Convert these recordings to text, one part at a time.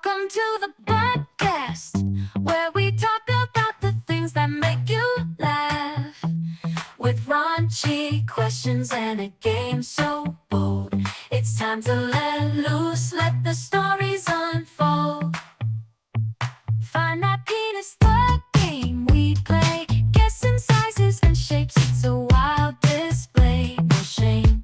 Welcome to the BUTTCAST, where we talk about the things that make you laugh. With raunchy questions and a game so bold, it's time to let loose, let the stories unfold. Find that penis, the game we play, guessing sizes and shapes, it's a wild display. No shame,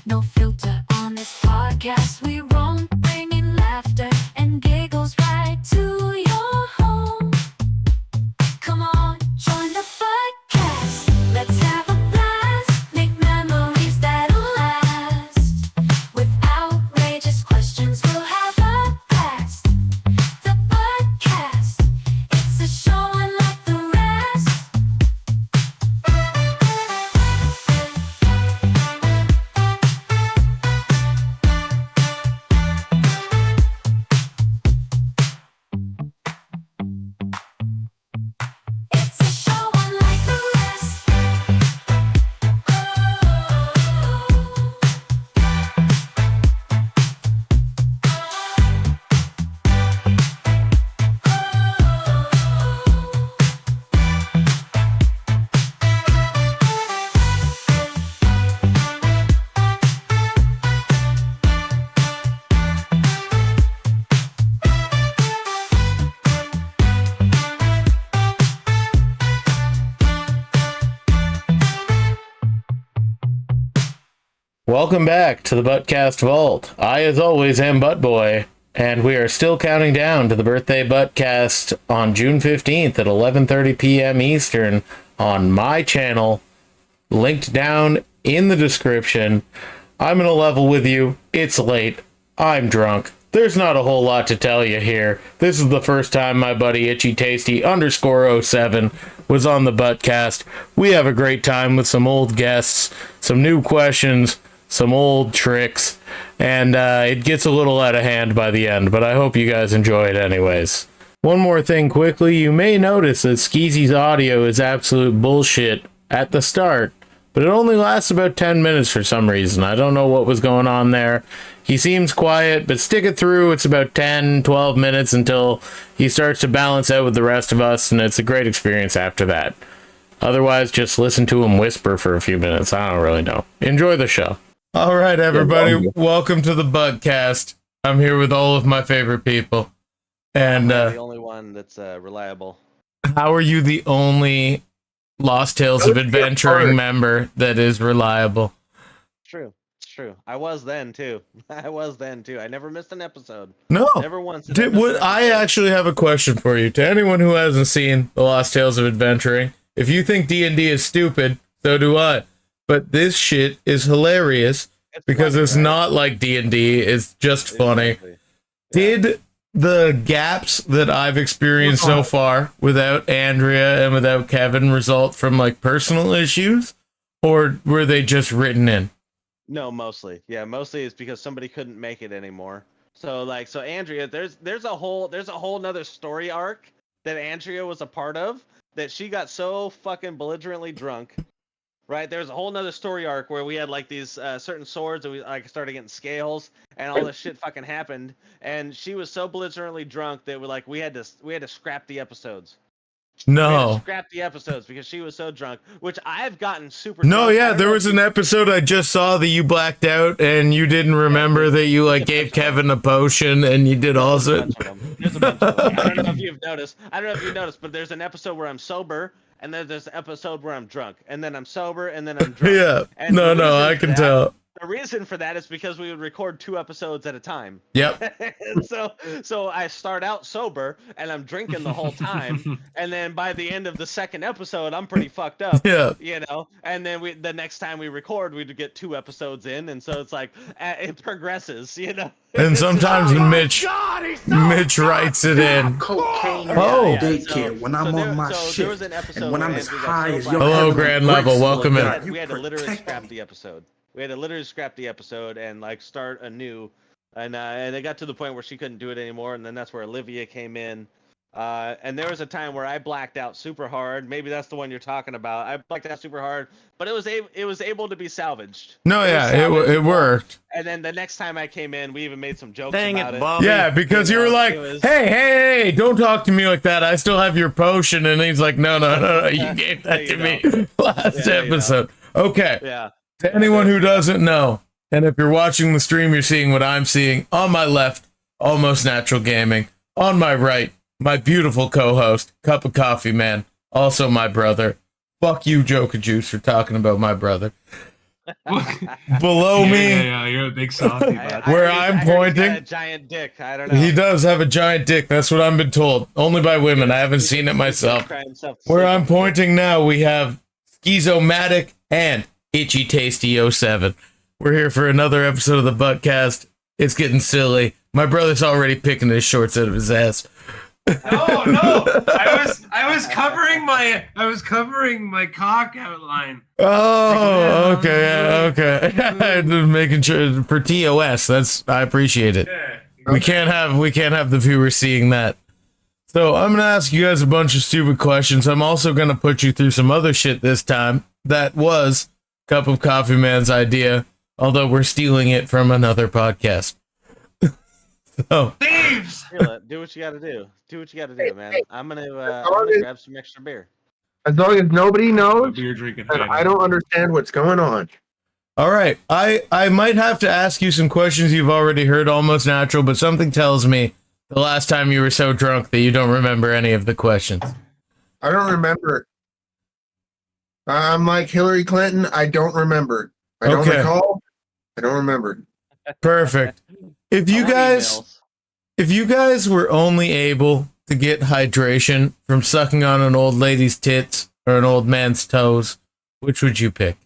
no filter on this podcast, we roam, bringing laughter and giggles right to your home. Come on, join the podcast, let's have a blast, make memories that'll last. With outrageous questions, we'll have a blast. The podcast, it's a show unlike the rest. It's a show unlike the rest. Welcome back to the ButtCast Vault. I, as always, am ButtBoi, and we are still counting down to the birthday ButtCast on June 15th at 11:30 p.m. Eastern on my channel, linked down in the description. I'm in a level with you. It's late. I'm drunk. There's not a whole lot to tell you here. This is the first time my buddy Itchy Tasty _07 was on the ButtCast. We have a great time with some old guests, some new questions, some old tricks, and it gets a little out of hand by the end, but I hope you guys enjoy it anyways. One more thing quickly, you may notice that Skeezy's audio is absolute bullshit at the start, but it only lasts about 10 minutes for some reason. I don't know what was going on there. He seems quiet, but stick it through. It's about 10, 12 minutes until he starts to balance out with the rest of us, and it's a great experience after that. Otherwise, just listen to him whisper for a few minutes. I don't really know. Enjoy the show. All right, everybody, welcome to the ButtCast. I'm here with all of my favorite people. And I'm the only one that's reliable. how are you the only Lost Tales of Adventuring member that is reliable? True. It's true. I was then too. I never missed an episode. No. Never once. did I miss an I episode. actually have a question for you. To anyone who hasn't seen The Lost Tales of Adventuring, if you think D&D is stupid, so do I. But this shit is hilarious because funny, it's right? not like D&D. It's just funny. Exactly. Did the gaps that I've experienced so far without Andrea and without Kevin result from like personal issues, or were they just written in? No, mostly. Yeah, mostly it's because somebody couldn't make it anymore. So Andrea, there's a whole nother story arc that Andrea was a part of that she got so fucking belligerently drunk. Right, there's a whole nother story arc where we had like these certain swords and we like started getting scales and all this shit fucking happened, and she was so belligerently drunk that we had to scrap the episodes. We had to No. scrap the episodes because she was so drunk, which I've gotten super No, drunk. I yeah, don't there know was if an you- episode I just saw that you blacked out and you didn't remember that you like gave Kevin a potion and you did There's a also. bunch of them. There's a bunch of them. I don't know if you've noticed. But there's an episode where I'm sober, and then there's an episode where I'm drunk, and then I'm sober, and then I'm drunk. Yeah, And no, the reason I for can that- tell. The reason for that is because we would record 2 episodes at a time. Yep. And so I start out sober and I'm drinking the whole time, and then by the end of the second episode I'm pretty fucked up. Yeah. You know, and then the next time we record we'd get 2 episodes in, and so it's like it progresses, you know. And sometimes Mitch writes it in. Cocaine Oh. at daycare when I'm on my there shift was an episode and when where I'm as Andrew got high so as fucked your up. Hello, heavenly Grand grace, Level. Lord Welcome in. God, you We had to literally protect scrap me. the episode. We had to literally scrap the episode and like start anew, and it got to the point where she couldn't do it anymore, and then that's where Olivia came in, And there was a time where I blacked out super hard. Maybe that's the one you're talking about. I blacked out super hard, but it was able to be salvaged. No, It was yeah, it salvageable. worked. And then the next time I came in, we even made some jokes Dang about it, it. Bobby. Yeah, because you were like, it was- hey, don't talk to me like that. I still have your potion. And he's like, no, you gave that to me last episode. Okay. Yeah. To anyone who doesn't know, and if you're watching the stream, you're seeing what I'm seeing. On my left, Almost Natural Gaming. On my right, my beautiful co-host, Cup of Coffee Man, also my brother. Fuck you, Joker Juice, for talking about my brother. Below me, Yeah, you're a big softy, bud. Where I I'm heard he's got pointing- a giant dick. I don't know. he does have a giant dick. That's what I've been told. Only by women. I haven't seen it myself. Cry himself to Where sleep. I'm pointing now, we have Schizomatic and Itchy Tasty 07. We're here for another episode of the Buttcast. It's getting silly. My brother's already picking his shorts out of his ass. No, I was covering my cock outline. Oh, okay. Just making sure for TOS. I appreciate it. Yeah. We can't have the viewers seeing that. So I'm gonna ask you guys a bunch of stupid questions. I'm also gonna put you through some other shit this time. That was Cup of Coffee Man's idea, although we're stealing it from another podcast. So Thieves! Feel it. Do what you gotta do. Do what you gotta do, man. I'm gonna grab some extra beer. As long as nobody What knows, beer drinking and fan. I don't understand what's going on. all right, I might have to ask you some questions you've already heard, Almost Natural, but something tells me the last time you were so drunk that you don't remember any of the questions. I don't remember. I'm like Hillary Clinton. I don't remember. I don't Okay. recall. I don't remember. Perfect. If I you want guys emails. If you guys were only able to get hydration from sucking on an old lady's tits or an old man's toes, which would you pick?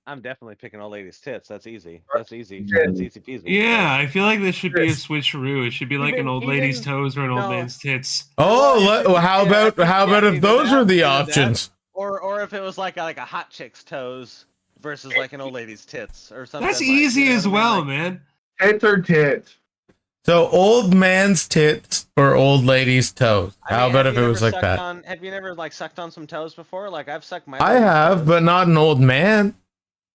I'm definitely picking old lady's tits. That's easy. That's easy. Yeah. That's easy peasy. Yeah, I feel like this should be a switcheroo. It should be like an old lady's even- toes or an old no. man's tits. Oh, well, how about Yeah, if those are the options? Or if it was like a hot chick's toes versus like an old lady's tits or something. That's like, easy you know as what I well, mean? Like, man. Tits or tits? So old man's tits or old lady's toes? I How mean, about have if you it was never like sucked that? have you never like sucked on some toes before? Like I've sucked my. I lady's have, toes. but not an old man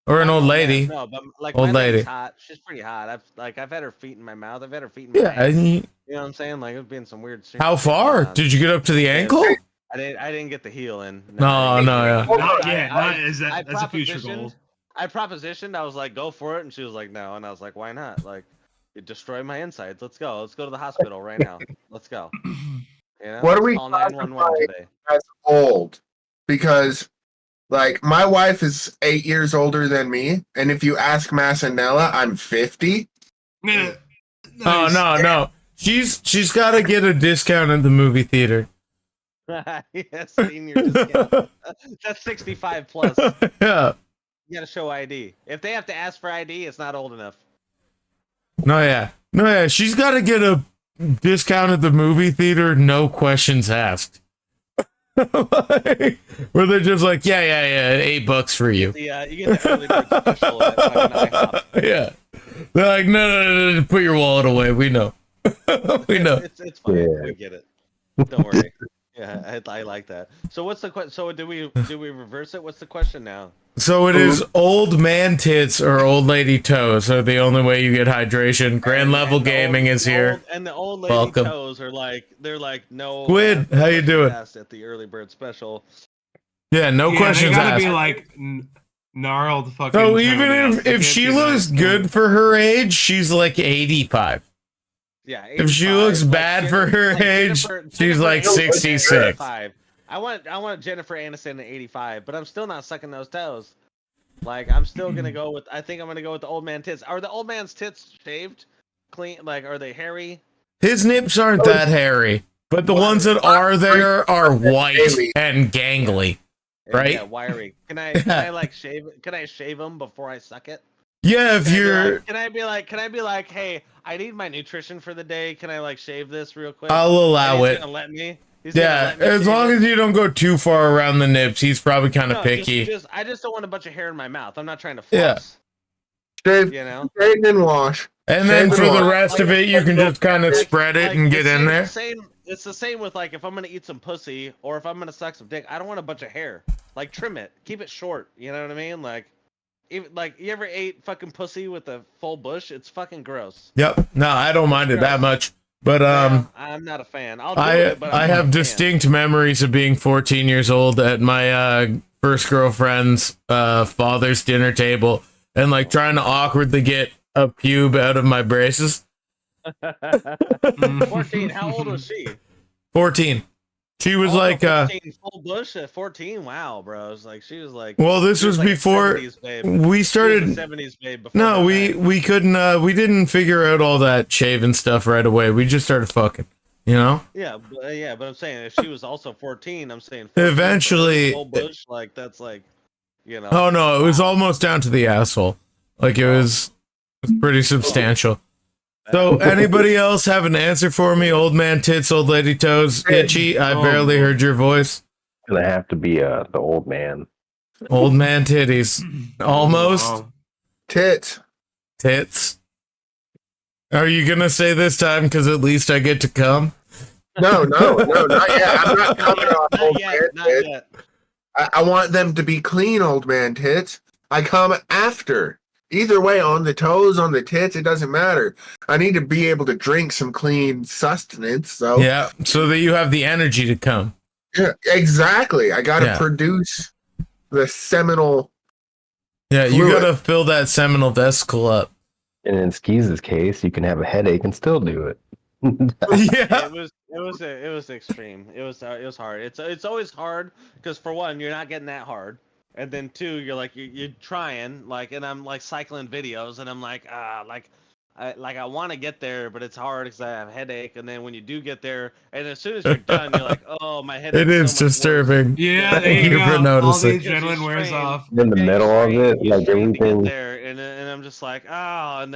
or an Not old man, lady. No, but like Old my lady's lady. hot. She's pretty hot. I've had her feet in my mouth. I've had her feet in my Yeah. hands. and You know what I'm saying? Like it's been some weird. How shit going far? on. Did you get up to the ankle? I didn't get the heel in. No, I didn't no, get the yeah. heel. Not yet. I That's a future propositioned- goal. I propositioned. I was like, "Go for it," and she was like, "No," and I was like, "Why not? Like, it destroyed my insides. Let's go. Let's go to the hospital right now. Let's go." You know? What do we Call 911 classify- today. As old, because like my wife is 8 years older than me, and if you ask Massanella, I'm 50. Yeah. Oh Nice. no. She's got to get a discount at the movie theater. Yes, senior discount. That's 65 plus. Yeah. You gotta show ID. If they have to ask for ID, it's not old enough. No, yeah. She's got to get a discount at the movie theater, no questions asked. Like, where they're just like, yeah, $8 for you. You get the early bird special at fucking IHOP. Yeah. They're like, no, put your wallet away. We know. We know. It's fine. Yeah. We get it. Don't worry. Yeah, I like that. So what's the question? So do we reverse it? What's the question now? So it is old man tits or old lady toes are the only way you get hydration. Grand Level And the Gaming is here. And the old lady Welcome. toes are like no. Squid, how you doing? asked At the early bird special. Yeah, no Yeah, questions they gotta asked. be like gnarled fucking. So even toenails. if They she can't be looks nice. good for her age, she's like 85. Yeah. If she 85, looks like bad for her age, she's like Aniston at 66. 85. I want Jennifer Aniston at 85, but I'm still not sucking those toes. Like I'm still gonna go with. I think I'm gonna go with the old man tits. Are the old man's tits shaved, clean? Like are they hairy? His nips aren't that hairy, but the ones that are there are white and gangly. Right? Yeah, wiry. Can I like shave? Can I shave them before I suck it? Yeah, if Can I be you're, like- can I be like, hey, I need my nutrition for the day. Can I like shave this real quick? I'll And allow he's it. Gonna let me. He's gonna Yeah, let me as shave long it. as you don't go too far around the nips, he's probably kind of No, picky. I just don't want a bunch of hair in my mouth. I'm not trying to Yeah. floss. Shave, You know. shave and wash. And then Same for the thing. rest of it, you can just kind of spread it and get in there. it's the same with like if I'm gonna eat some pussy or if I'm gonna suck some dick, I don't want a bunch of hair. Like trim it, keep it short. You know what I mean? Like, even like you ever ate fucking pussy with a full bush? It's fucking gross. Yep. No, I don't mind it that much. But Yeah, I'm not a fan. I'll do it, but I I'm not have a fan. distinct memories of being 14 years old at my first girlfriend's father's dinner table and like trying to awkwardly get a pube out of my braces. 14. How old was she? 14. She was like 14, full bush at 14. Wow, bro. It's like she was like. well, this she was like a before 70s babe. we started She was a 70s babe before No, her we time. we couldn't we didn't figure out all that shaving stuff right away. We just started fucking, you know? Yeah, but I'm saying if she was also 14, I'm saying 14 Eventually full bush, like that's like, you know. Oh no, it was almost down to the asshole. Like it was pretty substantial. So anybody else have an answer for me? Old man tits, old lady toes, itchy. I barely heard your voice. Gonna have to be the old man. Old man titties. Almost Oh. Tits. tits. Are you gonna say this time? Because at least I get to come. No, not yet. I'm not coming on old man Not tits. yet. I want them to be clean, old man tits. I come after. Either way, on the toes, on the tits, it doesn't matter. I need to be able to drink some clean sustenance. So Yeah, so that you have the energy to come. yeah, exactly. I got to Yeah. produce the seminal. Yeah, you Fluid. gotta fill that seminal vesicle up. And in Skeez's case, you can have a headache and still do it. Yeah. It was extreme. It was hard. It's always hard because for one, you're not getting that hard, and then two, you're trying like, and I'm like cycling videos, and I'm like I want to get there, but it's hard because I have a headache, and then when you do get there, and as soon as you're done, you're like, oh, my headache. It is disturbing. Yeah, there Thank you you go. for All the noticing. adrenaline wears off. In the middle of it, like to everything. get there, and I'm just like, oh, and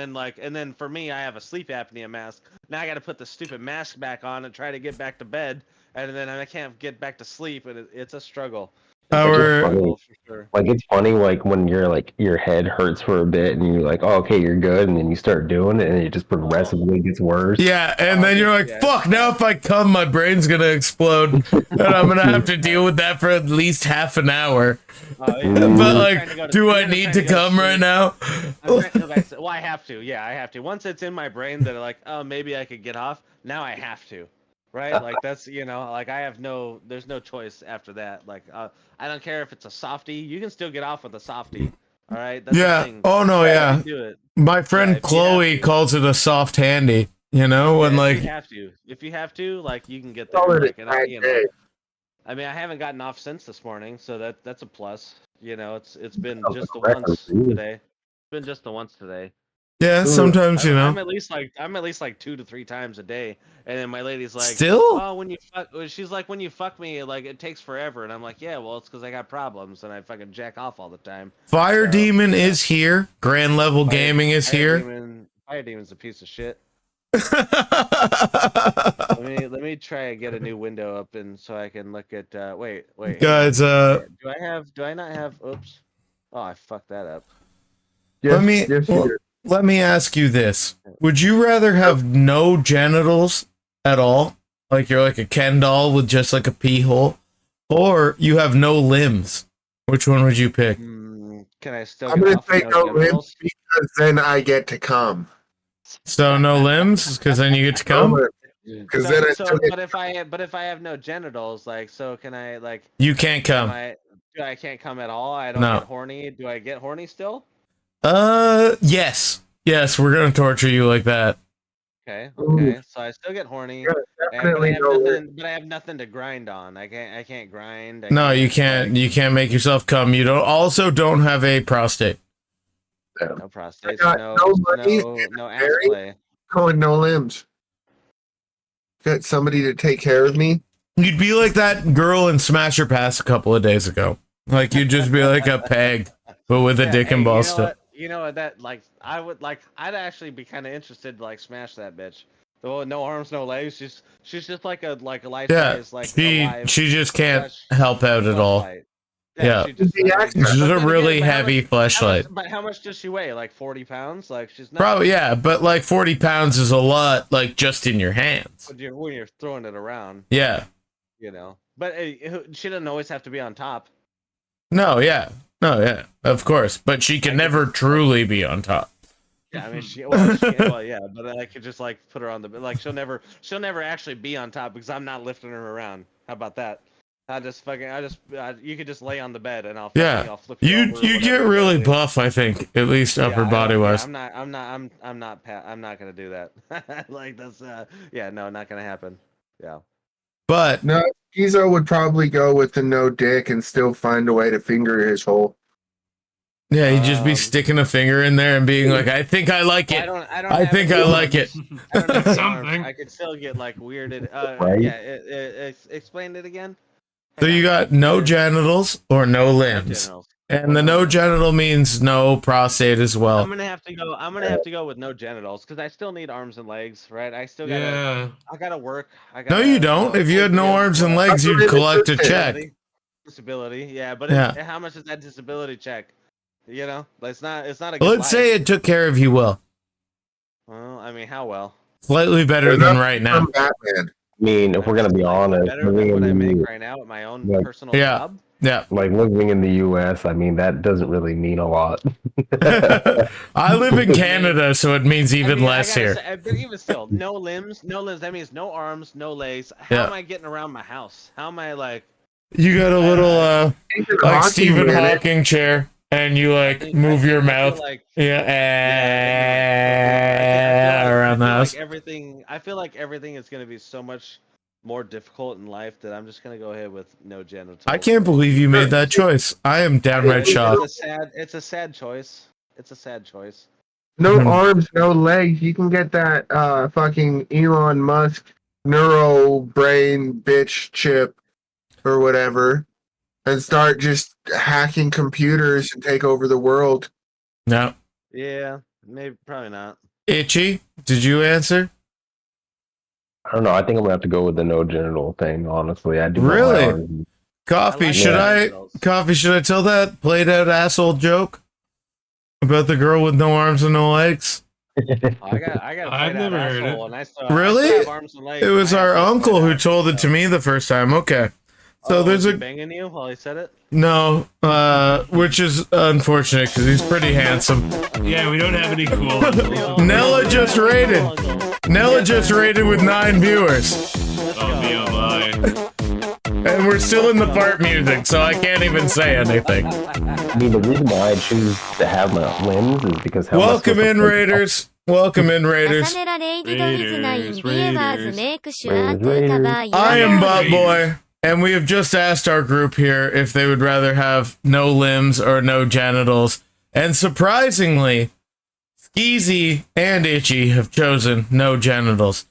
then for me, I have a sleep apnea mask. Now I got to put the stupid mask back on and try to get back to bed, and then I can't get back to sleep, and it's a struggle. It's a Our struggle for sure. Like it's funny, like when you're like your head hurts for a bit, and you're like, "Oh, okay, you're good," and then you start doing it, and it just progressively gets worse. Yeah, and then you're like, yeah. fuck, now if I come, my brain's gonna explode. And I'm gonna have to deal with that for at least half an hour. Yeah. But, like, do I need to come right now? Well, I have to. Yeah, I have to. Once it's in my brain that like, oh, maybe I could get off. Now I have to. Right? Like that's, like I have there's no choice after that. Like, I don't care if it's a softie. You can still get off with a softie. All right. That's the Yeah. thing. Oh, no, You yeah. can do it. My friend if you Chloe have to. calls it a soft handy, you know? When, Yeah, like, if you have to, like you can get there. Call it Like, a and bad day. I mean, I haven't gotten off since this morning, so that's a plus. It's been Sounds just the like a record once for you. today. It's been just the once today. yeah, sometimes, you know. I'm at least like 2 to 3 times a day, and then my lady's like, Still? oh, when you fuck, she's like, when you fuck me, like it takes forever, and I'm like, yeah, well, it's because I got problems and I fucking jack off all the time. Fire So, Demon yeah. is here. Grand Level Gaming is here. Fire Demon's a piece of shit. Guys, Let me try to get a new window up and so I can look at. Wait. hang Guys, on. Do I not have? Oops. Oh, I fucked that up. let me Yes, you well, did. let me ask you this. Would you rather have no genitals at all? Like you're like a Ken doll with just like a pee hole? Or you have no limbs? Which one would you pick? Can I still I'm get gonna off say without no limbs genitals? because then I get to come. So no limbs? Because then you get to come? Because then I still get But if I have no genitals, like, so can I like? You can't come. I can't come at all. I don't No. get horny. Do I get horny still? Yes. Yes, we're gonna torture you like that. Okay. Ooh. So I still get horny. Yeah, But definitely no limbs. I have nothing to grind on. I can't grind. No, you can't make yourself come. You don't have a prostate. No prostate. got no money No ass Very- play. going no limbs. Got somebody to take care of me. You'd be like that girl in Smash Your Pass a couple of days ago. Like you'd just be like a peg, but with a Yeah, dick hey, and ball you know still. what? You know what? That like I'd actually be kind of interested to like smash that bitch. The no arms, no legs. She's just like a life Yeah, size like she alive just can't flesh- help out at all. fleshlight. Yeah. she just, The like, extra. It's just but a then really again, but how heavy much- fleshlight. But how much does she weigh? Like 40 pounds? Like she's not. Probably, yeah, but like 40 pounds is a lot, like just in your hands. When you're throwing it around, Yeah. you know. But she doesn't always have to be on top. No, yeah. No, yeah. Of course. But she can never truly be on top. Yeah, I mean, yeah, but then I could just like put her on the like she'll never actually be on top because I'm not lifting her around. How about that? You could just lay on the bed and I'll flip You over or you get whatever, really yeah. buff, I think, at least upper body wise. I'm not gonna do that. Like that's no, not gonna happen. Yeah. But No, Gizo would probably go with the no dick and still find a way to finger his hole. yeah, he'd just be sticking a finger in there and being like, I think I like it. I think I like it. I don't have any Something. arms. I could still get like weirded. Right. Yeah, explain it again. So you got no genitals or no limbs. Generals. And the no genital means no prostate as I'm well. gonna have to go. I'm gonna have to go with no genitals because I still need arms and legs, right? I still gotta. Yeah. I gotta work. No, you don't. If you had no arms and legs, you'd collect a check. Disability, yeah, but Yeah. how much is that disability check? You know, it's not. It's not a. Let's good say life. it took care of you well. Well, I mean, how well? Slightly better than right now. From Batman. I mean, if we're gonna be honest, Better than living what I in make the, right now at my own Like, personal yeah. job. Yeah. like living in the U.S., I mean, that doesn't really mean a lot. I live in Canada, so it means even less here. But even still, no limbs, no limbs. That means no arms, no legs. How Yeah. am I getting around my house? How am I like? You got a little like Hockey Stephen man. Hawking chair, and you like move your I feel mouth, like around the I feel house. like everything. I feel like everything is going to be so much more difficult in life that I'm just going to go ahead with no genitals. I can't believe you made that choice. I am downright shocked. It's a sad choice. It's a sad choice. No arms, no legs. You can get that fucking Elon Musk neuro brain bitch chip or whatever and start just hacking computers and take over the world. No. Yeah, maybe probably not. Itchy, did you answer? I don't know. I think I'm gonna have to go with the no genital thing. Honestly, I do. want my Really? arms. Coffee, like should I genitals. Coffee, should I tell that played out asshole joke about the girl with no arms and no legs? I got. I've never heard it. And I still, Really? I still have arms and legs. It was I our have to uncle play who that, told it to so. me the first time. Okay. So Oh, there's was he a banging you while he said it. no, which is unfortunate because he's pretty handsome. Yeah, we don't have any cool uncles. Nella just rated. Nella just rated with 9 viewers, Oh, me, oh my. and we're still in the part music, so I can't even say anything. I mean, the reason why I choose to have my limbs is because how am I Welcome supposed to in, play- Raiders. Welcome in, Raiders. 重ねられイディドリズナイン Raiders, ビーバーズ Raiders. メイクシュアートゥーカバー I am Raiders. ButtBoi, and we have just asked our group here if they would rather have no limbs or no genitals. And surprisingly, Skeezy and Itchy have chosen no genitals.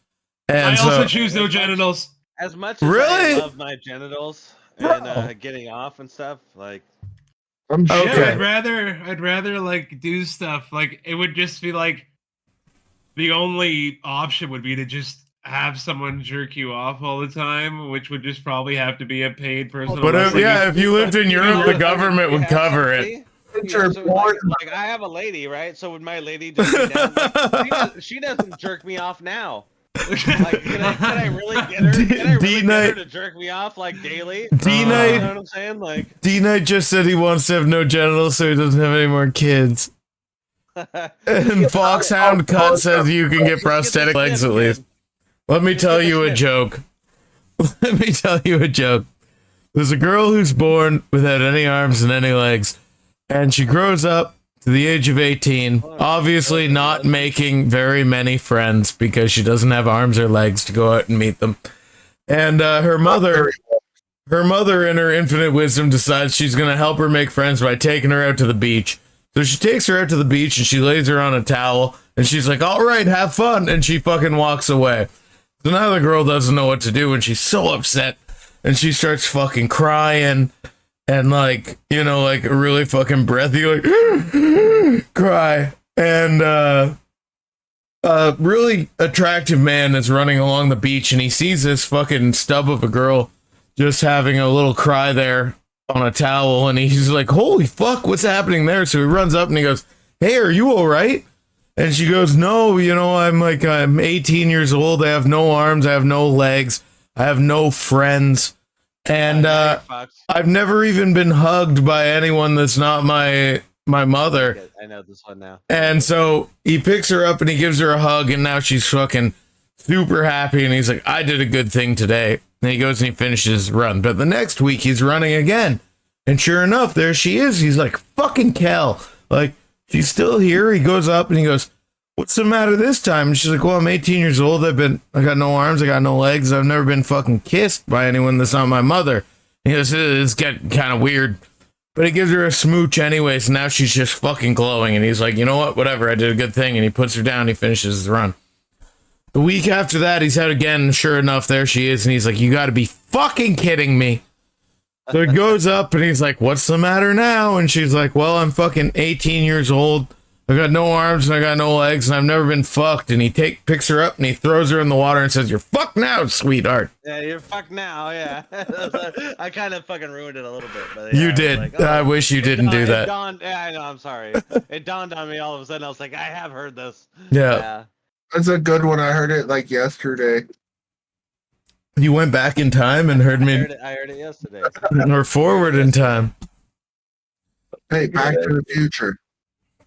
And I so, also choose no genitals. As much as Really? I love my genitals and getting off and stuff, like I'm Yeah, sure. Okay. I'd rather like do stuff like it would just be like the only option would be to just have someone jerk you off all the time, which would just probably have to be a paid personal. but wrestling if you lived in Europe, the government would cover it. You're So, born- like I have a lady, right? So would my lady just be down? Like, she doesn't jerk me off now. Like, can I really get her? Can I really get D-Night- her to jerk me off like daily? D-Night- You know what I'm saying? Like, D-Night just said he wants to have no genitals so he doesn't have any more kids. And Foxhound Cut says you can get prosthetic legs at least. Let me tell you a joke. Let me tell you a joke. There's a girl who's born without any arms and any legs, and she grows up to the age of 18, obviously not making very many friends because she doesn't have arms or legs to go out and meet them. And her mother, in her infinite wisdom, decides she's going to help her make friends by taking her out to the beach. So she takes her out to the beach and she lays her on a towel and she's like, all right, have fun. And she fucking walks away. So now the girl doesn't know what to do and she's so upset and she starts fucking crying and like, you know, like a really fucking breathy, like cry. And a really attractive man is running along the beach and he sees this fucking stub of a girl just having a little cry there on a towel, and he's like, holy fuck, what's happening there? So he runs up and he goes, hey, are you all right? And she goes, no, I'm 18 years old. I have no arms. I have no legs. I have no friends. And I've never even been hugged by anyone that's not my mother. I know this one now. And so he picks her up and he gives her a hug, and now she's fucking super happy. And he's like, I did a good thing today. And he goes and he finishes his run. But the next week he's running again. And sure enough, there she is. He's like, fucking Kel. Like, she's still here. He goes up and he goes, what's the matter this time? And she's like, well, I'm 18 years old. I got no arms. I got no legs. I've never been fucking kissed by anyone that's not my mother. And he goes, it's getting kind of weird. But he gives her a smooch anyway. So now she's just fucking glowing. And he's like, you know what? Whatever. I did a good thing. And he puts her down. And he finishes his run. The week after that, he's out again. And sure enough, there she is. And he's like, you got to be fucking kidding me. So he goes up and he's like, what's the matter now? And she's like, well, I'm fucking 18 years old. I got no arms and I got no legs and I've never been fucked. And he picks her up and he throws her in the water and says, you're fucked now, sweetheart. Yeah, you're fucked now, yeah. I kind of fucking ruined it a little bit. But yeah, You did. like, I wish you didn't do that. Yeah, I know, I'm sorry. It dawned on me all of a sudden. I was like, I have heard this. Yeah. That's a good one. I heard it like yesterday. You went back in time and heard me. I heard it yesterday. Or forward in time. Hey, Back to the Future.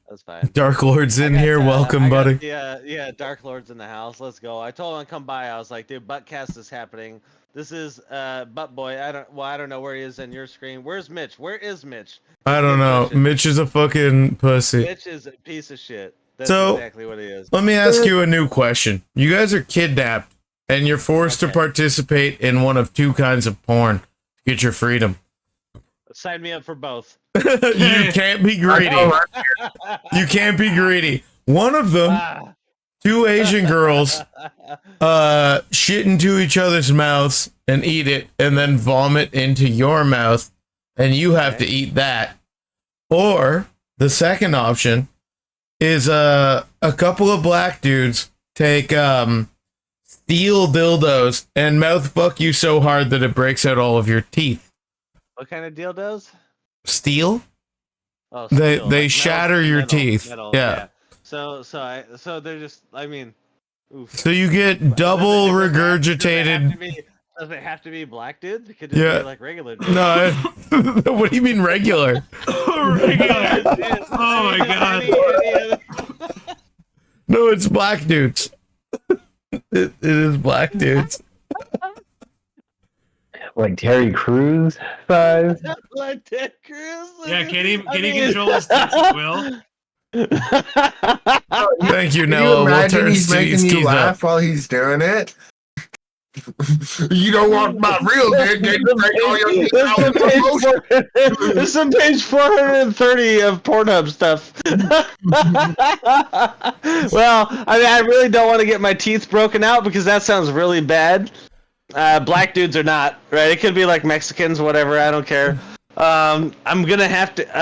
That's fine. Dark Lord's in here. Welcome, buddy. Yeah, Dark Lord's in the house. Let's go. I told him to come by. I was like, dude, ButtCast is happening. This is ButtBoi. I don't know where he is in your screen. Where's Mitch? Where is Mitch? I don't know. Mitch is a fucking pussy. Mitch is a piece of shit. That's So, exactly what he is. Let me ask you a new question. You guys are kidnapped and you're forced to participate in one of two kinds of porn to get your freedom. Sign me up for both. You can't be greedy. You can't be greedy. One of them, two Asian girls shit into each other's mouths and eat it and then vomit into your mouth and you have to eat that. Or the second option is a couple of black dudes take steel dildos and mouth fuck you so hard that it breaks out all of your teeth. What kind of dildos? Steel? Oh, They steel, like shatter metal, your metal, teeth. metal, Yeah. So they're just. I mean. Oof. So you get double regurgitated. Does it have to be black dudes? It could just be like regular dudes. No. What do you mean regular? Regular. Oh my god. No, it's black dudes. It is black dudes. Like Terry Crews size. Like Ted Cruz. Yeah, can he control his tits at will? Thank you, Can Noah. you We'll imagine turn he's making Steve's you keys laugh up. while he's doing it? You don't want my real dick. This is page 430 of Pornhub stuff. Well, I mean, I really don't want to get my teeth broken out because that sounds really bad. Black dudes are not, right? It could be like Mexicans, whatever. I don't care. I'm gonna have to,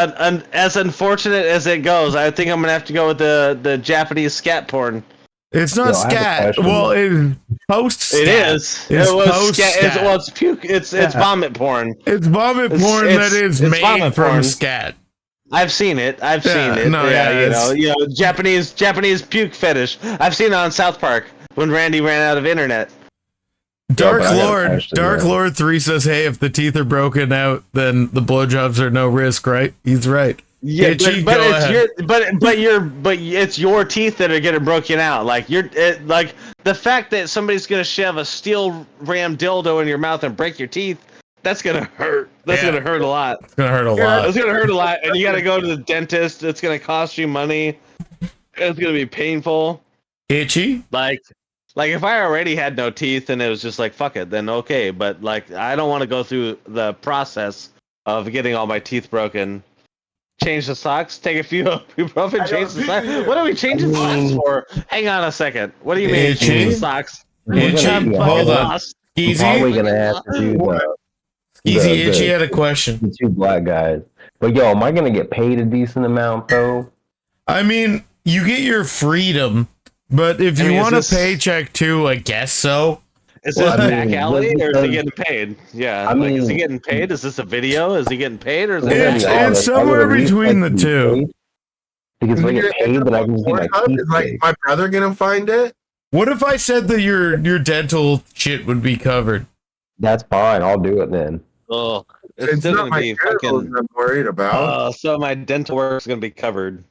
as unfortunate as it goes, I think I'm gonna have to go with the Japanese scat porn. It's not Yo, I have a scat. question. Well, it's post scat. It is. It's It was post scat. scat. It's puke. It's vomit porn. It's vomit porn It's- that is it's made vomit from porn. scat. I've seen it. I've Yeah, seen it. no, yeah, yeah, you know, Japanese puke fetish. I've seen it on South Park when Randy ran out of internet. Dark but I got a Lord, question, Dark yeah. Lord 3 says, hey, if the teeth are broken out, then the blowjobs are no risk, right? He's right. Yeah, Itchy, but go it's ahead. it's your teeth that are getting broken out. Like like the fact that somebody's gonna shove a steel ram dildo in your mouth and break your teeth. That's gonna hurt. That's Yeah. gonna hurt a lot. It's going to hurt a lot. It's gonna hurt a lot, and you gotta go to the dentist. It's gonna cost you money. It's gonna be painful. Itchy? Like if I already had no teeth and it was just like fuck it, then okay. But like I don't want to go through the process of getting all my teeth broken. Change the socks. Take a few ibuprofen. Change the socks. What are we changing socks for? Hang on a second. What do you mean Itchy. change the socks? Itchy? I'm fucking Hold on. lost. Probably Easy? gonna have to do Easy, Itchy had a question. the two black guys. But yo, am I gonna get paid a decent amount though? I mean, you get your freedom, but if I you mean, is want a this- paycheck too, I guess so. Is this What? back alley or is he Because- getting paid? Yeah, I like is he mean- getting paid? Is this a video? Is he getting paid or is I'm it gonna It's- be back alley? it's honest, I somewhere would at least between the to be two. paid, because if I get paid, then I can see my teeth Is like paid. my brother gonna find it? What if I said that your dental shit would be covered? That's fine. I'll do it then. Oh, it's It's still not gonna my be genitals fucking. I'm worried about. So my dental work's gonna be covered.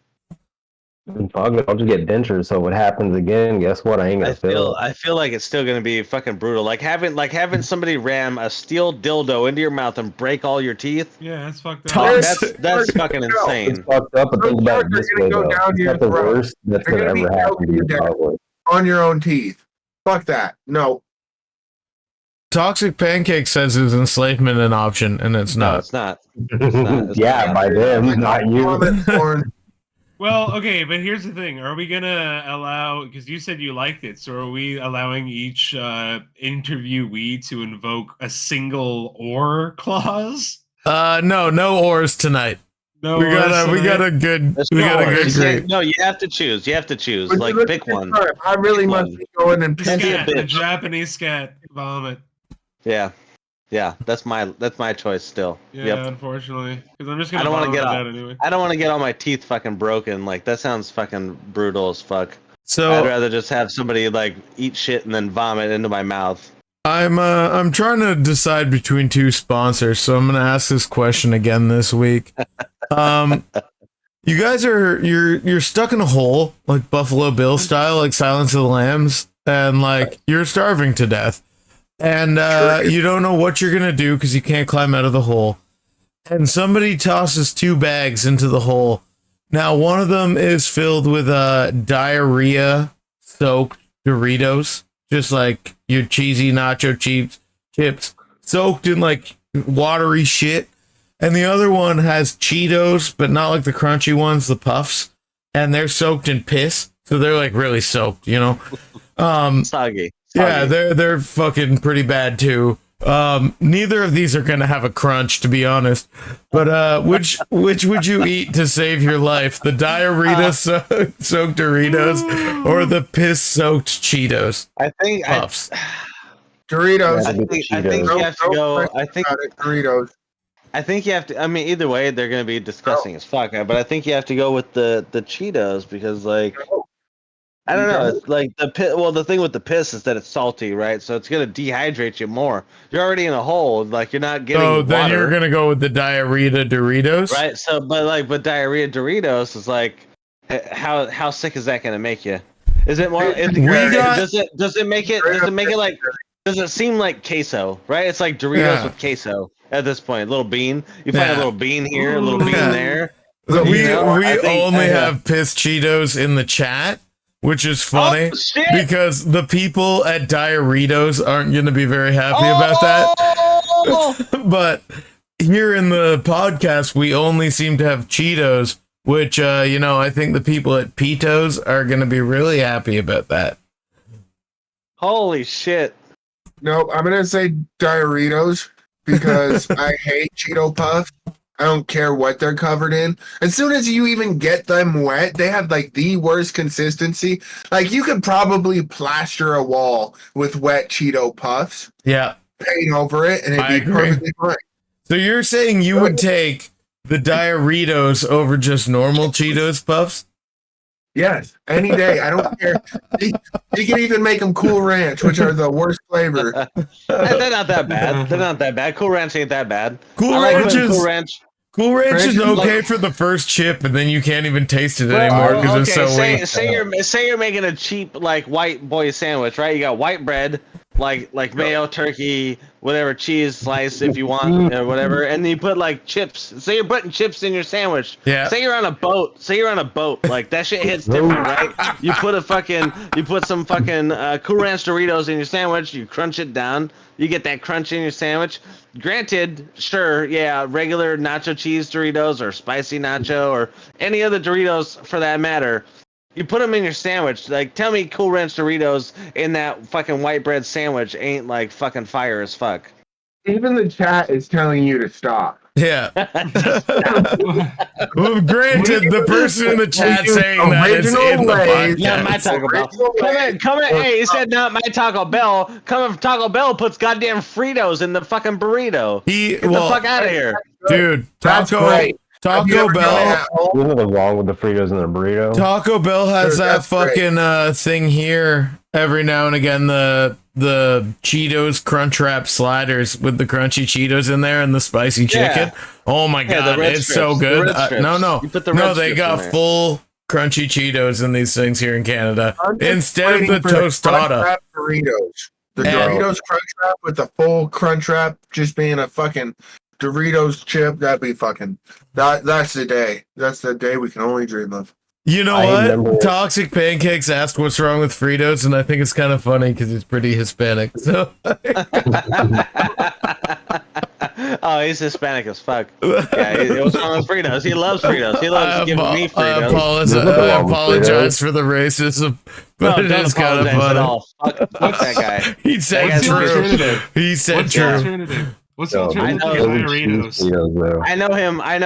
And fuck it, I'll just get dentures. So if it happens again, guess what? I ain't gonna feel it. I feel like it's still gonna be fucking brutal. Like having somebody ram a steel dildo into your mouth and break all your teeth. Yeah, that's fucked up. Talk- That's fucking It's insane. fucked up, but Those think about it sharks this are way gonna go though. down It's your not the throat. worst that's They're gonna gonna be ever happen to you, melting probably. On your own teeth. Fuck that. No. Toxic Pancake says is enslavement an option, and it's No, not. it's not. It's Yeah, not. by them, not you. Vomit porn. Well, okay, but here's the thing: are we gonna allow? Because you said you liked it, so are we allowing each interviewee to invoke a single or clause? No ores tonight. No, We got tonight? a good There's we no got a words. good You can't- grade. No, you have to choose. You have to choose. But Like look pick at this one. time. I really Pick must one. be going and The Can't be a pissing. scat, the bitch. Japanese scat vomit. Yeah, yeah. That's my choice still. Yeah, Yep. unfortunately, because I'm just I gonna don't want to vomit get that out. anyway. I don't want to get all my teeth fucking broken. Like that sounds fucking brutal as fuck. I'd So rather just have somebody like eat shit and then vomit into my mouth. I'm trying to decide between two sponsors, so I'm gonna ask this question again this week. You guys you're stuck in a hole like Buffalo Bill style, like Silence of the Lambs, and like you're starving to death, and you don't know what you're gonna do because you can't climb out of the hole. And somebody tosses two bags into the hole. Now one of them is filled with diarrhea soaked Doritos, just like your cheesy nacho chips soaked in like watery shit. And the other one has Cheetos, but not like the crunchy ones, the puffs, and they're soaked in piss, so they're like really soaked, you know. Soggy. Yeah, they're fucking pretty bad too. Neither of these are gonna have a crunch, to be honest. But which would you eat to save your life? The diarrhea soaked Doritos or the piss soaked Cheetos I think puffs? Doritos. I think you have to go. I think Doritos. I think you have to. I mean, either way, they're gonna be disgusting as fuck. But I think you have to go with the Cheetos because, like, I don't know. It's like the piss. Well, the thing with the piss is that it's salty, right? So it's gonna dehydrate you more. You're already in a hole. Like you're not getting. So then water, you're gonna go with the diarrhea Doritos, right? So, but diarrhea Doritos is like, how sick is that gonna make you? Is it more? Does it make it like? Does it seem like queso? Right? It's like Doritos Yeah. with queso at this point. Little bean. You find Yeah. a little bean here, a little bean Yeah. there. We You know, I think- only have piss Cheetos in the chat, which is funny Oh, shit! because the people at Diarrheados aren't going to be very happy about that. Oh! But here in the podcast, we only seem to have Cheetos, which I think the people at Pitos are going to be really happy about that. Holy shit! Nope, I'm gonna say Doritos because I hate Cheeto Puffs. I don't care what they're covered in. As soon as you even get them wet, they have like the worst consistency. Like you could probably plaster a wall with wet Cheeto Puffs, Yeah. paint over it, and I it'd be agree. perfectly fine. So you're saying you would take the Diarrheados over just normal Cheetos puffs? Yes, any day. I don't care. You can even make them Cool Ranch, which are the worst flavor. They're not that bad. They're not that bad. Cool Ranch ain't that bad. Cool I like Ranch putting is Cool Ranch. Cool Ranch is Ranch is okay like- for the first chip, and then you can't even taste it anymore because it's so weak. say you're making a cheap like white boy sandwich, right? You got white bread, like mayo, turkey, whatever, cheese slice if you want or whatever, and then you put like chips. Say you're putting chips in your sandwich. Yeah. Say you're on a boat. Like that shit hits different, right? You put some fucking Cool Ranch Doritos in your sandwich. You crunch it down. You get that crunch in your sandwich. Granted, sure, yeah, regular nacho cheese Doritos or spicy nacho or any other Doritos for that matter. You put them in your sandwich. Like, tell me Cool Ranch Doritos in that fucking white bread sandwich ain't like fucking fire as fuck. Even the chat is telling you to stop. Yeah. Well, granted, the person in the chat saying that is in the Lay's. Not my podcast. Taco Bell. Come in. Hey, he said not my Taco Bell. Come in, Taco Bell puts goddamn Fritos in the fucking burrito. Get the fuck out of here. Dude, That's Taco great. Have you Taco ever done it Bell. at home? There's nothing wrong with the Fritos and the burrito. Taco Bell has Dude, that that's great. fucking thing here every now and again. The Cheetos Crunchwrap sliders with the crunchy Cheetos in there and the spicy chicken. Oh my Yeah, the god, red it's strips, so the good. red strips. No, You put the no, red they strips in got there. full crunchy Cheetos in these things here in Canada I'm just instead of waiting the for tostada. Crunchwrap Doritos. The Yeah. Doritos Crunchwrap with the full Crunchwrap just being a fucking Doritos chip. That'd be fucking. That's the day. That's the day we can only dream of. You know I what? remember- Toxic Pancakes asked what's wrong with Fritos, and I think it's kind of funny because he's pretty Hispanic. So Oh, he's Hispanic as fuck. Yeah, it was on Fritos. He loves Fritos. He loves giving me Fritos. There's nothing I wrong with apologize Fritos. for the racism, No, but it don't is kind of apologize at funny. all. Fuck that guy. He said That guy's What's the true. alternative? He said What's the true. alternative? What's the No, alternative to I know. Doritos? Fritos, though. I know him. I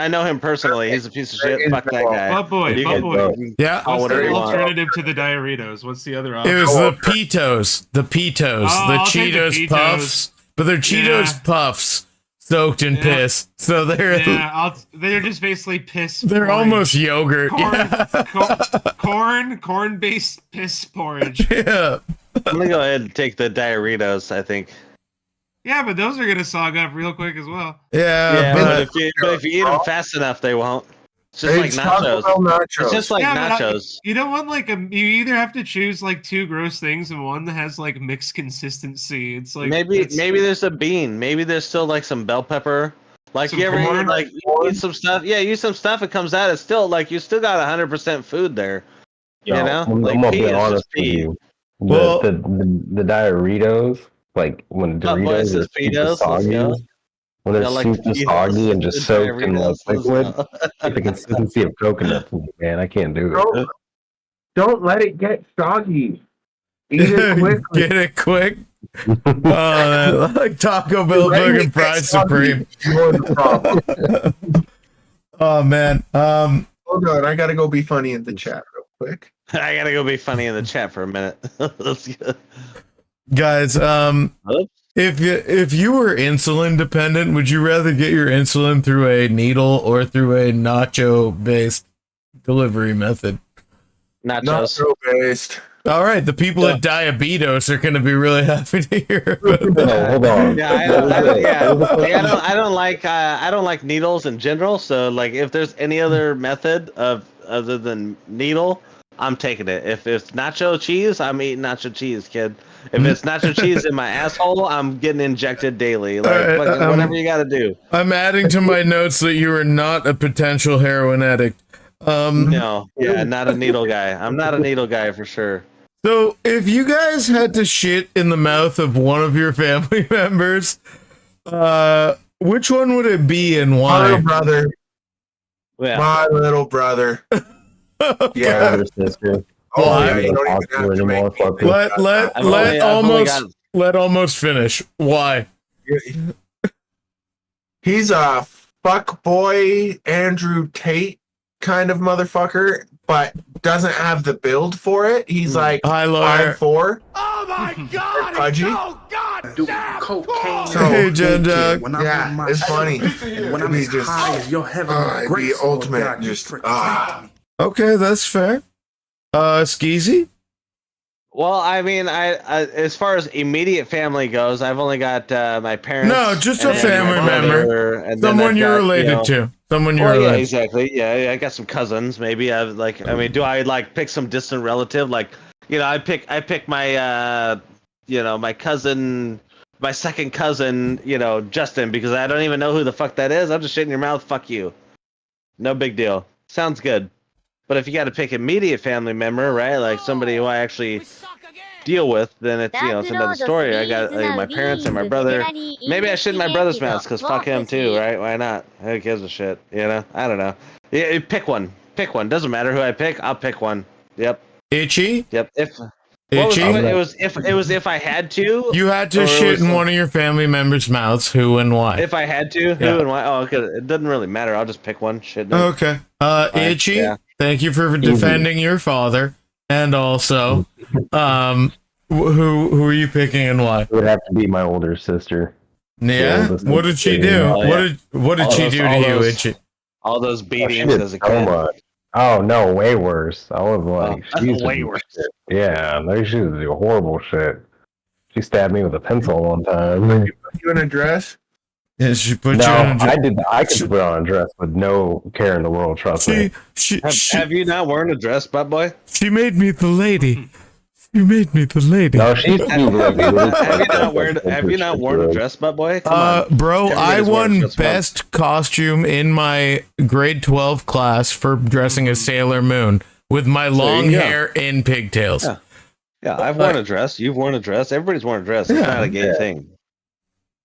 know him personally. He's a piece of shit. Fuck that guy. ButtBoi, You can- ButtBoi. Yeah, Oh, What's whatever the you want. alternative to the Diaritos? What's the other it option? was the Pitos, the I'll take the Cheetos Pitos. puffs, but they're Cheetos Yeah. puffs soaked in Yeah. piss, so they're Yeah, they're just basically piss. they're porridge. almost yogurt. Corn-based piss porridge. Yeah. I'm gonna go ahead and take the Diaritos. I think. Yeah, but those are gonna sog up real quick as well. Yeah, Yeah, but but if you eat them fast enough, they won't. It's just like It's Taco nachos. Bell nachos. It's just like Yeah, but nachos. you don't want like you either have to choose like two gross things and one that has like mixed consistency. It's like Maybe there's a bean. Maybe there's still like some bell pepper. Like Some you ever corn? eat, like you eat some stuff? Yeah, you eat some stuff. It comes out. It's still like you still got 100% food there. You Yo, know, I'm like gonna pea be is honest just with pea. you. Well- The Doritos, like when ButtBoi Doritos says are super Fritos, let's soggy, go. when they're I like super Fritos. soggy and just The soaked in Doritos, let's liquid, go. like the consistency of coconut food, man. I can't do it. Don't let it get soggy. Eat it quickly. get it quick. Oh, man, like Taco Bell Letting fucking it get fried soggy, supreme. You're the problem. Oh man. Hold on, I gotta go be funny in the chat real quick. I gotta go be funny in the chat for a minute. Let's go. Guys, if you were insulin dependent, would you rather get your insulin through a needle or through a nacho based delivery method? Nachos. Not so based. All right, the people at Diabetes are going to be really happy to hear. No, hold on. Yeah, I don't like needles in general. So like, if there's any other method of other than needle, I'm taking it. If it's nacho cheese, I'm eating nacho cheese, kid. If it's nacho cheese in my asshole, I'm getting injected daily. Like All right, fucking whatever you got to do. I'm adding to my notes that you are not a potential heroin addict. No, yeah, not a needle guy. I'm not a needle guy for sure. So, if you guys had to shit in the mouth of one of your family members, which one would it be and My why? little brother. Yeah. My little brother. Brother Yeah. or sister. Oh, Why? yeah, you don't even Possible have to anymore, make me fuck do it. that. Let almost finish. Why? He's a fuck boy Andrew Tate kind of motherfucker, but doesn't have the build for it. He's like Hi, lawyer. 5'4". Oh my God! Pudgy. So goddamn cocaine. So- Hey, Jen Dog. When I'm Yeah, on my it's funny. when I'm It'd as be just- high as your heavenly it'd be grace, Lord ultimate, God, you just, protect me. Okay, that's fair. Skeezy? Well, I mean, I as far as immediate family goes, I've only got my parents. No, just a and then family my brother, member. and then Someone I've you're got, related you know, to. Someone you're Well, yeah, related exactly. Yeah, I got some cousins. Maybe I like. I mean, do I like pick some distant relative? Like, you know, I pick my my cousin, my second cousin, Justin, because I don't even know who the fuck that is. I'm just shitting your mouth. Fuck you. No big deal. Sounds good. But if you got to pick immediate family member, right, like somebody who I actually deal with, then it's it's another story. I got my parents and my brother. Maybe I shit in my brother's mouth because fuck him too, right? Why not? Who gives a shit? I don't know. Yeah, pick one. Pick one. Doesn't matter who I pick. I'll pick one. Yep. Itchy? Yep. Itchy? It was if I had to. You had to Or it shit was in like- one of your family members' mouths. Who and why? If I had to, who Yeah. and why? Oh, okay. It doesn't really matter. I'll just pick one. Shit. No. Okay. Itchy, yeah. thank you for defending your father. And also, who are you picking and why? It would have to be my older sister. Yeah. oldest What did she do? Oh, yeah. What did All she those- do to all you, those- Itchy? All those She beatings did as a so kid. much. Oh no, way worse. I was like, Oh, she used to way do worse. shit. Yeah, no, she used to do horrible shit. She stabbed me with a pencil one time. You in a dress? Yeah, she put No, you in a I did. I could put on a dress with no care in the world. Trust me. Have you not worn a dress, butt boy? She made me the lady. You made me the lady. No, she's like, Have you not worn a dress, butt boy? Come on. Bro, Everybody I has worn won dress once. best costume in my grade 12 class for dressing as Sailor Moon with my long you go. hair and pigtails. Yeah. Yeah, I've worn a dress. You've worn a dress. Everybody's worn a dress. It's Yeah. not a gay thing.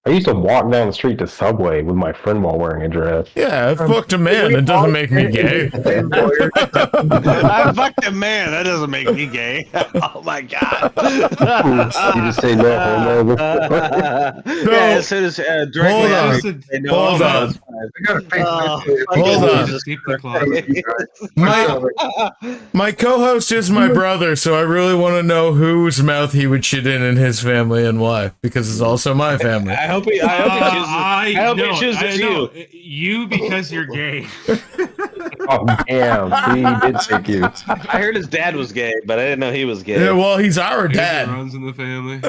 I used to walk down the street to Subway with my friend while wearing a dress. Yeah, I fucked a man. It doesn't make me gay. I fucked a man. That doesn't make me gay. Oh my god. You just say no homo. Yeah, as soon as directly hold on. after you say no, Hold no, on. it's fine. I got a face. Hold on. Just keep the closet. My co-host is my brother, so I really want to know whose mouth he would shit in his family and why, because it's also my family. I hope he chooses you. You because you're gay. Oh damn! See, he did pick you. I heard his dad was gay, but I didn't know he was gay. Yeah, well, he's our It dad. runs in the family.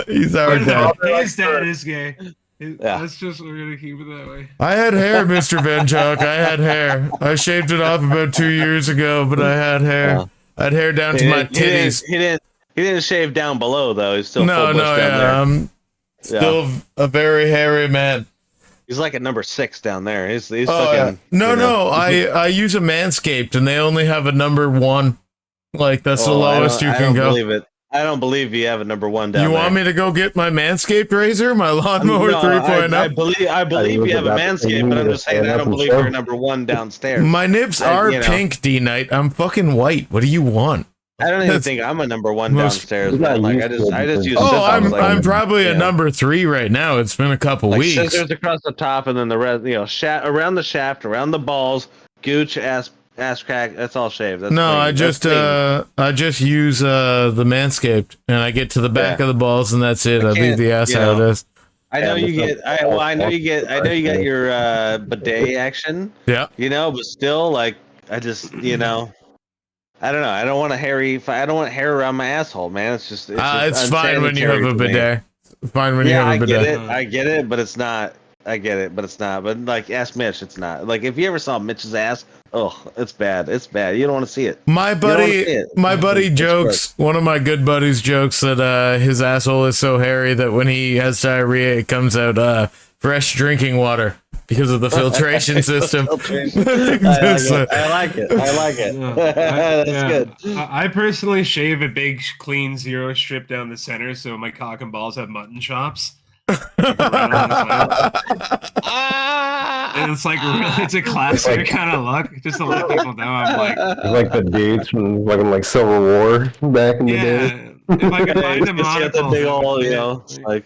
He's our dad. His dad is gay. Yeah. That's just we're gonna keep it that way. I had hair, Mr. Venchuk. I had hair. I shaved it off about 2 years ago, but I had hair. Oh. I had hair down to my titties. He didn't shave down below though. He's still No, full bush no, down there. yeah. I'm still a very hairy man. He's like at number 6 down there. He's Oh, fucking. yeah. No, you know. no. I use a Manscaped, and they only have a number 1. Like that's the Oh, lowest you I can don't go. believe it. I don't believe you have a number 1 down You there. want me to go get my Manscaped razor, my lawnmower No, 3.0? I believe you have a Manscaped, but I'm just saying I don't believe you're number 1 downstairs. My nips are pink, D-Night. I'm fucking white. What do you want? I don't even That's- think I'm a number 1 Most- downstairs. He's not Man. Like used I to just it use. because- Oh, scissors, I'm like, probably a yeah. number 3 right now. It's been a couple like weeks. scissors across the top, and then the rest, around the shaft, around the balls, gooch, ass crack. That's all shaved. That's No, clean. I That's just clean. use the Manscaped, and I get to the back of the balls, and that's it. I leave can't, the ass you how know. it is. I know Yeah, you but get. that's- I know you get. I know you got your bidet action. Yeah. But still, like, I just, I don't know. I don't want a hairy. I don't want hair around my asshole, man. It's just. It's fine when you have a unsanitary to me. bidet. It's fine when you Yeah, have I a get bidet. it. I get it, but it's not. I get it, but it's not. But like, ask Mitch. It's not. Like, if you ever saw Mitch's ass, oh, it's bad. It's bad. You don't want to see it. My don't wanna see buddy, it. my buddy It's jokes. One of my good buddies jokes that his asshole is so hairy that when he has diarrhea, it comes out fresh drinking water because of the filtration system. I like it. I like it. That's good. I personally shave a big, clean 0 strip down the center, so my cock and balls have mutton chops. And it's like really, it's a classic kind of look. Just to let people know, I'm like, It's like the dudes from like Civil War back in the day. yeah. If I can find a It's got the monocle, big old, it's like.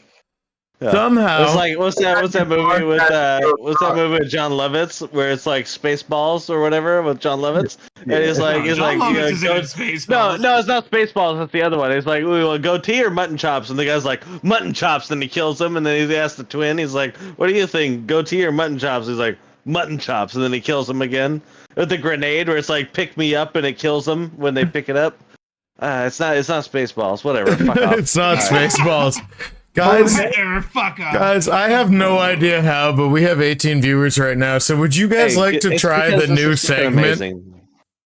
Yeah. Somehow, It's like what's that movie with John Lovitz where it's like Spaceballs or whatever with John Lovitz and he's like John Lovitz is in Spaceballs. no, it's not Spaceballs, that's the other one. He's like, we want goatee or mutton chops, and the guy's like mutton chops, then he kills him, and then he asks the twin, he's like, what do you think, goatee or mutton chops? He's like, mutton chops, and then he kills him again with the grenade where it's like pick me up and it kills them when they pick it up. It's not Spaceballs, whatever. Fuck off. it's not Spaceballs. Guys, Fuck off. guys, I have no idea how, but we have 18 viewers right now. So would you guys like to It's try because the this new is fucking segment? amazing.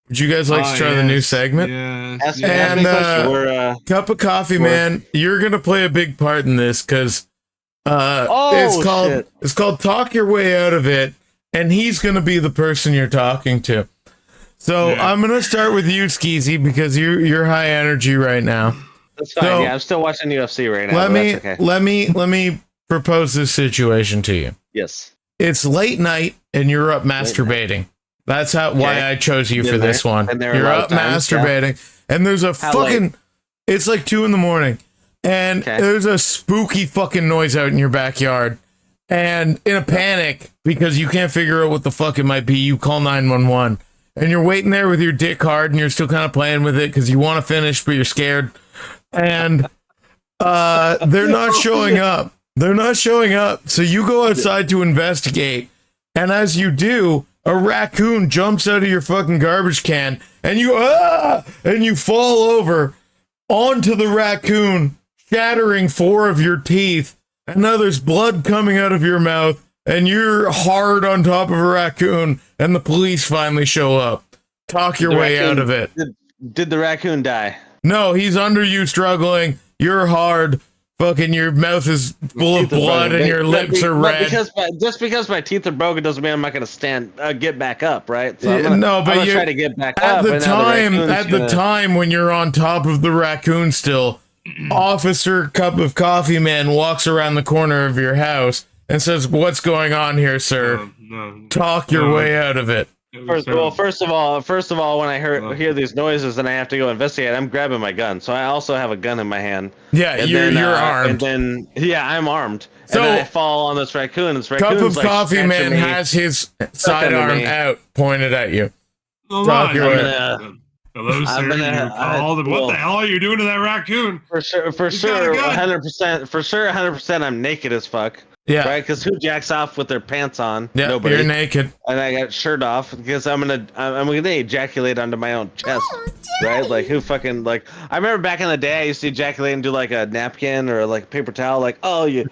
Would you guys like to try the new segment? Yes, Ask me And, a question. We're Cup of coffee, man. You're gonna play a big part in this because shit. it's called Talk Your Way Out of It, and he's gonna be the person you're talking to. So Yeah. I'm gonna start with you, Skeezy, because you're high energy right now. That's fine. So- Yeah, I'm still watching UFC right now. Let but me that's okay. let me propose this situation to you. Yes. It's late night and you're up masturbating. That's why Okay. I chose you Been for this there. one. Been there a You're lot up of times, masturbating, and there's a How fucking late? It's like 2 a.m. and Okay. there's a spooky fucking noise out in your backyard. And in a panic, because you can't figure out what the fuck it might be, you call 911. And you're waiting there with your dick hard, and you're still kind of playing with it because you want to finish, but you're scared. And they're not showing up. They're not showing up. So you go outside to investigate. And as you do, a raccoon jumps out of your fucking garbage can, and you fall over onto the raccoon, shattering 4 of your teeth. And now there's blood coming out of your mouth, and you're hard on top of a raccoon, and the police finally show up. Talk your way out of it. Did the raccoon die? No, he's under you struggling. You're hard. Fucking your mouth is full of blood and your lips are red. Just because my teeth are broken doesn't mean I'm not going to get back up, right? So I'm gonna try to get back at up. the time when you're on top of the raccoon still, Officer Cup of Coffee Man walks around the corner of your house and says, "What's going on here, sir? Talk your way out of it." First of all, when I hear these noises and I have to go investigate, I'm grabbing my gun. So I also have a gun in my hand. Yeah, And you're armed. And then I'm armed. So, and then I fall on this raccoon. This Cup raccoon's of like Coffee Man me. has his sidearm out, pointed at you. Talk your way. Hello, sir. What the hell are you doing to that raccoon? For sure, He's got a gun. 100%. For sure, 100%. I'm naked as fuck. Yeah. Right, because who jacks off with their pants on? Yeah, Nobody. you're naked. And I got shirt off because I'm gonna ejaculate onto my own chest, right? Like who fucking like? I remember back in the day, I used to ejaculate and do like a napkin or like a paper towel. Like, oh, you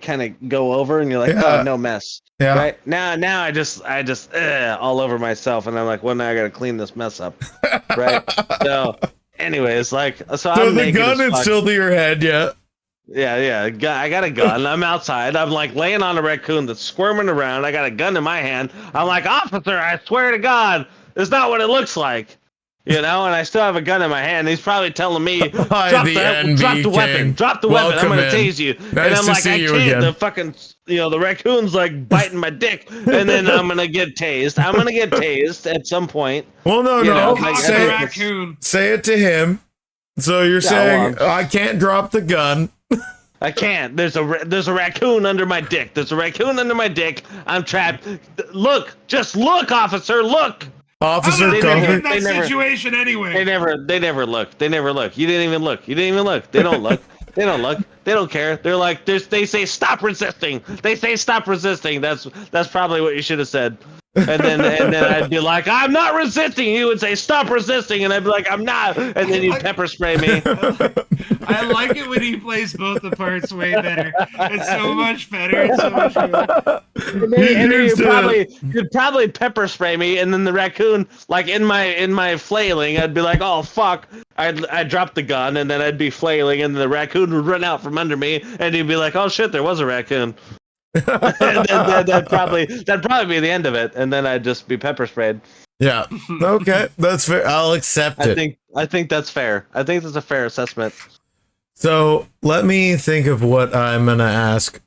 kind of go over and you're like, oh, no mess. Yeah. Right now, I just all over myself, and I'm like, well, now I gotta clean this mess up, right? So, anyways, like, so I'm the naked gun as is fuck. still to your head, yeah. Yeah. I got a gun. I'm outside. I'm like laying on a raccoon that's squirming around. I got a gun in my hand. I'm like, officer, I swear to God, it's not what it looks like. You know, and I still have a gun in my hand. He's probably telling me, drop the weapon. Drop the weapon. I'm going to tase you. Nice and I'm to like, see I you can't. again. The fucking, the raccoon's like biting my dick. And then I'm going to get tased. I'm going to get tased at some point. Well, no. Like, Say it to him. So you're saying, I can't drop the gun. I can't. There's a raccoon under my dick. There's a raccoon under my dick. I'm trapped. Look, just look, officer. Look. Officer, in Coffee. that situation anyway. They never look. They never look. You didn't even look. They don't look. They don't look. They don't care. They're like, they say stop resisting. They say stop resisting. That's probably what you should have said. And then I'd be like, I'm not resisting. You would say stop resisting, and I'd be like, I'm not. And then you'd pepper spray me. I like it when he plays both the parts way better. It's so much better. It's so much better. And then you'd probably pepper spray me, and then the raccoon, like in my flailing, I'd be like, oh fuck. I'd drop the gun, and then I'd be flailing, and the raccoon would run out from under me, and he'd be like, oh shit, there was a raccoon. And then that'd probably be the end of it, and then I'd just be pepper sprayed. Yeah. Okay, that's fair. I'll accept it. I think that's fair. I think that's a fair assessment. So let me think of what I'm gonna ask.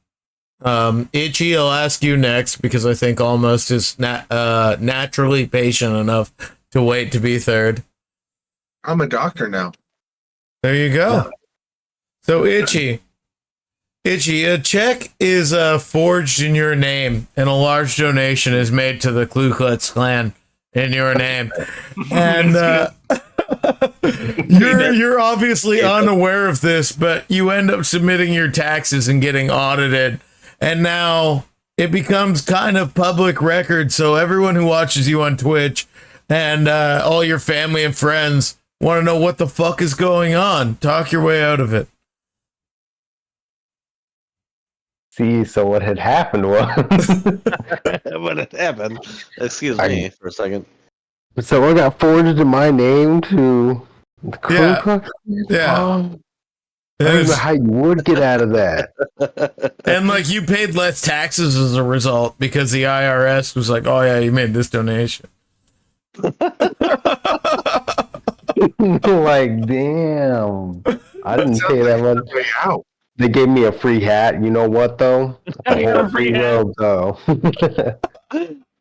Itchy, I'll ask you next because I think Almost is naturally patient enough to wait to be third. I'm a doctor now. There you go. Yeah. So Itchy, a check is forged in your name, and a large donation is made to the Ku Klux Klan in your name, and you're obviously unaware of this, but you end up submitting your taxes and getting audited, and now it becomes kind of public record. So everyone who watches you on Twitch and all your family and friends want to know what the fuck is going on. Talk your way out of it. See, so what had happened was... What had happened? Excuse me for a second. So I got forged in my name to the Ku Klux? Yeah. I don't know how you would get out of that. And like you paid less taxes as a result because the IRS was like, oh yeah, you made this donation. Like, damn. I didn't pay that much. Way out. They gave me a free hat. You know what, though? I got a free hat. Robe, though.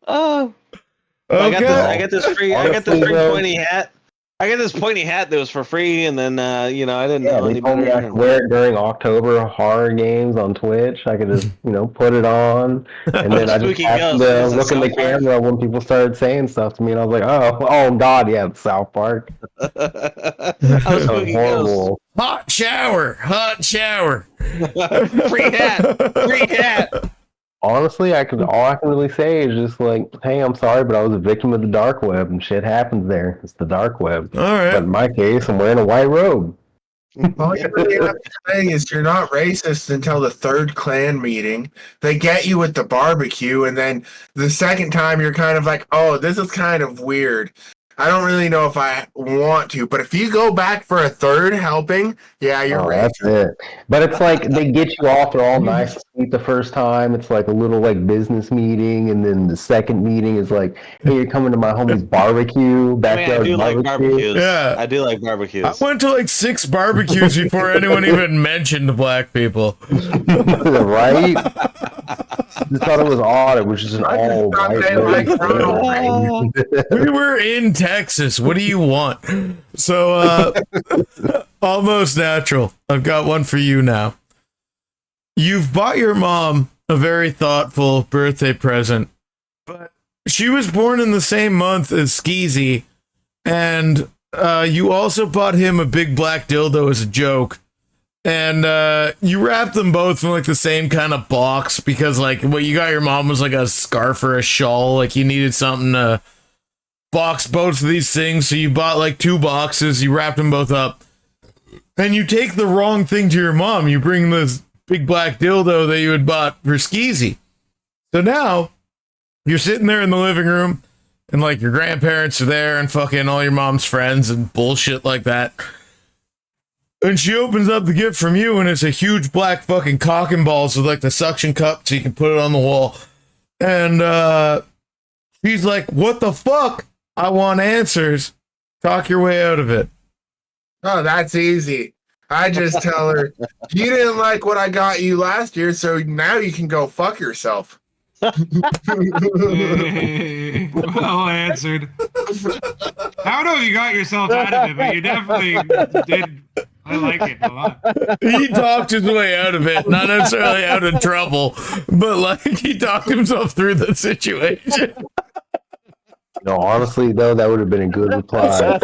Oh. Okay. I got this free pointy hat. I got this pointy hat that was for free, and then I didn't Yeah, know they any told me I better. could wear it during October horror games on Twitch. I could just, put it on, and then I just Spooky happened Ghost. to Is it look in the South Park? camera when people started saying stuff to me, and I was like, oh God, yeah, it's South Park. I was That was Spooky Ghost. horrible. Hot shower. Free hat. Honestly, all I can really say is just like, hey, I'm sorry, but I was a victim of the dark web, and shit happens there. It's the dark web. All right. But in my case, I'm wearing a white robe. All you really have to say is you're not racist until the third clan meeting. They get you with the barbecue, and then the second time you're kind of like, oh, this is kind of weird. I don't really know if I want to, but if you go back for a third helping, yeah, you're Oh, racist. that's it. But it's like they get you off. They're all nice and sweet the first time. It's like a little like business meeting, and then the second meeting is like, hey, you're coming to my homie's barbecue, I mean, I backyard do like barbecue. barbecues. Yeah. I do like I barbecues. went to like 6 barbecues before anyone even mentioned black people. Right? Just thought it was odd. It was just an I just all thought white. they race liked Ronald table. We were in Texas. What do you want? So, almost natural. I've got one for you now. You've bought your mom a very thoughtful birthday present, but she was born in the same month as Skeezy, and you also bought him a big black dildo as a joke. And you wrapped them both in like the same kind of box because like what you got your mom was like a scarf or a shawl. Like you needed something to box both of these things. So you bought like 2 boxes, you wrapped them both up. And you take the wrong thing to your mom. You bring this big black dildo that you had bought for Skeezy. So now you're sitting there in the living room and like your grandparents are there and fucking all your mom's friends and bullshit like that. And she opens up the gift from you, and it's a huge black fucking cock and balls with like the suction cup so you can put it on the wall. And she's like, what the fuck? I want answers. Talk your way out of it. Oh, that's easy. I just tell her, you didn't like what I got you last year, so now you can go fuck yourself. Well answered. I don't know if you got yourself out of it, but you definitely did. I like it a lot. He talked his way out of it, not necessarily out of trouble, but like he talked himself through the situation. No, honestly, though, that would have been a good reply. It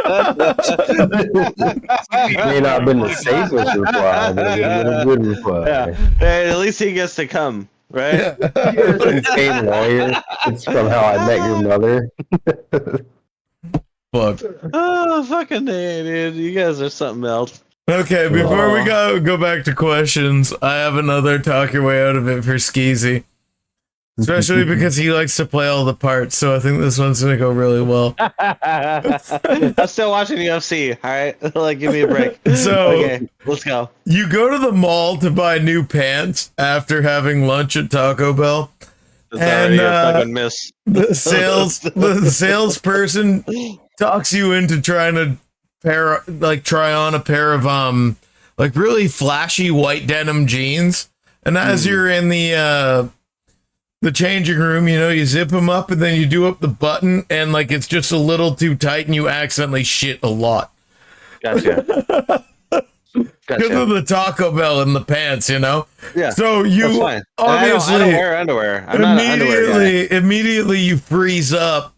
may not have been the safest reply, but it would have been a good reply. Yeah. Hey, at least he gets to come, right? Insane lawyer. It's from How I Met Your Mother. Fuck. Oh, fucking day, dude. You guys are something else. Okay, before we go back to questions, I have another talk your way out of it for Skeezy. Especially because he likes to play all the parts, so I think this one's gonna go really well. I'm still watching UFC, alright? Like, give me a break. So, okay, let's go. you go to the mall to buy new pants after having lunch at Taco Bell. It's And, already a fucking miss. The salesperson talks you into trying to try on a pair of like really flashy white denim jeans. And as you're in the changing room, you zip them up and then you do up the button and like it's just a little too tight and you accidentally shit a lot. Gotcha. Because of the Taco Bell in the pants, Yeah. So That's you fine. obviously I don't wear underwear. I'm not an underwear guy. immediately you freeze up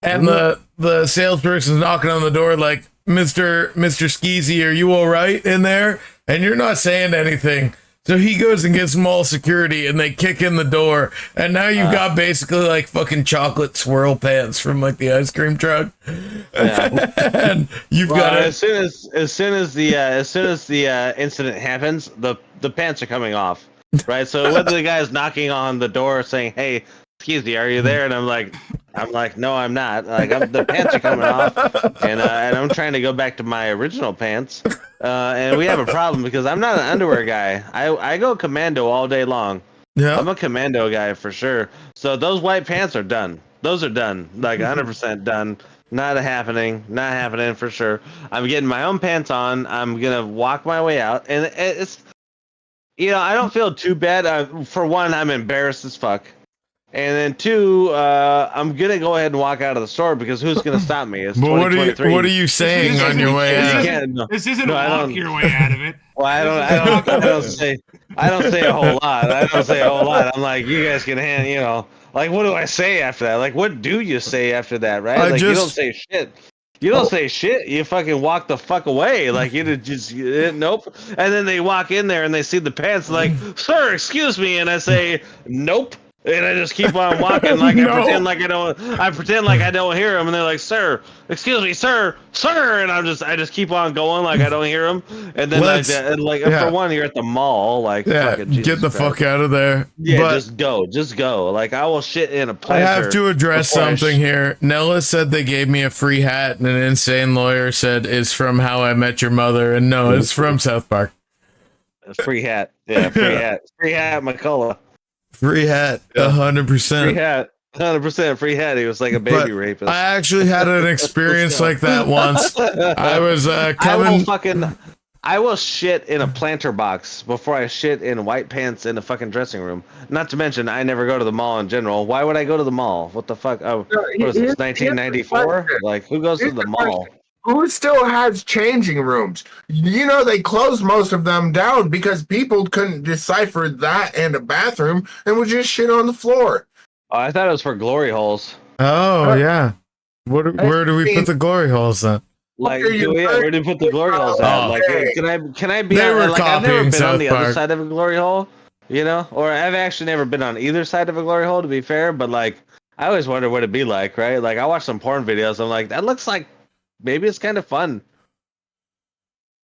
and the salesperson's knocking on the door like, Mr. Skeezy, are you all right in there? And you're not saying anything. So he goes and gets mall security and they kick in the door. And now you've got basically like fucking chocolate swirl pants from like the ice cream truck. Yeah. And you've got as soon as the incident happens, the pants are coming off. Right? So when the guy's knocking on the door saying, "Hey, Skeezy, are you there?" And I'm like, no, I'm not. Like, the pants are coming off, and I'm trying to go back to my original pants. And we have a problem because I'm not an underwear guy. I go commando all day long. Yeah. I'm a commando guy for sure. So those white pants are done. Those are done. Like 100% done. Not happening. Not happening for sure. I'm getting my own pants on. I'm gonna walk my way out, and it's, I don't feel too bad. For one, I'm embarrassed as fuck. And then 2, I'm gonna go ahead and walk out of the store because who's gonna stop me? It's But what are 2023. you saying on your way You out? can't- no. This isn't No, I walk don't- your way out of it. Well, I don't say a whole lot. I don't say a whole lot. I'm like, you guys can like, what do I say after that? Like, what do you say after that, right? Like, you don't say shit. You don't say shit. You fucking walk the fuck away. Like, nope. And then they walk in there and they see the pants, like, sir, excuse me. And I say, nope. And I just keep on walking, like No. I pretend like I don't hear them, and they're like, "Sir, excuse me, sir," and I just keep on going like I don't hear them, and then for one, you're at the mall, like fucking Jesus get the Christ. fuck out of there. Yeah, But just go. Like I will shit in a I planter. have to address before I something here. Nella said they gave me a free hat, and an insane lawyer said it's from How I Met Your Mother, and no, it's from South Park. Free hat, yeah, free hat, McCullough. Free hat, Yeah. 100%. Free hat, 100% free hat. He was like a baby But rapist. I actually had an experience like that once. I was coming. I will shit in a planter box before I shit in white pants in a fucking dressing room. Not to mention, I never go to the mall in general. Why would I go to the mall? What the fuck? Oh, what is this, 1994? Like, who goes to the mall? Who still has changing rooms? You know, they closed most of them down because people couldn't decipher that and a bathroom and would just shit on the floor. Oh, I thought it was for glory holes. Oh, yeah. Where do we put the glory holes then? Like, Where you where do you put the glory holes at? Oh. Like, can I be They on, were like, I've never copying been on South the Park. other side of a glory hole, you know? Or I've actually never been on either side of a glory hole, to be fair, but, like, I always wonder what it'd be like, right? Like, I watch some porn videos, I'm like, that looks like, maybe it's kind of fun.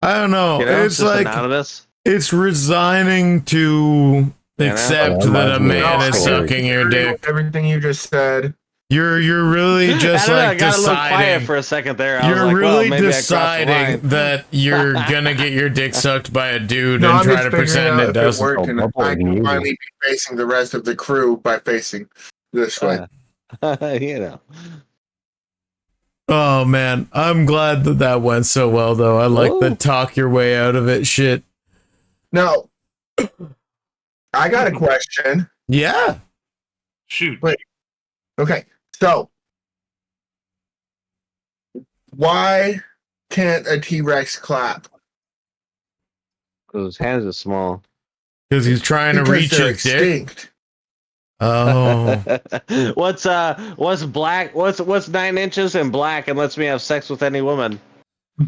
I don't know. You know? It's just like, anonymous. it's resigning to accept Yeah, that a reminds me of man is story. sucking your dick. Everything you just said. You're really just I don't know, I like gotta look quiet deciding. for a second there. I was You're like, well, really maybe I crossed the deciding line. that you're gonna get your dick sucked by a dude No, and I'm try just to figuring pretend out it if it doesn't. worked, and Oh, I can easy. finally be facing the rest of the crew by facing this way. You know. Oh man, I'm glad that went so well though. I like the Ooh. talk your way out of it shit. Now, I got a question. Yeah. Shoot. Wait. Okay, so why can't a T-Rex clap? His hands are small. Because he's trying to Because reach they're his dick. extinct. Oh. What's black? What's 9 inches and black and lets me have sex with any woman?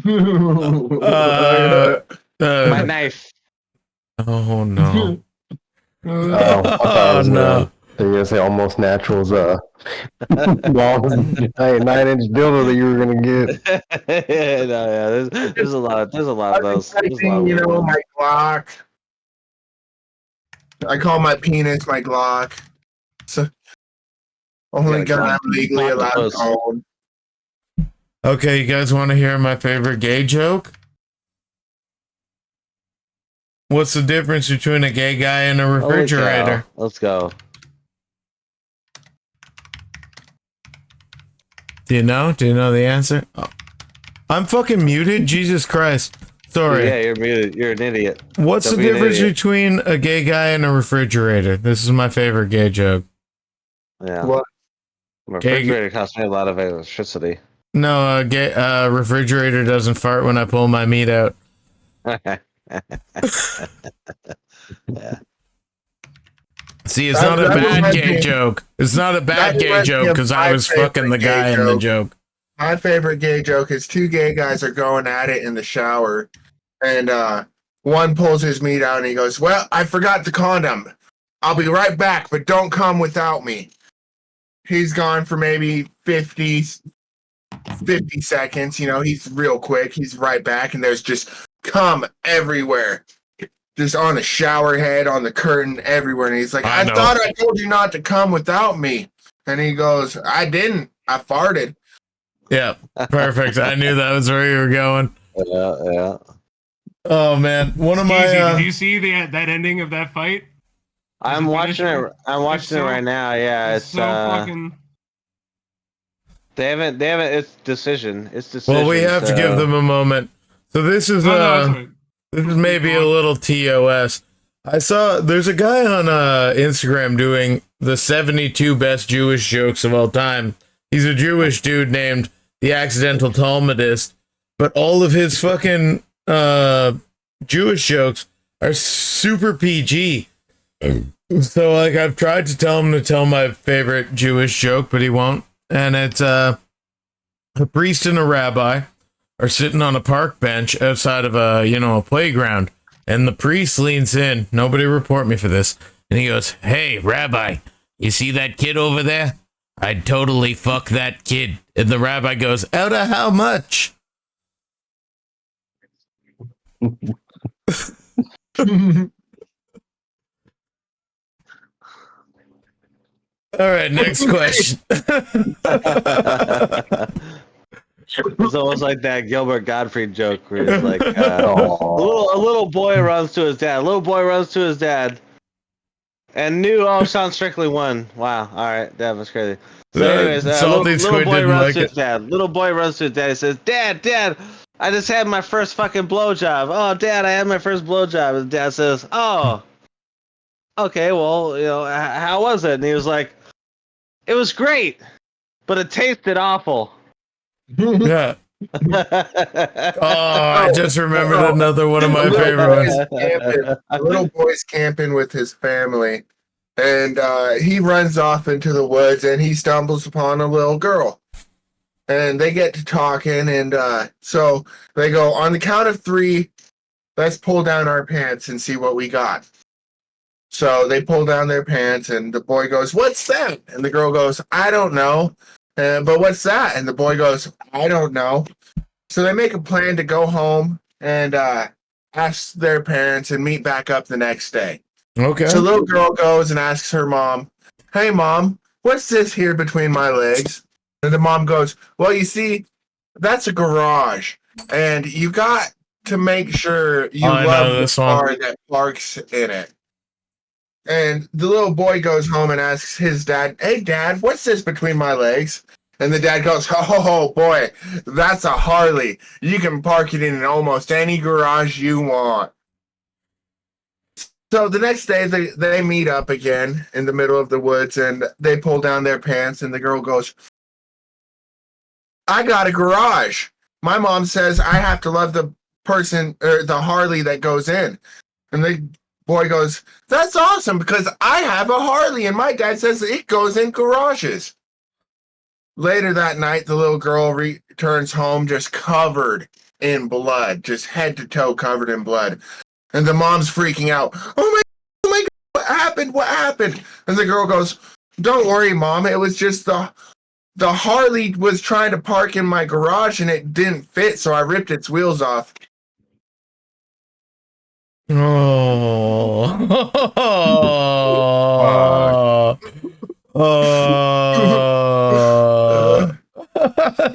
Uh, My knife. oh no. Oh, I thought I was no. they're gonna say almost natural's long 9-inch dildo that you were gonna get. No, yeah, there's a lot of I've been those. There's a lot typing, of you know, those. my Glock. I call my penis my Glock. So only Yeah, gun Glock- I'm legally Glock allowed close. to own. Okay, you guys want to hear my favorite gay joke? What's the difference between a gay guy and a Holy cow. refrigerator? Let's go. Do you know? Do you know the answer? Oh. I'm fucking muted. Jesus Christ. Sorry. Yeah, you're muted. You're an idiot. What's Don't the be an difference idiot. between a gay guy and a refrigerator? This is my favorite gay joke. Yeah. What? Refrigerator costs me a lot of electricity. No, a gay refrigerator doesn't fart when I pull my meat out. Yeah. See, it's That- not a that bad reminds gay me- joke. It's not a bad that gay reminds me joke of because my I was fucking the favorite guy gay in the joke. joke. My favorite gay joke is 2 gay guys are going at it in the shower, and one pulls his meat out and he goes, "Well, I forgot the condom. I'll be right back, but don't come without me." He's gone for maybe 50 seconds. You know, he's real quick. He's right back, and there's just cum everywhere. Just on the shower head, on the curtain, everywhere. And he's like, I I know. thought I told you not to come without me. And he goes, I didn't. I farted. Yeah, perfect. I knew that was where you were going. Yeah. Oh man, one of my Skeezy, did you see that ending of that fight? I'm watching finished? it. I'm watching it so- right now. Yeah, it's so fucking. They haven't. It's decision. It's decision. well, we have to give them a moment. So this is No, it's all right. this is maybe a little TOS. I saw there's a guy on Instagram doing the 72 best Jewish jokes of all time. He's a Jewish dude named the Accidental Talmudist, but all of his fucking Jewish jokes are super PG. So like I've tried to tell him to tell my favorite Jewish joke, but he won't. And it's a priest and a rabbi are sitting on a park bench outside of a playground. And the priest leans in. Nobody report me for this. And he goes, "Hey, Rabbi, you see that kid over there? I'd totally fuck that kid." And the rabbi goes, "Out of how much?" All right, next question. It's almost like that Gilbert Gottfried joke where it's like a little boy runs to his dad. A little boy runs to his dad and knew Sean Strictly won. Wow. All right, that was crazy. So anyways, little boy runs to his dad. Little boy runs to his dad. He says, Dad, I just had my first fucking blowjob. Oh, Dad, I had my first blowjob. And Dad says, "Oh, okay, well, how was it?" And he was like, "It was great, but it tasted awful." Yeah. I just remembered another one of my favorite ones. A little boy's camping with his family, and he runs off into the woods, and he stumbles upon a little girl. And they get to talking, and so they go, "On the count of 3, let's pull down our pants and see what we got." So they pull down their pants, and the boy goes, "What's that?" And the girl goes, "I don't know. But what's that?" And the boy goes, "I don't know." So they make a plan to go home and ask their parents and meet back up the next day. Okay. So the little girl goes and asks her mom, "Hey, Mom, what's this here between my legs?" And the mom goes, "Well, you see, that's a garage. And you got to make sure you love the car that parks in it." And the little boy goes home and asks his dad, "Hey, Dad, what's this between my legs?" And the dad goes, "Oh, boy, that's a Harley. You can park it in almost any garage you want." So the next day, they meet up again in the middle of the woods, and they pull down their pants, and the girl goes, "I got a garage. My mom says I have to love the person, or the Harley that goes in." And the boy goes, "That's awesome, because I have a Harley, and my dad says it goes in garages." Later that night, the little girl returns home just covered in blood, just head to toe covered in blood. And the mom's freaking out. Oh my God, what happened? What happened?" And the girl goes, "Don't worry, Mom. It was just the Harley was trying to park in my garage, and it didn't fit, so I ripped its wheels off."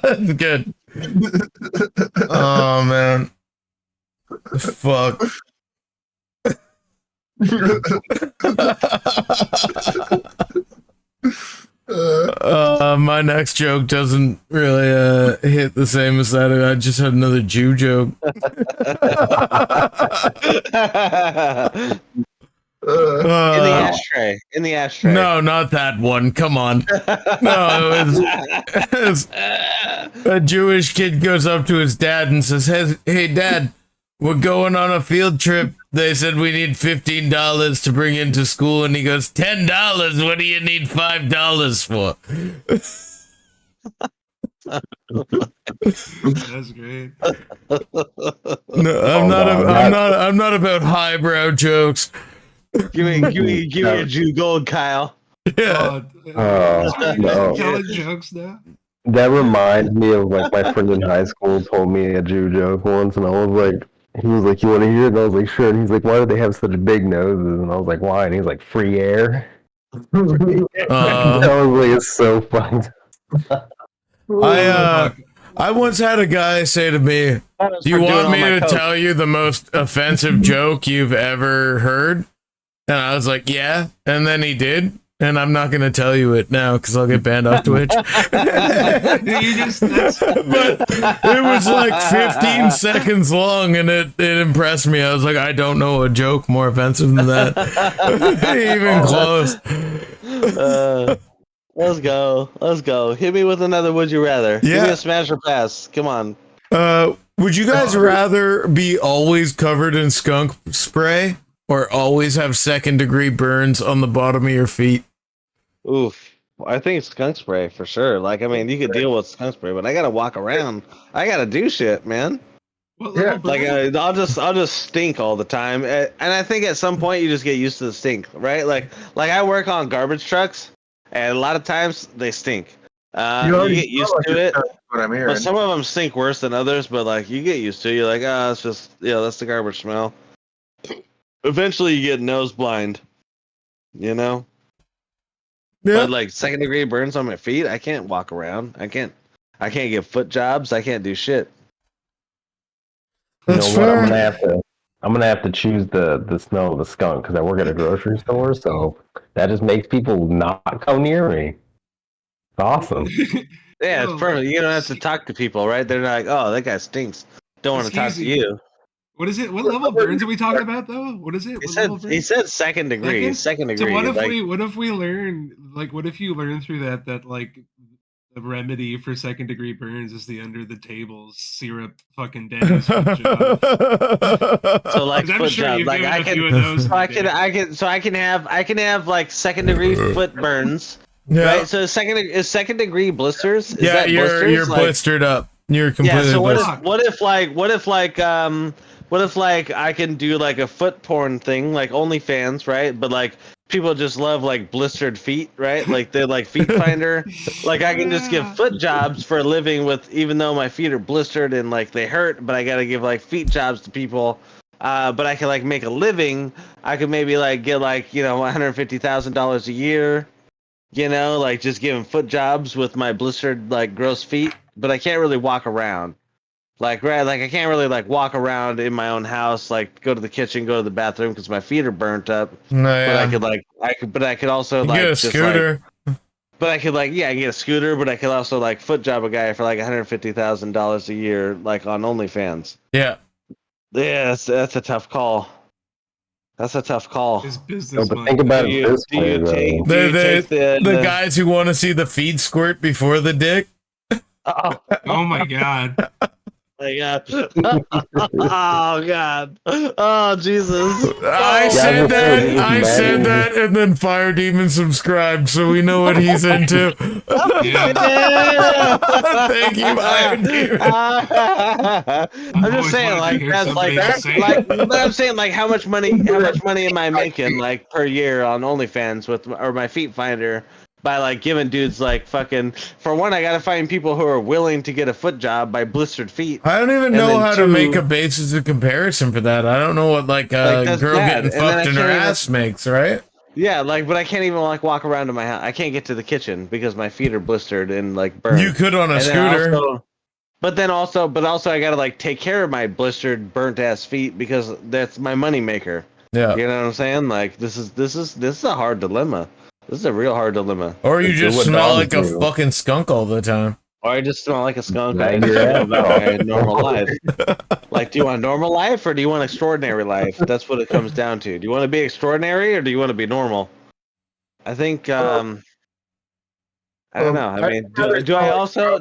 That's good. Oh man, fuck. My next joke doesn't really hit the same as that. I just had another Jew joke. In the ashtray. No, not that one. Come on. No, it was a Jewish kid goes up to his dad and says, "Hey, Dad, we're going on a field trip. They said we need $15 to bring into school." And he goes, "$10? What do you need $5 for?" That's great. No, I'm not about highbrow jokes. Give me a Jew gold, Kyle. Yeah. No. Telling jokes now. That reminds me of like my friend in high school told me a Jew joke once, and I was like, he was like, "You want to hear it?" And I was like, "Sure." And he's like, "Why do they have such big noses?" And I was like, "Why?" And he's like, "Free air." I was like, it's so funny. I once had a guy say to me, "Do you want me to tell you the most offensive joke you've ever heard?" And I was like, "Yeah." And then he did. and I'm not going to tell you it now because I'll get banned off Twitch. You just that's But it was like 15 seconds long, and it impressed me. I was like, I don't know a joke more offensive than that. Even close. Let's go. Let's go. Hit me with another would you rather. Give me Yeah. a smash or pass. Come on. Would you guys rather be always covered in skunk spray or always have second-degree burns on the bottom of your feet? Oof. I think it's skunk spray for sure. Like, I mean, you could deal with skunk spray, but I gotta walk around. I gotta do shit, man. what Yeah, level Like, burn? I'll just stink all the time, and I think at some point you just get used to the stink, right? Like I work on garbage trucks, and a lot of times they stink. You already get used know to it, what I'm but hearing. some of them stink worse than others. But like, you get used to it. You're like, oh, it's just that's the garbage smell. Eventually, you get nose blind. You know. Yeah. But like second degree burns on my feet, I can't walk around. I can't get foot jobs. I can't do shit. That's you know what? fair. I'm gonna have to choose the smell of the skunk because I work at a grocery store, so that just makes people not come near me. It's awesome. Yeah, Whoa. it's perfect. You don't have to talk to people, right? They're like, oh, that guy stinks. Don't want to talk to Excuse me. you. What is it? What level burns are we talking about though? What is it? He What said level burns? he said second degree. Second So degree. what if like, we learn like what if you learn through that like the remedy for second degree burns is the under the table syrup fucking Denny's foot job. so like 'Cause I'm foot sure job. you've Like given I a few can of those. so I can have like second degree foot burns. Yeah. Right? So second degree blisters? Is Yeah, that blisters? you're Like, blistered up. You're completely yeah, so blistered. what if I can do like a foot porn thing, like OnlyFans, right? But like people just love like blistered feet, right? Like they're like feet finder. Like I can just give foot jobs for a living with, even though my feet are blistered and like they hurt, but I gotta give like feet jobs to people. But I can like make a living. I could maybe like get like, $150,000 a year, like just giving foot jobs with my blistered like gross feet. But I can't really walk around. Like, right, like I can't really like walk around in my own house, like go to the kitchen, go to the bathroom because my feet are burnt up. No, But yeah. I could also You like get a just scooter. but I could like I get a scooter, but I could also like foot job a guy for like $150,000 a year, like on OnlyFans. Yeah. Yeah, that's a tough call. That's a tough call. His No, business but mind. think about Do it you, this do way, you though. take, do The, you take the, the guys who want to see the feed squirt before the dick. oh, Oh my god. my god. Oh god. Oh Jesus. I Oh, said Yeah, that. I said that, and then Fire Demon subscribed, so we know what he's into. Yeah. Thank you, Fire Demon. I'm just always saying, wanted to like hear that's like somebody say like, it. but I'm saying like how much money am I making like per year on OnlyFans or my feet finder by like giving dudes like fucking, for one, I gotta find people who are willing to get a foot job by blistered feet. I don't even And know then how to two- make a basis of comparison for that. I don't know what like a that's girl bad. getting And then I fucked in her can't even- ass makes, right? Yeah, like, but I can't even like walk around to my house. I can't get to the kitchen because my feet are blistered and like burned. You could on a And then scooter. but also I gotta like take care of my blistered, burnt ass feet because that's my money maker. Yeah. You know what I'm saying? Like this is a hard dilemma. This is a real hard dilemma. Or you Do just what smell dogs like a do. fucking skunk all the time. Or I just smell like a skunk. Bang I your go ass about off. my normal life. Like, do you want normal life or do you want extraordinary life? That's what it comes down to. Do you want to be extraordinary or do you want to be normal? I think I don't know. I mean, do I also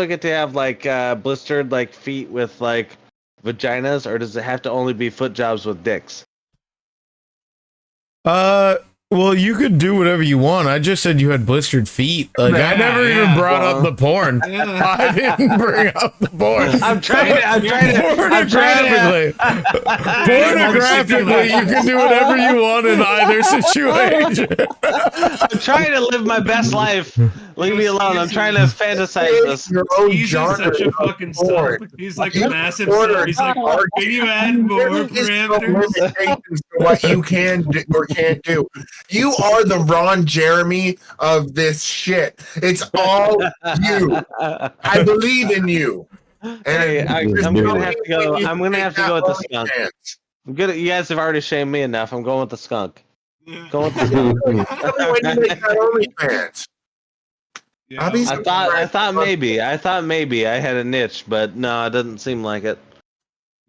get to have like blistered like feet with like vaginas, or does it have to only be foot jobs with dicks? Well, you could do whatever you want. I just said you had blistered feet. Like I never even brought up the porn. Yeah. I didn't bring up the porn. I'm trying to Pornographically, you can do whatever you want in either situation. I'm trying to live my best life. Leave me alone. I'm trying to fantasize this. Your own He's genre such a of fucking porn. sub. He's like a You massive order sub. He's like, art. can you add more There is no parameters? limitations to what you can do or can't do. You are the Ron Jeremy of this shit. It's all you. I believe in you. Hey, I'm gonna have to go. I'm gonna have to go with the skunk. OnlyFans. I'm good. You guys have already shamed me enough. I'm going with the skunk. Go with the Tell me when you make that OnlyFans. Yeah, I'll be I thought maybe I had a niche, but no, it doesn't seem like it.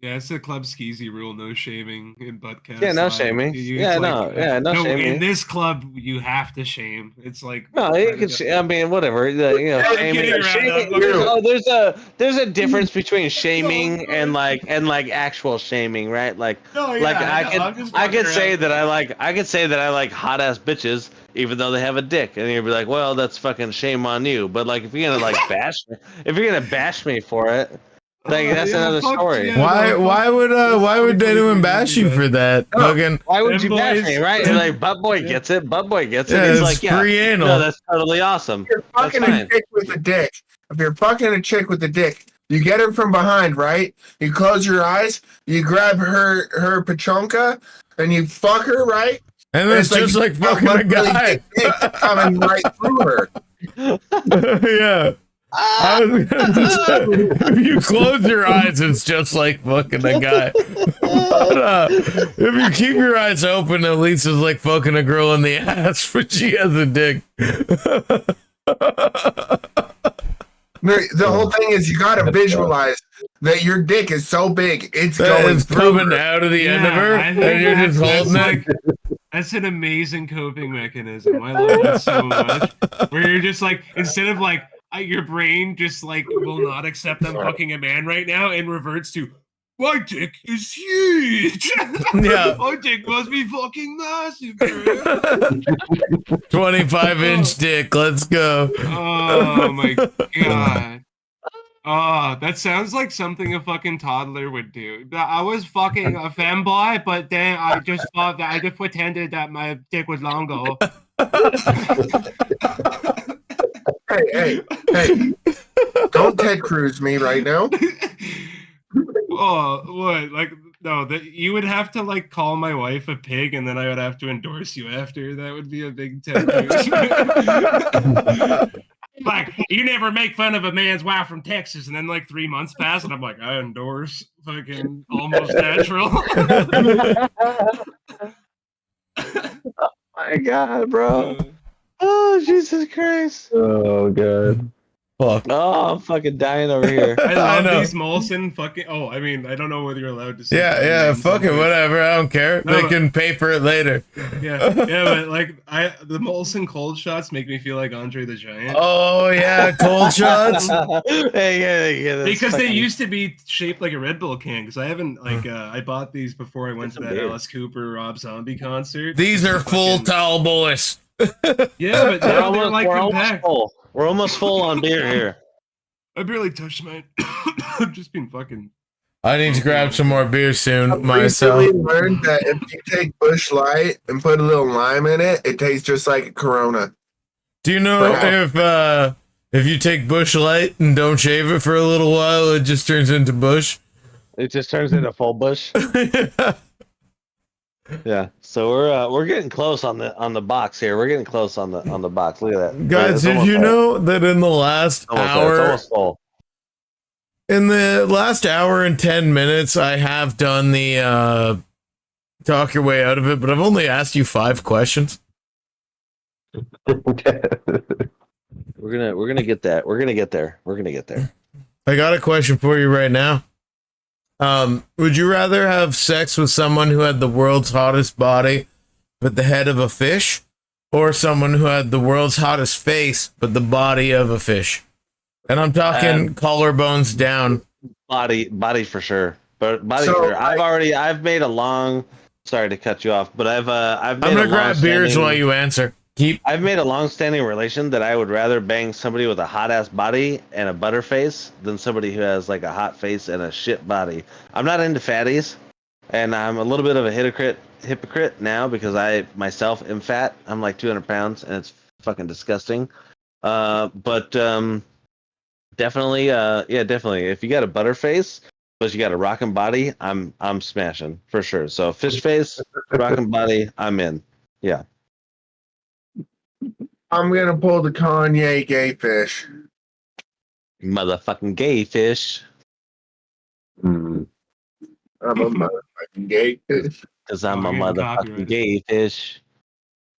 yeah, it's the Club Skeezy rule: no shaming in ButtCast. Yeah, no Live. shaming. It's Yeah, no, yeah, no shaming. In this club, you have to shame. It's like No, you can. I mean, whatever. You know, I'm shaming. kidding around, Shaming I'm fucking- there's a difference between shaming and like actual shaming, right? Like, No, yeah, like I know, I'm just I fucking could say around. that I could say that I like hot ass bitches, even though they have a dick, and you'd be like, well, that's fucking shame on you. But like, if you're gonna like if you're gonna bash me for it, like that's yeah, another fuck story. yeah. Why would anyone bash you for that? Fucking Why would Them you bash boys- me, right? And like, ButtBoi gets it. ButtBoi gets it. Yeah, He's it's like, yeah, free anal. no, that's totally awesome. If you're That's fucking a fine. chick with a dick, if you're fucking a chick with a dick, you get her from behind, right? You close your eyes, you grab her pachonka, and you fuck her, right? and And it's just like you got fucking a one really guy. big dick coming right through her. Yeah. I was gonna say, if you close your eyes, it's just like fucking a guy. But if you keep your eyes open, at least it's like fucking a girl in the ass, but she has a dick. The whole thing is you gotta visualize that your dick is so big, it's going It's through coming her. out of the end of Yeah, her, I think and you're just that's holding it. That's an amazing coping mechanism. I love that so much. Where you're just like, instead of like, your brain just like will not accept I'm fucking a man right now and reverts to, my dick is huge. Yeah. My dick must be fucking massive, bro. 25-inch dick. Let's go. Oh my god. Oh, that sounds like something a fucking toddler would do. I was fucking a femboy, but then I just thought that I just pretended that my dick was longer. Hey, don't Ted Cruz me right now. Oh, what? Like, no, that you would have to like call my wife a pig, and then I would have to endorse you after. That would be a big Ted Cruz. Like, you never make fun of a man's wife from Texas, and then like 3 months pass, and I'm like, I endorse fucking almost natural. My God, bro. Oh, Jesus Christ. Oh god. Fuck. Oh, I'm fucking dying over here. I love know. these Molson fucking. Oh, I mean, I don't know whether you're allowed to say. Yeah, fucking yeah, names fuck on it, this. whatever. I don't care. No, They but- can pay for it later. Yeah, but like the Molson cold shots make me feel like Andre the Giant. Oh yeah, cold shots. Hey, yeah, that's Because they fucking- used to be shaped like a Red Bull can. Because I haven't like I bought these before I went to some that beer. Alice Cooper Rob Zombie concert. These are full Fucking- tall boys. Yeah, but now they're like we're almost compact. full. We're almost full on beer here. I barely touched mine. I've just been fucking. I need to grab some more beer soon I've myself. recently learned that if you take Bush Light and put a little lime in it, it tastes just like a Corona. Do you know Wow. if you take Bush Light and don't shave it for a little while, it just turns into Bush? It just turns into full bush. Yeah. So we're getting close on the box here. We're getting close on the box. Look at that. Guys, It's did almost you there. know that in the last Almost there. It's hour, almost full. in the last hour and 10 minutes, I have done the talk your way out of it, but I've only asked you 5 questions. We're gonna get that. We're gonna get there. We're gonna get there. I got a question for you right now. Would you rather have sex with someone who had the world's hottest body but the head of a fish, or someone who had the world's hottest face but the body of a fish? And I'm talking collarbones down. Body for sure. But body So, for sure. I've made a long. Sorry to cut you off, but I've made I'm a gonna grab beers long-standing- while you answer. Keep. I've made a long-standing relation that I would rather bang somebody with a hot-ass body and a butter face than somebody who has like a hot face and a shit body. I'm not into fatties, and I'm a little bit of a hypocrite now because I myself am fat. I'm like 200 pounds, and it's fucking disgusting. But definitely, definitely. If you got a butter face, but you got a rockin' body, I'm smashing for sure. So fish face, rockin' body, I'm in. Yeah. I'm gonna pull the Kanye gay fish. Motherfucking gay fish. Mm. I'm a motherfucking gay fish. Because I'm a Oh, getting motherfucking copyrighted. gay fish.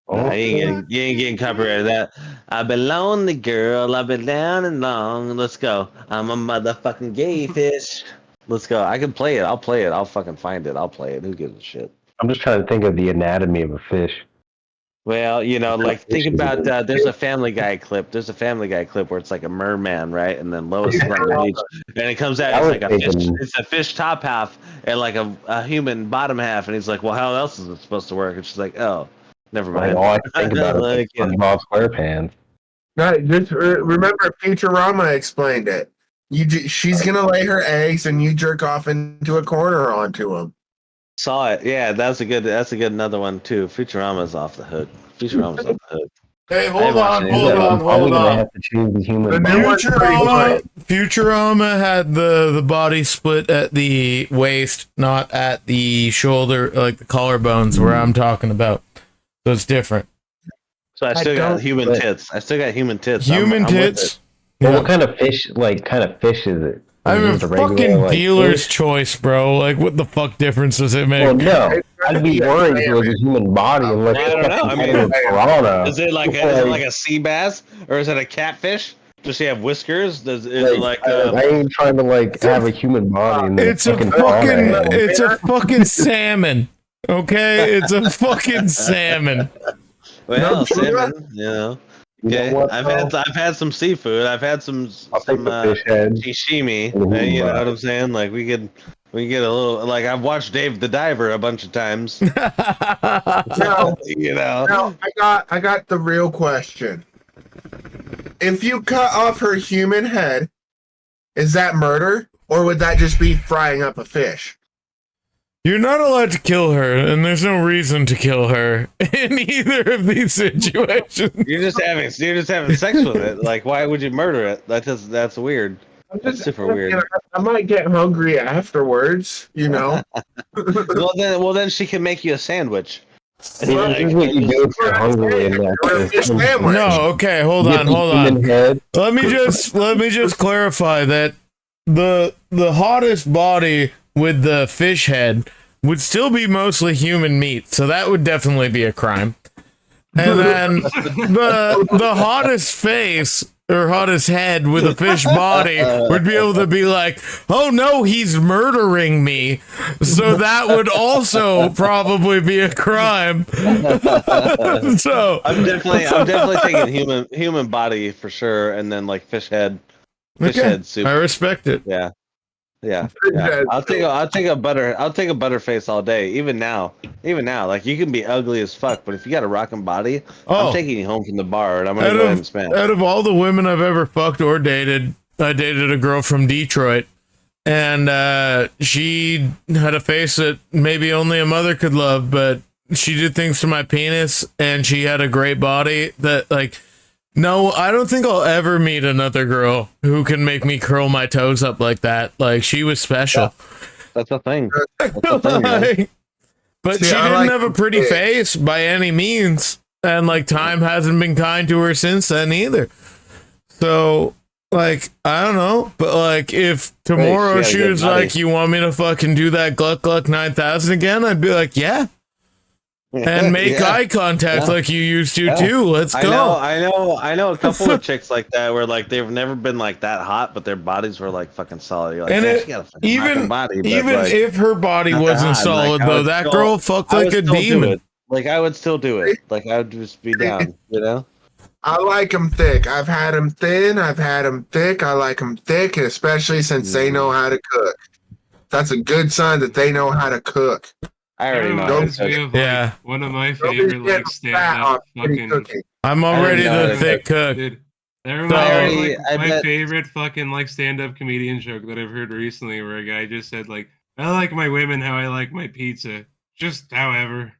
Nah, you ain't getting copyrighted that. I've been lonely, girl. I've been down and long. Let's go. I'm a motherfucking gay fish. Let's go. I can play it. I'll play it. I'll fucking find it. I'll play it. Who gives a shit? I'm just trying to think of the anatomy of a fish. Well, like think Fish is about good. there's a Family Guy clip. There's a Family Guy clip where it's like a merman, right? And then Lois is on the beach, and it comes out. I It's was like a fish. thinking- It's a fish top half and like a human bottom half. And he's like, "Well, how else is it supposed to work?" And she's like, "Oh, never Like, mind." all I can think about Like, is SpongeBob SquarePants. No, just remember Futurama explained it. She's gonna lay her eggs, and you jerk off into a corner onto them. Saw it. Yeah, that's a good another one too. Futurama's off the hook. Futurama's off the hook. Hey, I hold watched on, it. hold on, Probably hold gonna on. have to choose the human The body. new one's pretty funny. Futurama had the body split at the waist, not at the shoulder, like the collarbones, where I'm talking about. So it's different. So I still got don't- human but- tits. I still got human tits. Human I'm with tits. it. Well, Yeah. what kind of fish? Like, kind of fish is it? I'm Is a it just regular, fucking like, dealer's fish? choice, bro. Like, what the fuck difference does it make? Well, no. I'd be worried if it was a human body unless I it's don't know. fucking I mean, a piranha. Is it like a sea bass or is it a catfish? Does she have whiskers? Is it like I ain't trying to like have a human body. And then It's a fucking fucking, piranha. it's a fucking salmon. Okay, it's a fucking salmon. well, No, salmon, You know Okay, what, I've had some seafood. I've had some I'll take the fish head. sashimi. Ooh, You know right. what I'm saying? Like we could get a little. Like I've watched Dave the Diver a bunch of times. Now, You know. now I got the real question. If you cut off her human head, is that murder, or would that just be frying up a fish? You're not allowed to kill her, and there's no reason to kill her in either of these situations. You're just having sex with it. Like why would you murder it? That's weird. That's super weird. I might get hungry afterwards, you know. Well then she can make you a sandwich. This is what you do if you're hungry and Or a fish sandwich. No, okay, hold Get on, the hold on. human head. Let me just clarify that the hottest body with the fish head would still be mostly human meat, so that would definitely be a crime. And then the hottest face or hottest head with a fish body would be able to be like, oh no, he's murdering me. So that would also probably be a crime. So I'm definitely taking human body for sure, and then like fish head soup. I respect it. Yeah. I'll take a butter face all day. Even now, like you can be ugly as fuck, but if you got a rockin' body, Oh. I'm taking you home from the bar and I'm gonna go ahead and smash. Out of all the women I've ever fucked or dated, I dated a girl from Detroit, and she had a face that maybe only a mother could love, but she did things to my penis, and she had a great body that, like, no, I don't think I'll ever meet another girl who can make me curl my toes up like that. Like, she was special. That's a thing. That's a thing, man. Like, but See, she I didn't like have a pretty face by any means, and like time hasn't been kind to her since then either. So like I don't know, but like if tomorrow she had a she good was body. like, "You want me to fucking do that Gluck Gluck 9000 again?" I'd be like, "Yeah," and make Yeah. eye contact Yeah. like you used to Yeah. too. Let's go. I know a couple of chicks like that where like they've never been like that hot, but their bodies were like fucking solid. You're like, And "Man, it- she got a fucking rockin' body, but, Even like, if her body not that wasn't hot, solid like, I though, would that still- girl fucked I like would a still do demon. it. Like I would still do it. Like I would just be down, you know? I like them thick. I've had them thin. I've had them thick. I like them thick, and especially since they know how to cook. That's a good sign that they know how to cook. I already know. Reminds how to me cook. of, like, Yeah. one of my Nobody's favorite like getting stand fat up off pretty fucking cooking. I'm I already already know the how to thick cook. dude. That I reminds me already- of I like, my bet- favorite fucking like stand-up comedian joke that I've heard recently, where a guy just said like, "I like my women how I like my pizza, just however."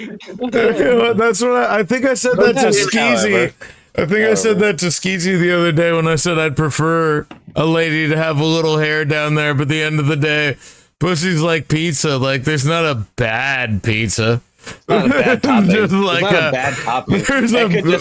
That's what I think I said that to Skeezy. I think I said that to Skeezy the other day when I said I'd prefer a lady to have a little hair down there, but at the end of the day, pussy's like pizza. Like, there's not a bad pizza. It's not a bad topping. Just like it's not a- a bad topping. there's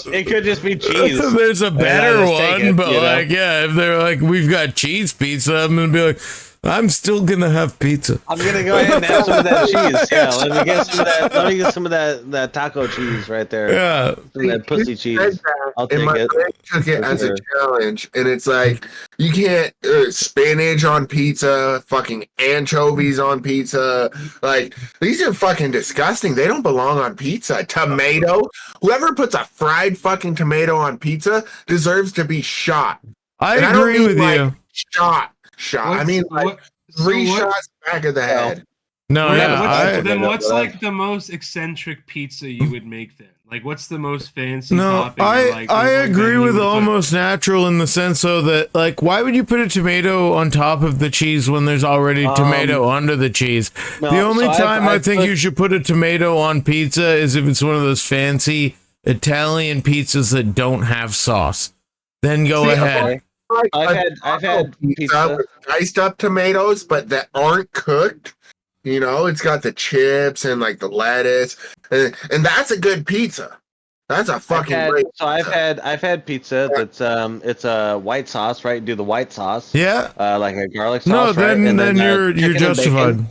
It could just be cheese. There's a better just take one, it, but you know? like, yeah, if they're like, we've got cheese pizza, I'm gonna be like, I'm still gonna have pizza. I'm gonna go ahead and have some of that cheese. Yeah, let me get some of that. Let me get some of that taco cheese right there. Yeah. Some of that pussy cheese. I'll And take my it. friend took it For as sure. a challenge, and it's like you can't spinach on pizza, fucking anchovies on pizza. Like these are fucking disgusting. They don't belong on pizza. Tomato. Whoever puts a fried fucking tomato on pizza deserves to be shot. I And I don't agree mean with like you. shot. I mean like three shots back of the head. No, Wait, yeah, what's like the most eccentric pizza you would make then? Like, what's the most fancy no, topping? I or, like, I like, agree then you with would put- almost natural in the sense though that like why would you put a tomato on top of the cheese when there's already tomato under the cheese? No, The only so time I I've think put- you should put a tomato on pizza is if it's one of those fancy Italian pizzas that don't have sauce. Then go See, ahead. Like I've had pizza. with diced up tomatoes, but that aren't cooked. You know, it's got the chips and like the lettuce, and that's a good pizza. That's a fucking great. I've had pizza that's it's a white sauce, right? Do the white sauce. Yeah. Like a garlic No, sauce, right? then you're chicken and justified. bacon.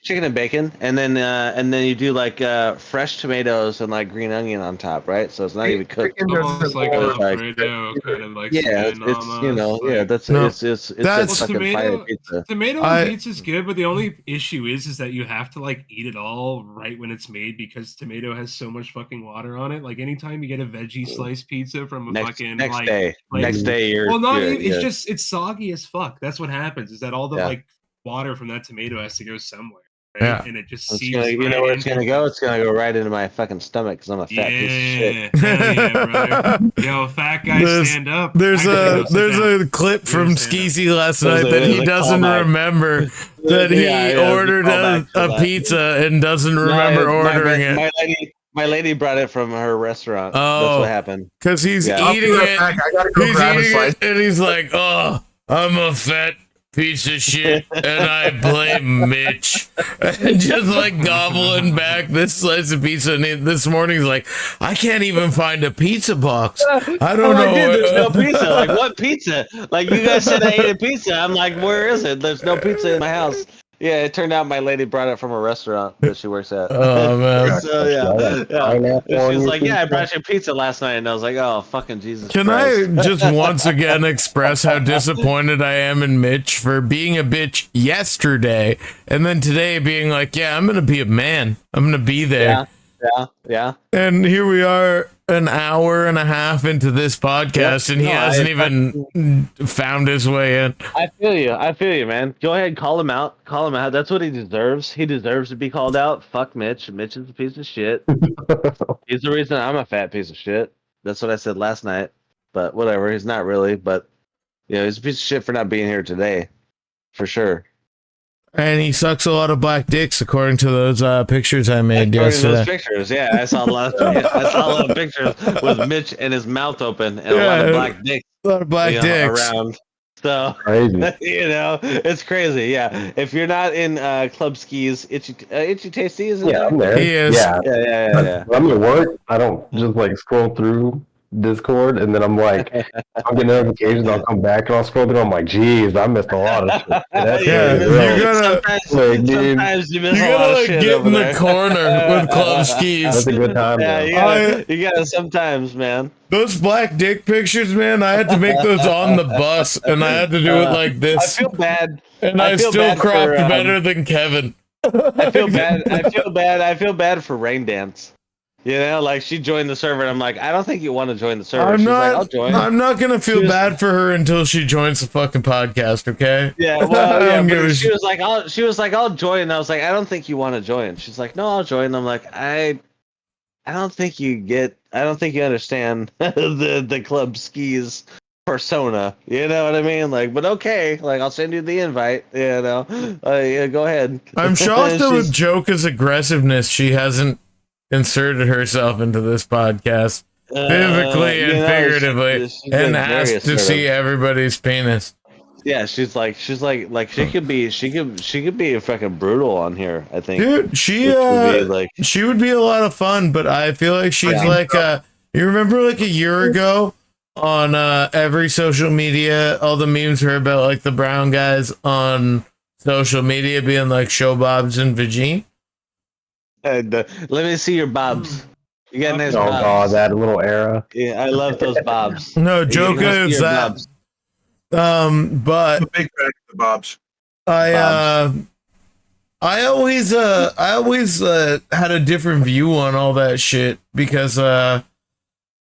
Chicken and bacon, and then you do like fresh tomatoes and like green onion on top, right? So it's not even cooked. Chicken almost doesn't like belong- an Alfredo kind of like Yeah, spin it's you know, almost, yeah, like- that's No, it's that's- a fucking fire pizza. Tomato I- on pizza's good, but the only issue is that you have to like eat it all right when it's made because tomato has so much fucking water on it. Like anytime you get a veggie slice pizza from a Next fucking next like day, like- next day you're well, not you're- even, you're- it's just it's soggy as fuck. That's what happens. Is that all the Yeah. like water from that tomato has to go somewhere, right? Yeah. And it just it's seeps gonna, you right know where it's into gonna it. go? It's gonna go right into my fucking stomach because I'm a fat piece of shit. Yeah, hell yeah, brother. Yo, fat guy, There's- stand up. There's Actually, a no, sit down. a clip from You're stand up. Skeezy last There's night a- that he there's a doesn't callback. remember that he Yeah, there's a ordered callback for a that. pizza and doesn't remember ordering it My lady brought it from her restaurant. That's Oh. what happened. because he's Yeah. I'll be eating right it. back. I gotta go He's grab a eating slice. it and he's like, "Oh, I'm a fat piece of shit and I blame Mitch." And just like gobbling back this slice of pizza. And this morning he's like, "I can't even find a pizza box. I don't I'm like, know." dude, there's no pizza. Like, what pizza? Like, you guys said I ate a pizza. I'm like, where is it? There's no pizza in my house. Yeah, it turned out my lady brought it from a restaurant that she works at. Oh, man. So, yeah. Pineapple on She was your like, yeah, I pizza? brought you pizza last night. And I was like, oh, fucking Jesus Can Christ. I just once again express how disappointed I am in Mitch for being a bitch yesterday and then today being like, yeah, I'm going to be a man. I'm going to be there. Yeah. And here we are an hour and a half into this podcast and he No, hasn't even found his way in. I feel you, man. Go ahead, call him out. That's what he deserves. He deserves to be called out. Fuck Mitch. Mitch is a piece of shit. He's the reason I'm a fat piece of shit. That's what I said last night. But whatever, he's not really. But he's a piece of shit for not being here today, for sure. And he sucks a lot of black dicks according to those pictures I made According to yesterday. those pictures, yeah, I saw a lot of pictures with Mitch and his mouth open and a lot of black dicks, A lot of black dicks. around. So Crazy. it's crazy. Yeah, if you're not in Club Skis, Itchy Tasty is in Yeah, I'm there. there. He is. Yeah. Yeah. When I'm at work, I don't just like scroll through Discord and then I'm like, I'll get notifications, I'll come back and I'll scroll through. I'm like, geez, I missed a lot of shit. That's Yeah, crazy, you bro. gotta Sometimes you miss you a lot gotta of like shit get over in the there. corner with Club Skis. That's a good time. Yeah, though. you gotta sometimes, man. Those black dick pictures, man, I had to make those on the bus and I had to do it like I this. feel bad. And I feel still bad cropped for, better than Kevin. I feel bad. I feel bad for Rain Dance. Like she joined the server, and I'm like, I don't think you want to join the server. She's like, I'll join. I'm not gonna feel She was- bad for her until she joins the fucking podcast, okay? Yeah, I well, don't yeah, give a but shit. she was like, I'll join. And I was like, I don't think you want to join. She's like, no, I'll join. And I'm like, I don't think you understand the Club Skis persona. You know what I mean? Like, but okay, like I'll send you the invite. Yeah, go ahead. I'm shocked that She's- with Joka's aggressiveness, she hasn't inserted herself into this podcast physically and figuratively she's been and very asked to assertive. see everybody's penis. Yeah, she's like she could be fucking brutal on here. I think. Dude, she Which would be, like, she would be a lot of fun, but I feel like she's Yeah. like you remember like a year ago on every social media, all the memes were about like the brown guys on social media being like show bobs and vagine. Let me see your bobs. You got nice Oh bobs. god, that little era. Yeah, I love those bobs. No, You joke can see is your that. bobs. I'm But a big fan of the Bobs. I always had a different view on all that shit because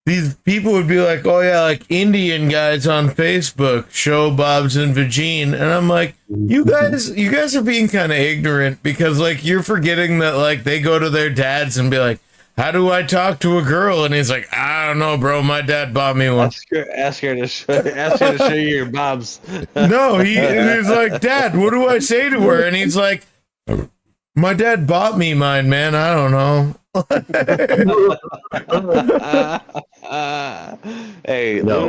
these people would be like, oh yeah, like Indian guys on Facebook show bobs and vagine, and I'm like, you guys are being kind of ignorant because like you're forgetting that like they go to their dads and be like, how do I talk to a girl? And he's like, I don't know, bro. My dad bought me one. Ask her to show you your bobs. No, he's like, Dad, what do I say to her? And he's like, my dad bought me mine, man. I don't know. Hey, No.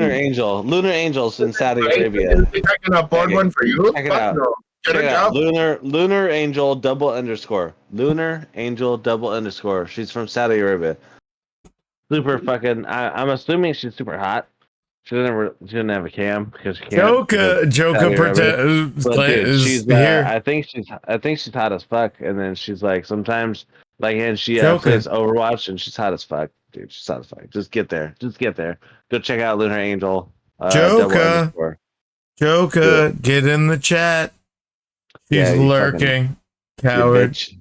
Lunar Angels in Saudi Arabia. Is he taking a board one for you? Check it Fuck out. no. Get Check a it out. job. Lunar Angel _. Lunar Angel _. She's from Saudi Arabia. Super fucking. I'm assuming she's super hot. She doesn't have a cam because she can't. Joka But dude, she's here. I think she's hot as fuck. And then she's like sometimes like and she Joka. plays Overwatch and she's hot as fuck, dude. She's hot as fuck. Just get there. Go check out Lunar Angel. Joka. _. Joka, get in the chat. She's Yeah, you lurking. You Coward. bitch.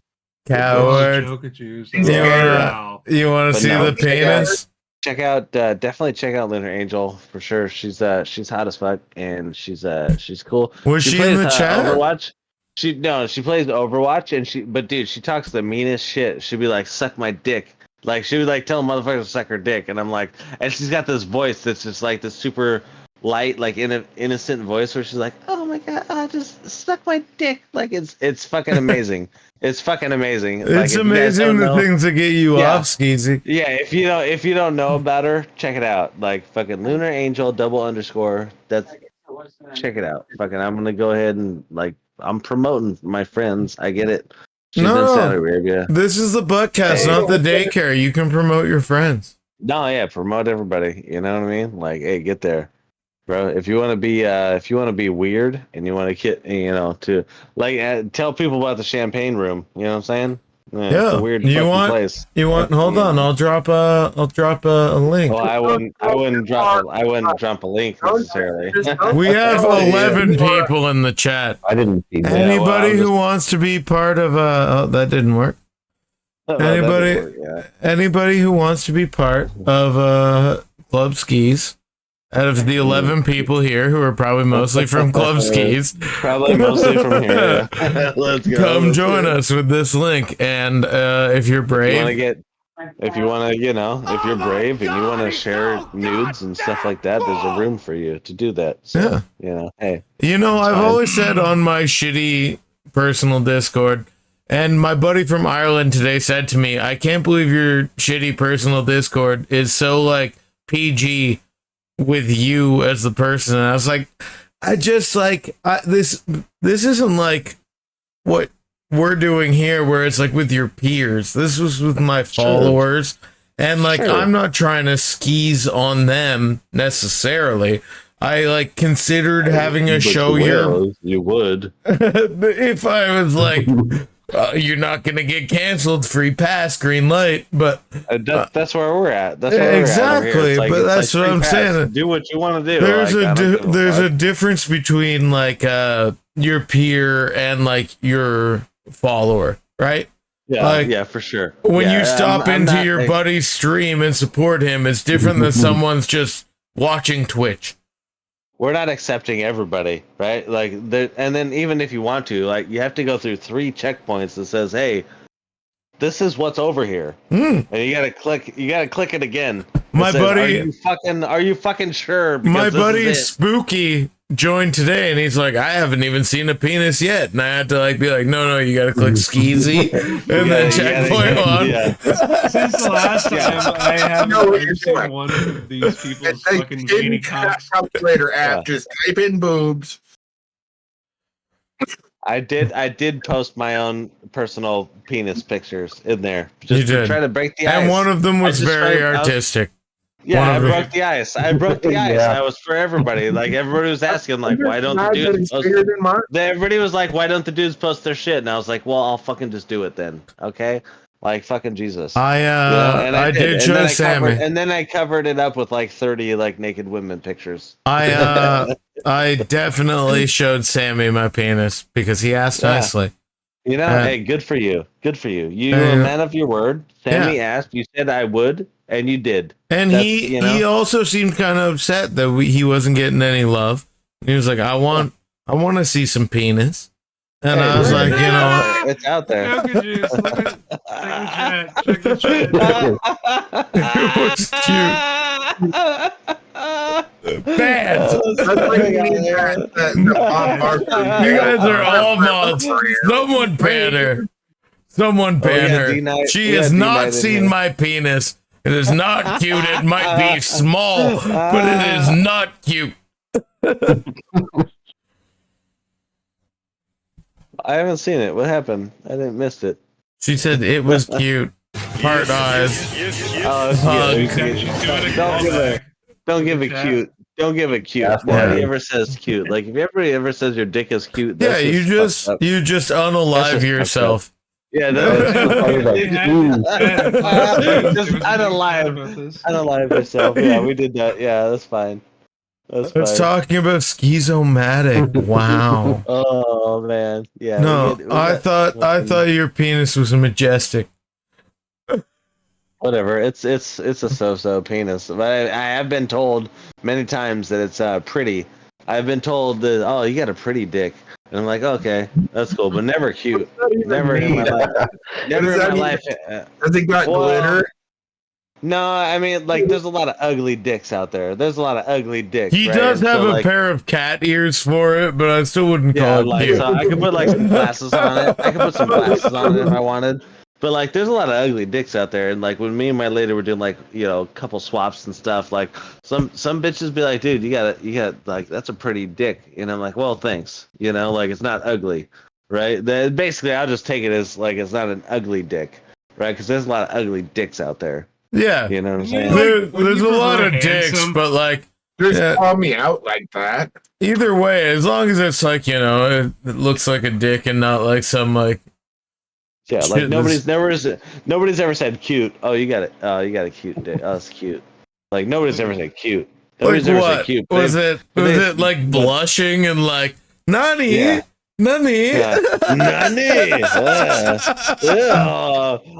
Coward. Joker juice. Yeah. You want to But see no, the penis? Definitely check out Lunar Angel for sure. She's hot as fuck and she's cool. Was she in the chat? Overwatch. She plays Overwatch but dude, she talks the meanest shit. She'd be like, suck my dick. Like she would like tell motherfuckers to suck her dick, and I'm like, and she's got this voice that's just like this super light, like innocent voice where she's like, oh my god, just suck my dick. Like it's fucking amazing. It's fucking amazing. Like, It's amazing the things that get you Yeah. off, Skeezy. Yeah, if you don't know about her, check it out. Like fucking Lunar Angel _. That's check it out. Fucking I'm gonna go ahead and like I'm promoting my friends. I get it. She's in Saudi Arabia. This is the ButtCast, not the daycare. You can promote your friends. No, yeah, promote everybody. You know what I mean? Like, hey, get there, bro. If you want to be weird and you want to get, to like tell people about the champagne room. You know what I'm saying? Yeah. It's a weird You fucking want- place. Hold on, I'll drop a link. Well, I wouldn't drop a link necessarily. We have Oh, yeah. 11 people in the chat. I didn't see that. Anybody I'm who just- wants to be part of that didn't work. Anybody- Yeah. Anybody who wants to be part of Club Skis, out of the 11 people here who are probably mostly from Club Skis, Probably mostly from here. Yeah. Let's go. come join us with this link. And if you're brave, If you're brave and you want to share nudes and stuff like that, there's a room for you to do that. So, hey. I've always said on my shitty personal Discord, and my buddy from Ireland today said to me, I can't believe your shitty personal Discord is so like PG with you as the person. And I was like, this isn't like what we're doing here where it's like with your peers. This was with my followers, and like I'm not trying to skis on them necessarily. I like considered having a show here. You would. If I was like, you're not gonna get canceled, free pass, green light, but That's where we're at. That's where exactly. We're at over here. But that's what I'm saying. Do what you want to do. There's a difference between like your peer and like your follower, right? Yeah, for sure. When you stop I'm into not, your like, buddy's stream and support him, it's different than someone's just watching Twitch. We're not accepting everybody, right? Like, and then even if you want to, like, you have to go through 3 checkpoints that says, "Hey, this is what's over here," and you gotta click it again. My says, buddy, are you fucking sure? my Because this buddy is it." Spooky joined today, and he's like, I haven't even seen a penis yet, and I had to like be like, no, you gotta click skeezy, and then checkpoint on. Yeah. Since the last time, I haven't know what you're seen doing. one of these people's It's a fucking veiny hidden cocks. calculator app. Yeah. Just type in boobs. I did post my own personal penis pictures in there. Just You to did. try to break the ice. And one of them was I just very tried- I was- artistic. Yeah, One I of the- broke the ice. I broke the ice. Yeah. I was for everybody. Like everybody was asking, like, why don't the Glad that dudes he's post? bigger than mine. Everybody was like, why don't the dudes post their shit? And I was like, well, I'll fucking just do it then. Okay, like fucking Jesus. I did show Sammy. And then I covered it up with like 30 like naked women pictures. I definitely showed Sammy my penis because he asked Yeah. nicely. You know, Uh, hey, good for you. Good for you. You Yeah. a man of your word. Sammy asked, you said I would, and you did. And That's, he you know. he also seemed kind of upset that he wasn't getting any love. He was like, I want to see some penis. And Hey, I was look, like, you know, it's out there. Joker juice. Look at check the chat. it was cute. Bad. That's like you need the Bob Barker. You guys are all mods. Someone ban her. Someone ban her. D-Night. She We has got not D-Night in seen here. my penis. It is not cute. It might be small, but it is not cute. I haven't seen it. What happened? I didn't missed it. She said it was cute. Heart eyes. Oh, it's Hug. cute. She's doing a Don't give callback. Don't give it Chat. cute. Don't give it cute. That's Nobody right. ever says cute. Like if everybody ever says your dick is cute, Yeah, that's you just fucked up. unalive That's just yourself. Yeah, That's that's like, just unalive yourself. Yeah, we did that. Yeah, that's fine. That's I was fine. talking about schizomatic. Wow. Oh man, yeah. No, we I got thought fucking- your penis was majestic. whatever. It's a so-so penis. But I have been told many times that it's pretty. I've been told that you got a pretty dick, and I'm like, okay, that's cool, but never cute. Never in my life. Never in that my mean? life. Has it got Well, glitter? No, I mean, like, there's a lot of ugly dicks out there. There's a lot of ugly dicks. He right? does And have so, a like, pair of cat ears for it, but I still wouldn't yeah, call it like, cute. so I could put like some glasses on it. I could put some glasses on it if I wanted. But like, there's a lot of ugly dicks out there, and like when me and my lady were doing like a couple swaps and stuff, like some bitches be like, dude, you got like that's a pretty dick, and I'm like, well, thanks, like it's not ugly, right? That basically I'll just take it as like it's not an ugly dick, right? Because there's a lot of ugly dicks out there, Yeah, you know what I'm You saying? like- there's a when you lot were of dicks, handsome- but like Just yeah. call me out like that. either way, as long as it's like it looks like a dick and not like some like Yeah, like shit, nobody's ever said cute. Oh, you got it. Oh, you got a cute dick. Oh, that's cute. Like nobody's ever said cute. like Nobody's ever said what cute. was it? but Was they- it like but- blushing and like nani? Yeah. Nani? Yeah. Nani?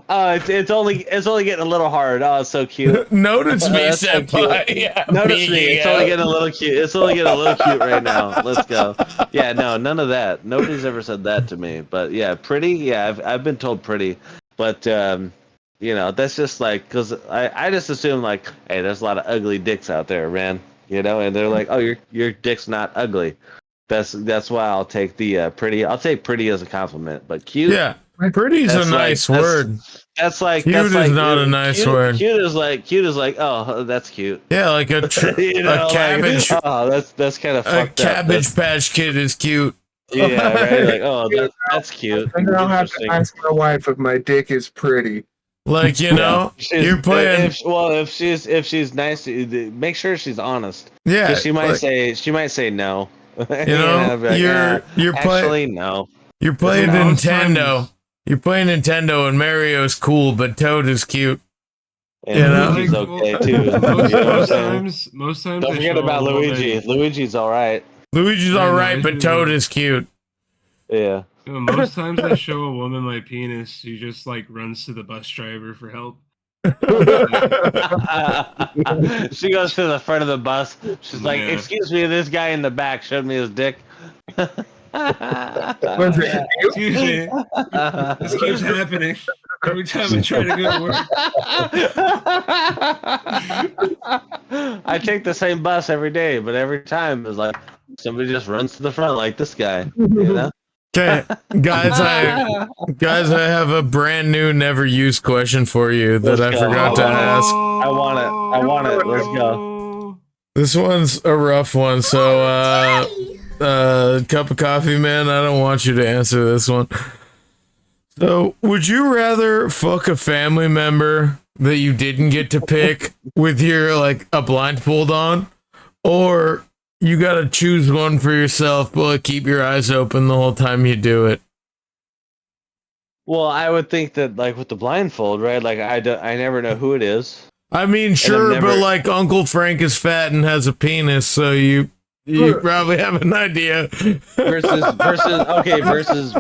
It's only getting a little hard. Oh, it's so cute. Notice me, That's so senpai. cute. Yeah, Notice me. peeking It's only out. getting a little cute. It's only getting a little cute right now. Let's go. Yeah, no, none of that. Nobody's ever said that to me. But yeah, pretty. Yeah, I've been told pretty. But that's just like because I just assume like, hey, there's a lot of ugly dicks out there, man. And they're like, oh, your dick's not ugly. That's why I'll take the pretty. I'll take pretty as a compliment, but cute. Yeah, pretty's That's a nice like- word. That's like Cute that's is like, not a nice cute, word. Cute is like oh, that's cute. Yeah, like a You know, a cabbage. Like, oh, that's kind of A fucked cabbage up. patch kid is cute. Yeah, right. Like oh, that's cute. And I'll have to Interesting. ask my wife if my dick is pretty. Like She's- you're playing. if she's nice, make sure she's honest. Yeah, 'Cause she might like, say no. know, you're actually no. you're playing Most Nintendo. times- You're playing Nintendo and Mario's cool, but Toad is cute. And You know? Luigi's okay too. You know what I'm Most saying? times. Don't I forget show about a woman- Luigi. Luigi's all right. Luigi's Yeah, alright, no, but he's Toad really- is cute. Yeah. Most times I show a woman my penis, she just like runs to the bus driver for help. She goes to the front of the bus. She's like, Yeah. "Excuse me, this guy in the back showed me his dick." Was it you? Excuse me, this keeps happening every time I try to go to work. I take the same bus every day, but every time it's like somebody just runs to the front like this guy. Okay, guys, I have a brand new, never used question for you that I Let's go. forgot to ask. I want it. Let's go. This one's a rough one, so cup of coffee, man. I don't want you to answer this one. So, would you rather fuck a family member that you didn't get to pick with your like a blindfold on, or you gotta choose one for yourself, but keep your eyes open the whole time you do it? Well, I would think that like with the blindfold, right? Like I never know who it is. I mean, sure, never- but like Uncle Frank is fat and has a penis, so you probably have an idea.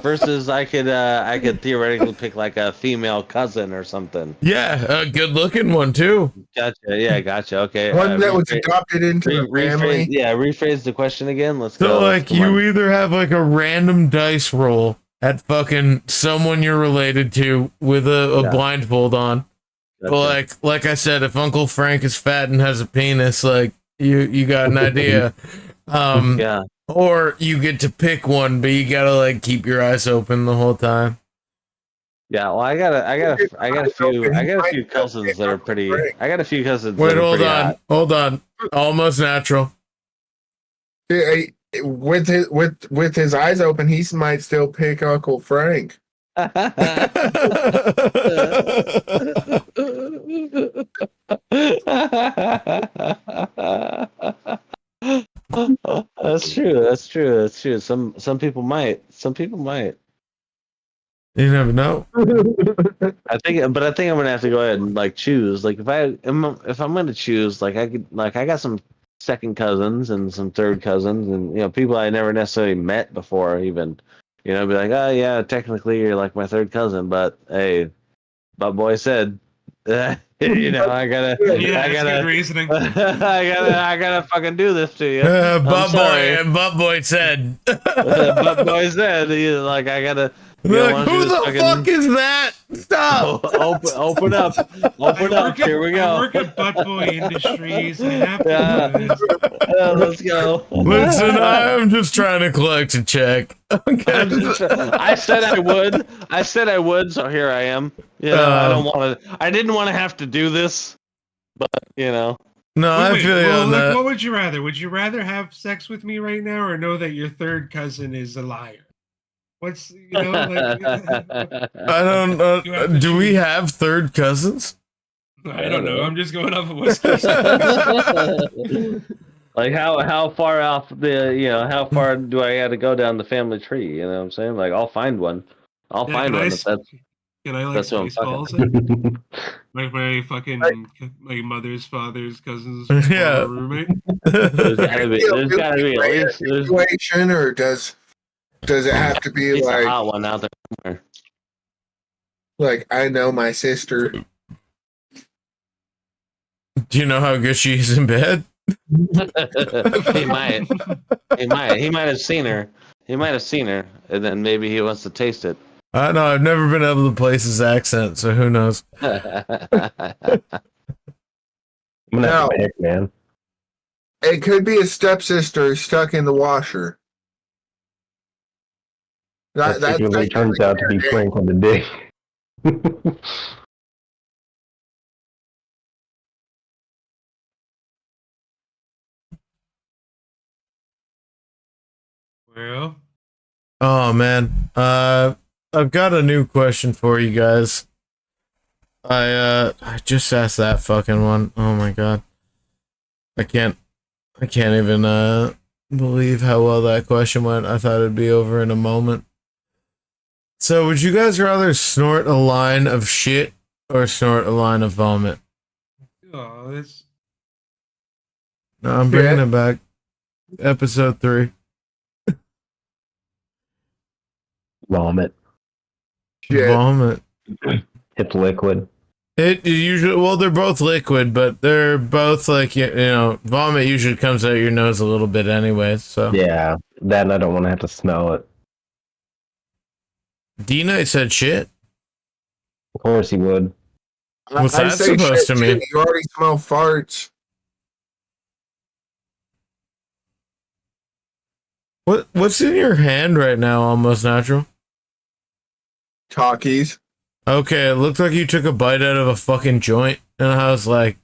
versus I could theoretically pick like a female cousin or something. Yeah, a good looking one too. Gotcha. Yeah, gotcha. Okay. One that was rephrase- adopted into the family. rephrase the question again. Let's So go. like Come you on. either have like a random dice roll at fucking someone you're related to with a Yeah. blindfold on. Gotcha. But like I said, if Uncle Frank is fat and has a penis, like you got an idea. Yeah. Or you get to pick one, but you gotta like keep your eyes open the whole time. Yeah, well, I got a few cousins that are pretty. I got a few cousins. Wait, that are hold pretty on, hot. hold on. Almost natural. With his eyes open, he might still pick Uncle Frank. That's true. That's true. That's true. Some people might. Some people might. You never know. I think I'm gonna have to go ahead and like choose. Like if I'm gonna choose, like I got some second cousins and some third cousins, and people I never necessarily met before. Even be like, oh yeah, technically you're like my third cousin, but hey, ButtBoi said, I gotta, Yeah, I that's gotta, good reasoning. I gotta fucking do this to you. ButtBoi said. ButtBoi said, he's like, I gotta. Like, who the fuck is that? Stop! Open up! Open up! Here we I go. work at ButtBoi Industries. I have to do this. Let's go. Listen, I'm just trying to collect a check. Okay. I said I would. I said I would. So here I am. I don't want to. I didn't want to have to do this, but No, I Wait, feel you well, on like, that. what would you rather? Would you rather have sex with me right now, or know that your third cousin is a liar? What's I don't know. You have to Do we choose. have third cousins? I don't know. I'm just going off of what's like how far off how far do I got to go down the family tree? You know what I'm saying? Like I'll find one. I'll find one. If that's Can I like that's what I'm spaceballs fucking- it? Like my fucking my mother's father's cousins Yeah. roommate? there's gotta be at least Situation, or does it have to be a like hot one out there. I know my sister? Do you know how good she is in bed? He might have seen her. He might have seen her, and then maybe he wants to taste it. I know. I've never been able to place his accent, so who knows? I'm gonna have to pick, man. It could be a stepsister stuck in the washer. That particularly turns out to be Frank on the dick. Well, Oh man. I've got a new question for you guys. I just asked that fucking one. Oh my god. I can't even believe how well that question went. I thought it'd be over in a moment. So would you guys rather snort a line of shit or snort a line of vomit? oh, that's No, I'm bringing it back. Episode 3. Vomit. Shit. Vomit. It's liquid. It usually, well, they're both liquid, but they're both like, vomit usually comes out your nose a little bit anyway, so. Yeah, that and I don't want to have to smell it. D-Night said shit. Of course he would. What's I that say supposed shit to mean? too. You already smell farts. What's in your hand right now, Almost Natural? Talkies. Okay, it looked like you took a bite out of a fucking joint, and I was like,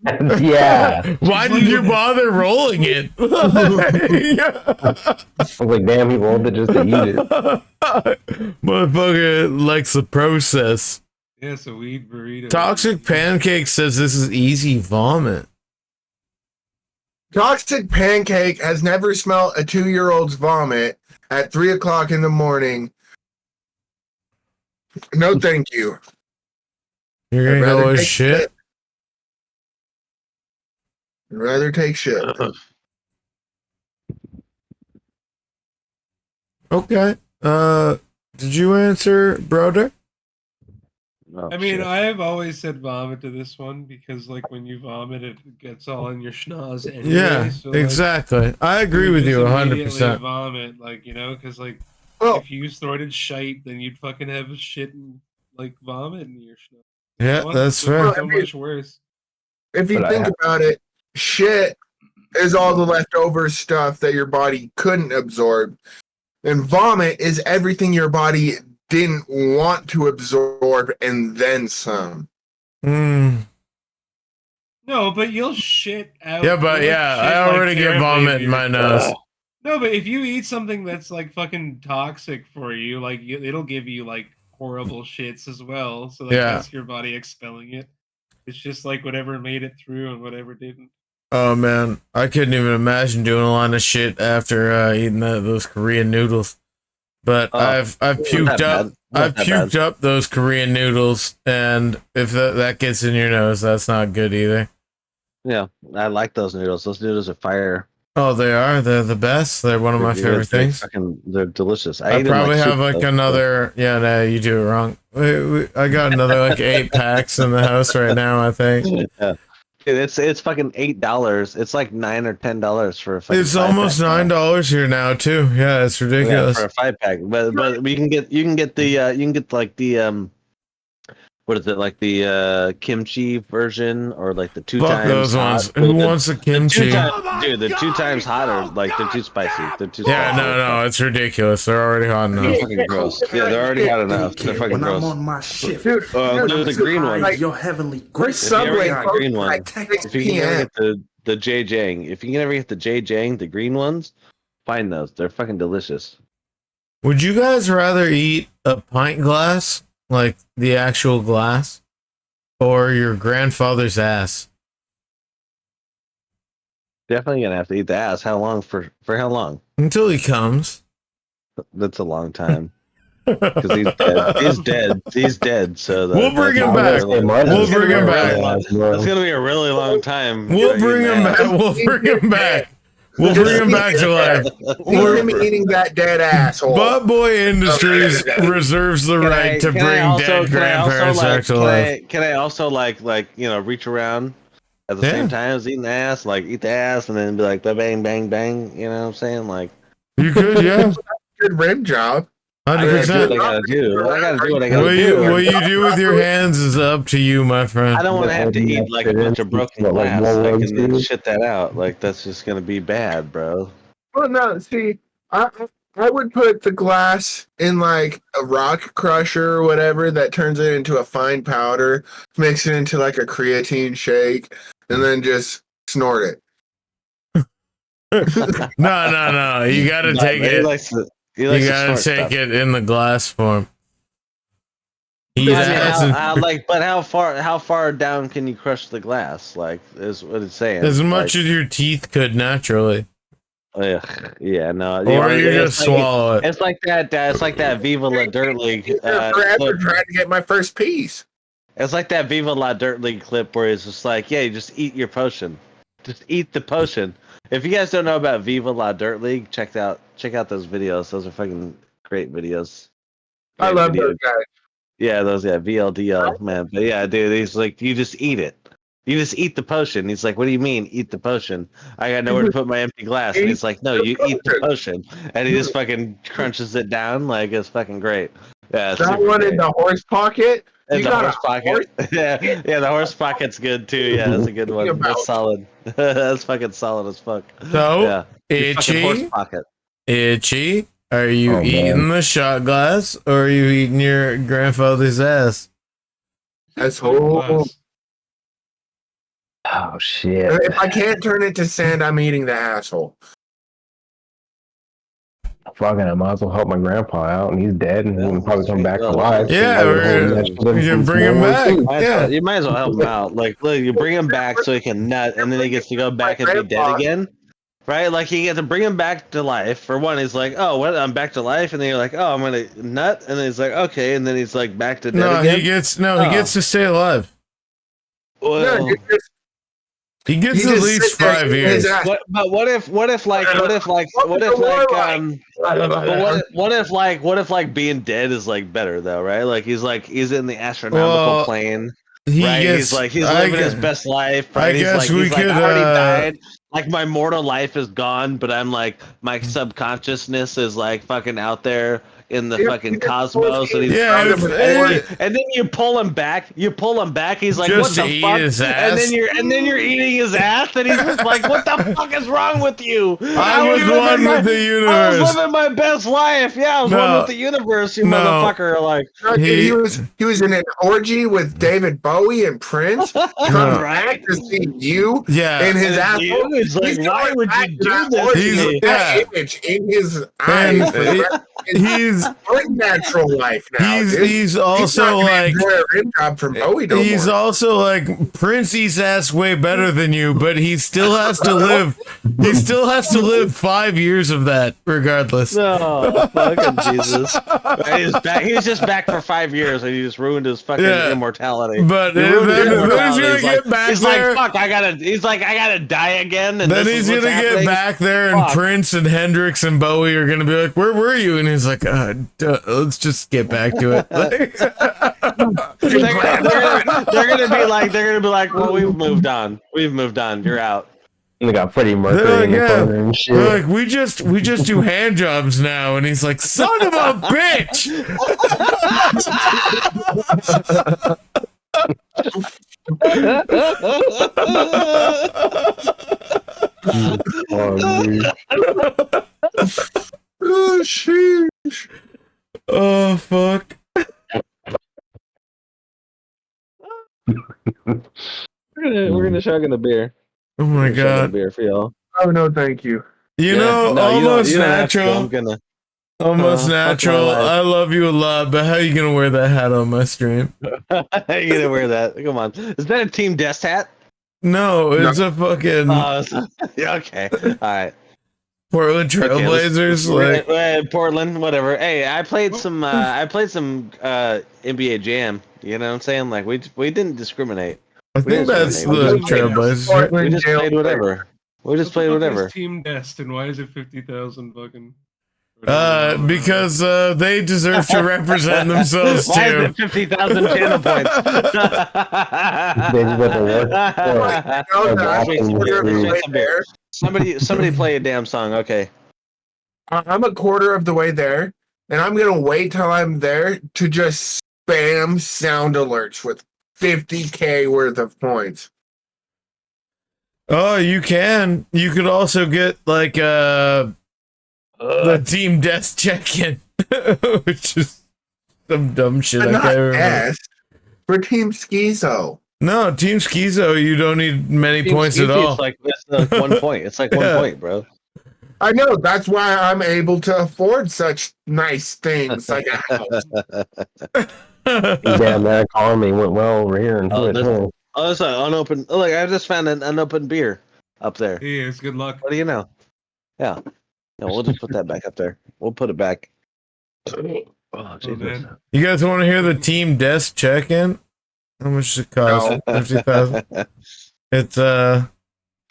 Yeah. why did you bother rolling it? I was like, damn, he rolled it just to eat it. Motherfucker likes the process. Yeah, so weed burrito. Toxic Pancake says this is easy vomit. Toxic Pancake has never smelled a 2-year-old's vomit at 3 o'clock in the morning. No, thank you. You're I'd gonna rather go with take shit? I'd rather take shit. Okay. Did you answer, brother? Oh, I mean, shit. I have always said vomit to this one because, like, when you vomit, it gets all in your schnoz anyway. Yeah, so, like, exactly. I agree would with just you immediately 100%. Vomit, like, you know, because like Well, if you snorted shite, then you'd fucking have shit and like vomit in your schnoz. Yeah, that's fair. So much worse. if you But I think have- about it, shit is all the leftover stuff that your body couldn't absorb. And vomit is everything your body didn't want to absorb and then some. Mm. No, but you'll shit out. Yeah, but you'll, like, yeah, shit, I like, already get terribly vomit if in my you're- nose. No, but if you eat something that's like fucking toxic for you, like it'll give you like horrible shits as well. So like Yeah. that's your body expelling it. It's just like whatever made it through and whatever didn't. Oh man, I couldn't even imagine doing a lot of shit after eating those Korean noodles. But Oh, I've not puked that up. bad. Not I've that puked bad. up those Korean noodles, and if that gets in your nose, that's not good either. Yeah, I like those noodles. Those noodles are fire. Oh, they are. They're the best. They're one of my favorite things. They're delicious. I eat them probably like have soup, like though. another. Yeah, no, you do it wrong. I got another like 8 packs in the house right now. I think Yeah. Dude, it's fucking $8. It's like $9 or $10 for a fucking it's 5-pack almost now. $9 here now too. Yeah, it's Yeah, ridiculous. for a 5-pack. But you can get like the what is it, like the kimchi version or like the two Fuck times those hot? ones. Who wants the The two kimchi? times, dude, the 2 times hotter, like they're too spicy. They're too Yeah, spicy. no, it's ridiculous. They're already hot They're enough. fucking gross. Yeah, they're already hot enough. They're fucking When I'm gross. on my shift, Dude, Dude, the green one. like your heavenly grace. If you ever Subway get the closes green one, at 6 if you can ever p.m. get the J Jang, if you can ever get the J Jang, the green ones, find those. They're fucking delicious. Would you guys rather eat a pint glass, like the actual glass, or your grandfather's ass? Definitely gonna have to eat the ass. How long for how long? Until he comes. That's a long time. Because he's dead. He's dead. He's dead. So We'll bring him back. We'll We'll bring him back. That's gonna be a really long time. We'll bring him back. We'll bring him back. We'll bring him back to life. See him eating that dead asshole. ButtBoi Industries reserves the right to bring dead grandparents back to life. Can I also like reach around at the same time as eating the ass, like eat the ass and then be like bang bang bang, you know what I'm saying? Like You could, yeah. Good rim job. 100%. I gotta do what I gotta What do. you do with your hands is up to you, my friend. I don't want to have to eat like a bunch of broken glass like, and then shit that out. Like that's just gonna be bad, bro. Well, no, see, I would put the glass in like a rock crusher or whatever that turns it into a fine powder, mix it into like a creatine shake, and then just snort it. No. You gotta Nah, take man, it. You gotta take it in the glass form. He's asking But how far down can you crush the glass? Like is what it's saying. as much as your teeth could naturally, Ugh, yeah, no. or you just swallow it. It's like that. It's like that Viva La Dirt League. Forever trying to get my first piece. It's like that Viva La Dirt League clip where it's just like, yeah, you just eat your potion. Just eat the potion. If you guys don't know about Viva La Dirt League, check out those videos. Those are fucking great videos. I love those guys. Yeah, those VLDL, man. But yeah, dude, he's like, you just eat it. You just eat the potion. He's like, what do you mean, eat the potion? I got nowhere to put my empty glass. And he's like, no, you eat the potion. And he just fucking crunches it down like it's fucking great. Yeah, it's That super one great. in the horse pocket. And You the got horse a pocket. Yeah, the horse pocket's good too. Yeah, that's a good one. About- That's solid. That's fucking solid as fuck. So, Yeah. Your fucking horse Itchy, pocket. Itchy, are you Oh, eating man. the shot glass or are you eating your grandfather's ass? Asshole. Glass. Oh shit. If I can't turn it to sand, I'm eating the asshole. fucking, I might as well help my grandpa out, and he's dead, and he can probably come back to life. Yeah, we can bring him back. Yeah. You might as well help him out. Like, look, you bring him back so he can nut, and then he gets to go back and be dead again. Right? Like, you get to bring him back to life. For one, he's like, oh, what? I'm back to life. And then you're like, oh, I'm going to nut. And then he's like, okay. And then he's like, back to dead again. He gets to stay alive. Well, he gets at least 5 years. But what if being dead is like better though, right? Like he's in the astronomical plane. Right? He's living his best life. Right? I already died. Like my mortal life is gone, but I'm like my subconsciousness is like fucking out there in the fucking cosmos, and and then you pull him back. He's like, just what the fuck? And then you're eating his ass, and he's just like, what the fuck is wrong with you? I was one with the universe. I was living my best life. Yeah, I was one with the universe. You motherfucker! Like he was in an orgy with David Bowie and Prince. Come back to see you. Yeah, in his ass. It's like, why would you do this? Image in his eyes. He's unnatural life now. He's also like from Bowie. He's also like Prince eats ass way better than you, but he still has to live. He still has to live 5 years of that, regardless. No, fucking Jesus. He's back. He's just back for 5 years, and he just ruined his fucking immortality. But then he's gonna get back there. Like, fuck, I gotta die again. And then he's gonna get back there, and Prince and Hendrix and Bowie are gonna be like, "Where were you?" And he's like, "Let's just get back to it." they're gonna be like, "Well, we've moved on. You're out." And they got Freddie Mercury in the corner and shit. They're like, we just do hand jobs now, and he's like, "Son of a bitch!" Oh, sheesh. Oh, fuck. We're gonna shotgun the beer. Oh my god. Beer for y'all. Oh no, thank you. Almost natural. Almost natural. I love you a lot, but how are you gonna wear that hat on my stream? How are you gonna wear that? Come on. Is that a Team Death hat? No, it's a fucking. Yeah, okay. All right. Portland Trailblazers, Portland, whatever. Hey, I played some NBA Jam. You know what I'm saying? Like we didn't discriminate. I think that's the Trailblazers. We just played whatever. Team Destin. Why is it 50,000 fucking? Because they deserve to represent themselves too. Why is it 50,000 channel points? Somebody play a damn song. Okay. I'm a quarter of the way there, and I'm gonna wait till I'm there to just spam sound alerts with 50K worth of points. Oh, you can. You could also get like the Team Death check-in, which is some dumb shit. I can't remember. For Team Schizo. No, Team Schizo, you don't need many points at all. It's like 1 point. It's like 1 point, bro. I know. That's why I'm able to afford such nice things like a house. Damn, that economy went well over here. That's an unopened. Look, I just found an unopened beer up there. Yes, good luck. What do you know? Yeah. No, we'll just put that back up there. We'll put it back. Oh, Jesus. You guys want to hear the Team Death check-in? How much does it cost? 50,000. It's I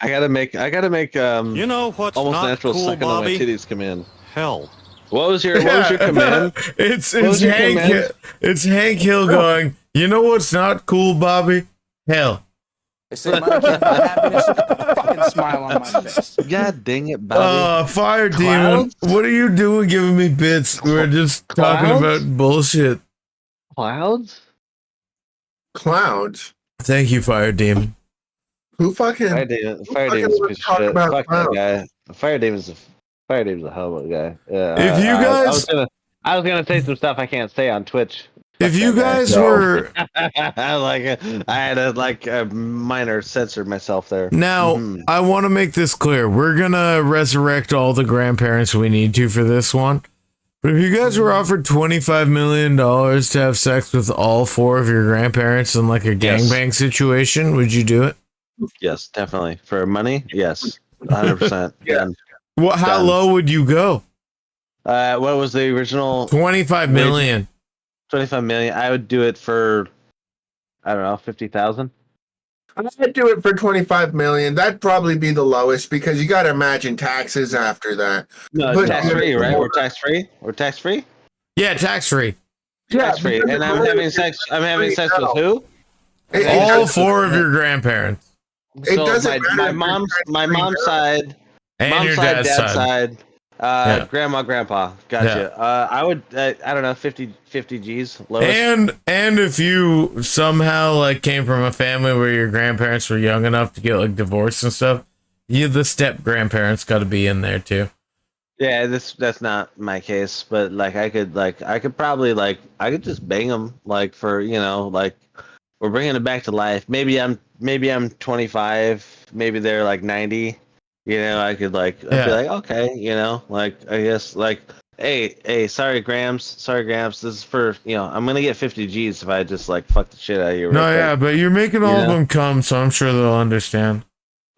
gotta make you know what's almost not natural cool, sucking Bobby? on my titties command. Hell. What was your command? It's Hank Hill going, "You know what's not cool, Bobby? Hell." They say money can't buy happiness. Fucking smile on my face. God dang it, Bobby. Fire Demon. What are you doing giving me bits? We're just talking about bullshit. Clouds? Thank you, Fire Demon. Who fucking... Fire Demon's a piece of shit. Fuck that guy. Fire Demon's a homo guy. Yeah, If you guys... I was gonna say some stuff I can't say on Twitch. If you that guy. guys No. were I had a minor censor myself there. now, Mhm. I want to make this clear. We're gonna resurrect all the grandparents we need to for this one. But if you guys were offered $25 million to have sex with all 4 of your grandparents in like a Yes. gangbang situation, would you do it? Yes, definitely. For money, yes, 100%. Yeah. How Done. low would you go? What was the original 25 million. 25 million? I would do it for, I don't know, 50,000. I'd do it for 25 million. That'd probably be the lowest because you got to imagine taxes after that. No, But- tax free, right? We're tax free. We're tax free. Yeah, tax free. Tax free. because And I'm it's having sex. I'm having sex with who? It, All it, 4 of your grandparents It So doesn't my matter if mom's you're my tax-free mom's now. side, and mom's your side, dad's dad's side. side, Yeah. grandma, grandpa. Gotcha. I would, I don't know, 50 G's lowest. And if you somehow like came from a family where your grandparents were young enough to get like divorced and stuff, the step grandparents got to be in there too. Yeah, that's not my case, but like I could probably I could just bang them like for like we're bringing it back to life. Maybe I'm 25, maybe they're like 90. I could I'd be Yeah. like okay, like I guess like hey, sorry Grams, this is for I'm gonna get 50 G's if I just like fuck the shit out of you. No, real quick. yeah, but you're making all of know? them come, so I'm sure they'll understand.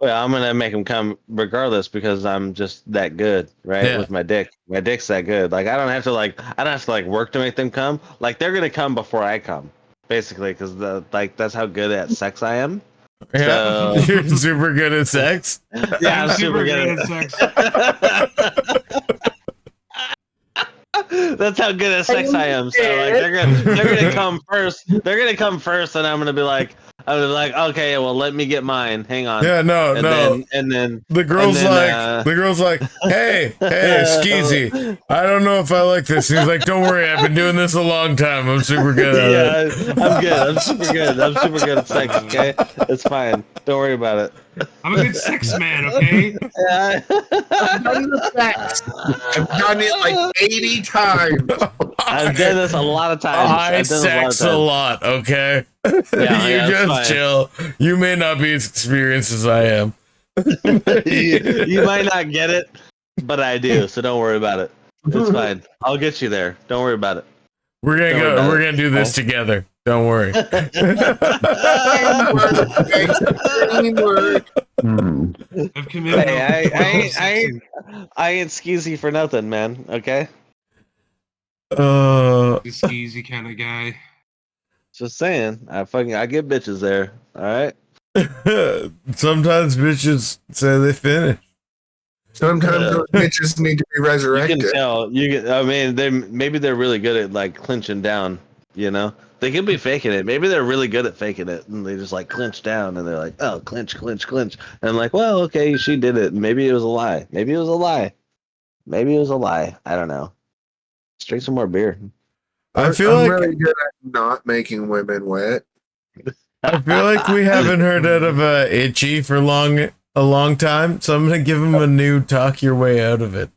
Well, I'm gonna make them come regardless because I'm just that good, right? Yeah. With my dick, my dick's that good. Like I don't have to work to make them come. Like they're gonna come before I come, basically, because that's how good at sex I am. Yeah, So- you're super good at sex. Yeah, I'm super good at sex. That's how good at sex I am. So like they're gonna come first. They're gonna come first, and I'm gonna be like, okay, well let me get mine. Hang on. Yeah, no. And then The girl's like, hey, Skeezy, I don't know if I like this. He's like, don't worry, I've been doing this a long time. I'm super good at it. Yeah, I'm good. I'm super good. I'm super good at sex. Okay, it's fine. Don't worry about it. I'm a good sex man, okay? Yeah. I've done the sex. I've done it like 80 times. I've done this a lot of times. I I've done this sex a lot, okay? Yeah, You yeah, it's just fine. chill. You may not be as experienced as I am. You might not get it, but I do. So don't worry about it. It's fine. I'll get you there. Don't worry about it. We're gonna Don't worry go. about We're it. gonna do this together. Don't worry. Teamwork. Hmm. I've committed. Hey, over 12 I ain't skeezy for nothing, man. Okay. This easy kind of guy. Just saying. I get bitches there. All right. Sometimes bitches say they finish. Sometimes those bitches need to be You resurrected. can tell. I mean, maybe they're really good at like clinching down. They could be faking it. Maybe they're really good at faking it, and they just like clinch down, and they're like, "Oh, clinch." And I'm like, "Well, okay, she did it. Maybe it was a lie. Maybe it was a lie. I don't know. Let's drink some more beer." I feel I'm like really good at not making women wet. we haven't heard out of Itchy for a long time, so I'm gonna give him a new talk your way out of it.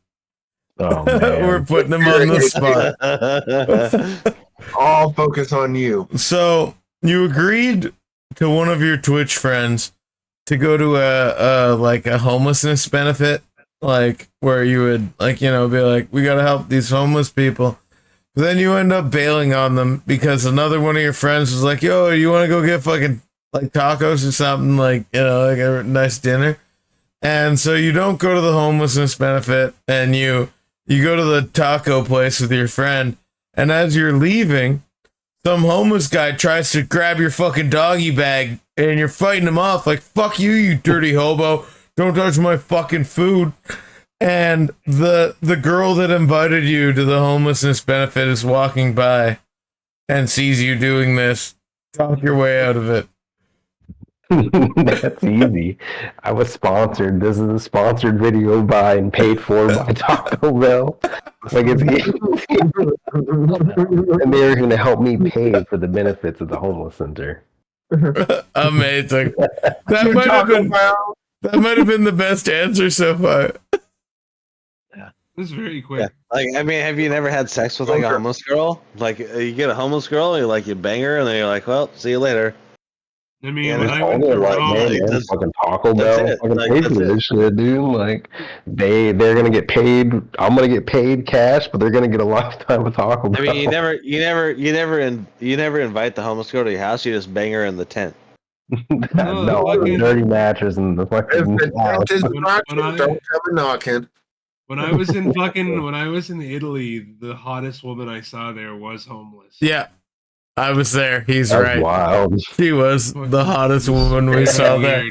Oh We're man. putting him on the spot. All focus on you. So you agreed to one of your Twitch friends to go to a homelessness benefit, like where you would be like, we gotta help these homeless people. But then you end up bailing on them because another one of your friends was like, yo, you want to go get fucking like tacos or something, like like a nice dinner. And so you don't go to the homelessness benefit, and you go to the taco place with your friend. And as you're leaving, some homeless guy tries to grab your fucking doggy bag, and you're fighting him off like, fuck you, you dirty hobo. Don't touch my fucking food. And the girl that invited you to the homelessness benefit is walking by and sees you doing this. Talk your way out of it. That's easy. I was sponsored. This is a sponsored video by and paid for by Taco Bell. Like it's and they're going to help me pay for the benefits of the homeless center. Amazing. That might have been the best answer so far. This is very Yeah. quick. Like, I mean, have you never had sex with like a homeless girl? Like, you get a homeless girl, you bang her, and then you're like, well, see you later. I mean, Yeah, when just I All went they're to like, Rome, hey man, that's- fucking Taco that's Bell, it. fucking Like, pay that's for it. this shit, dude. Like they're gonna get paid. I'm gonna get paid cash, but they're gonna get a lifetime of Taco Bell. I mean, you never invite the homeless girl to your house. You just bang her in the tent. no, fucking- dirty mattress and the If fucking the house. tent is When rocking, I- don't come knocking. when I was in Italy, the hottest woman I saw there was homeless. Yeah, I was there. He's That's right. wild. She was the hottest woman we saw there.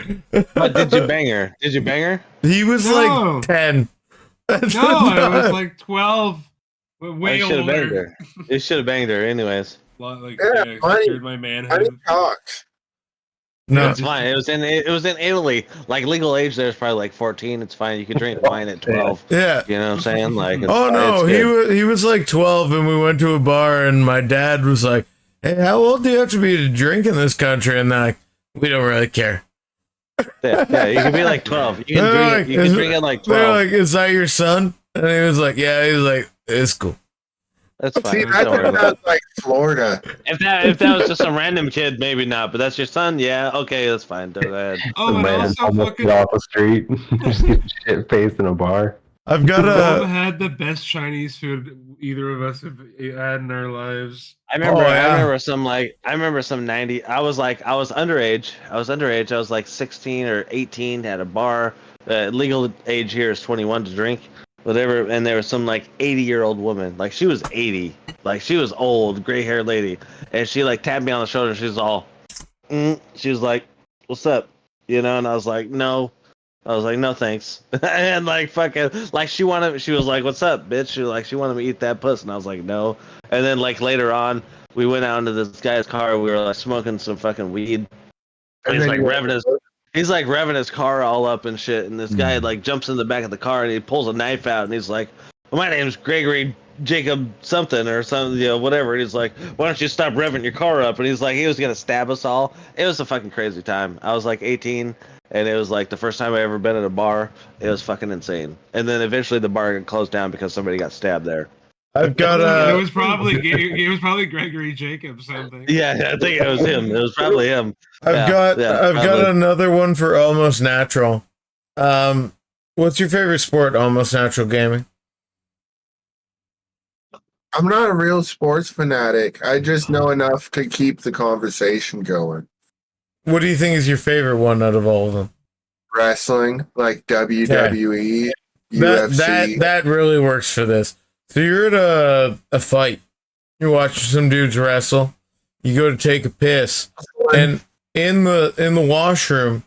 But did you bang her? Did you bang her? He was No. like 10. No, I was like 12. Way You should have banged older. her. You should have banged her, anyways. Like, Yeah, funny. secured my Honey manhood. talks. No, It's fine. It was in Italy. Like, legal age there is probably like 14. It's fine. You can drink wine at 12. yeah. You know what I'm saying? Like, it's, Oh no, it's good. he was like 12, and we went to a bar, and my dad was like, "Hey, how old do you have to be to drink in this country?" And they're like, "We don't really care." Yeah, you can be like 12. You can They're drink. like, You can is- drink at like They're 12. like, "Is that your son?" And he was like, "Yeah." He was like, "It's cool." That's fine. See, Don't that worry about sounds like Florida. it. If that was just some random kid, maybe not. But that's your son. Yeah, okay, that's fine. Go ahead. Oh, and Man, also almost fucking get off the street, just get shit faced in a bar. I've got Rome a. had the best Chinese food either of us have had in our lives. I remember. Oh, yeah. I remember some 90. I was underage. I was like 16 or 18 at a bar. Legal age here is 21 to drink. Whatever. And there was some like 80-year-old woman. Like, she was 80. Like, she was old, gray-haired lady. And she like tapped me on the shoulder. She was all. She was like, "What's up?" You know. And I was like, "No." I was like, "No, thanks." And like fucking, like she was like, "What's up, bitch?" She wanted me to eat that puss, and I was like, "No." And then like later on, we went out into this guy's car. We were like smoking some fucking weed. And he's then like you- revving his car all up and shit. And this guy like jumps in the back of the car and he pulls a knife out and he's like, "Well, my name's Gregory Jacob something or something, whatever." And he's like, "Why don't you stop revving your car up?" And he's like, he was gonna stab us all. It was a fucking crazy time. I was like 18, and it was like the first time I ever been at a bar. It was fucking insane. And then eventually the bar got closed down because somebody got stabbed there. I've got It a. was probably Gregory Jacobs something. Yeah, I think it was him. It was probably him. I've Yeah, got. yeah, I've got probably. another one for almost natural. What's your favorite sport? Almost natural gaming. I'm not a real sports fanatic. I just know enough to keep the conversation going. What do you think is your favorite one out of all of them? Wrestling, like WWE, That UFC. that really works for this. So you're at a fight. You're watching some dudes wrestle. You go to take a piss, and in the washroom,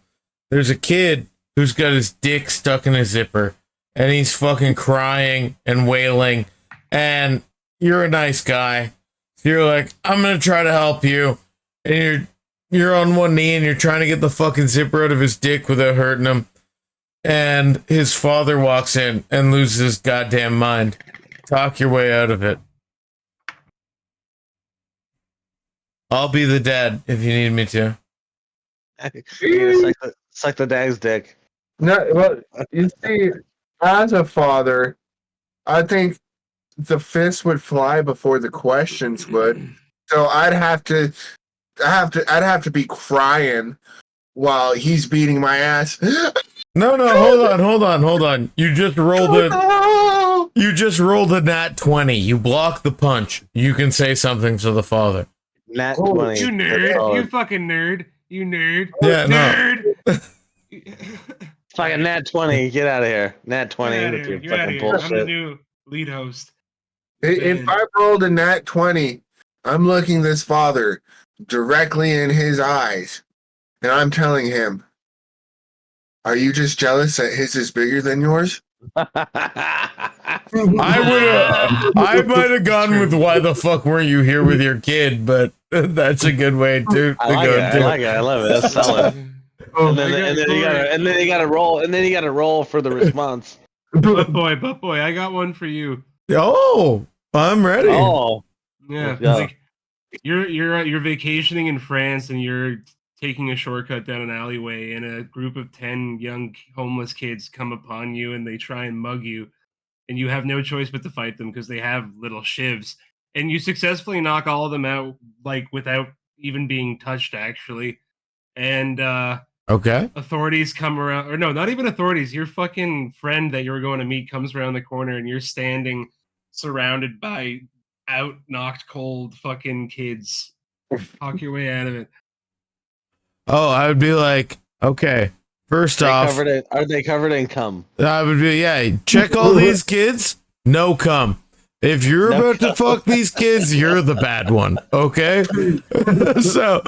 there's a kid who's got his dick stuck in his zipper, and he's fucking crying and wailing. And you're a nice guy, so you're like, "I'm gonna try to help you," and you're on one knee and you're trying to get the fucking zipper out of his dick without hurting him. And his father walks in and loses his goddamn mind. Talk your way out of it. I'll be the dad if you need me to. Suck the dad's dick. No, well, you see, as a father, I think the fist would fly before the questions would. So I'd have to be crying while he's beating my ass. No, hold on. You just rolled a nat 20. You block the punch. You can say something to the father. Nat Oh, 20. You nerd. Oh, You fucking nerd. You nerd. Yeah, no. Nerd. fucking Nat 20. Get out of here. Nat 20 Get out with of your here. Get out of fucking here. I'm the bullshit. new lead host. If I rolled a nat 20, I'm looking this father directly in his eyes, and I'm telling him, "Are you just jealous that his is bigger than yours?" I might have gone with why the fuck weren't you here with your kid, but that's a good way to I like go it. I too. like it. I love it. That's solid. And then you gotta roll for the response. ButtBoi, I got one for you. Oh, I'm ready. Oh, Yeah, Let's go. like you're vacationing in France and you're taking a shortcut down an alleyway, and a group of 10 young homeless kids come upon you and they try and mug you. and you have no choice but to fight them because they have little shivs, and you successfully knock all of them out like without even being touched, actually. And Okay. authorities come around, or no, not even authorities. Your fucking friend that you were going to meet comes around the corner, and you're standing surrounded by out knocked cold fucking kids. Talk your way out of it. Oh, I would be like, okay. First off, Are they covered in cum? I would be, yeah, check all these kids. No cum. If you're about to fuck these kids, you're the bad one, okay? So,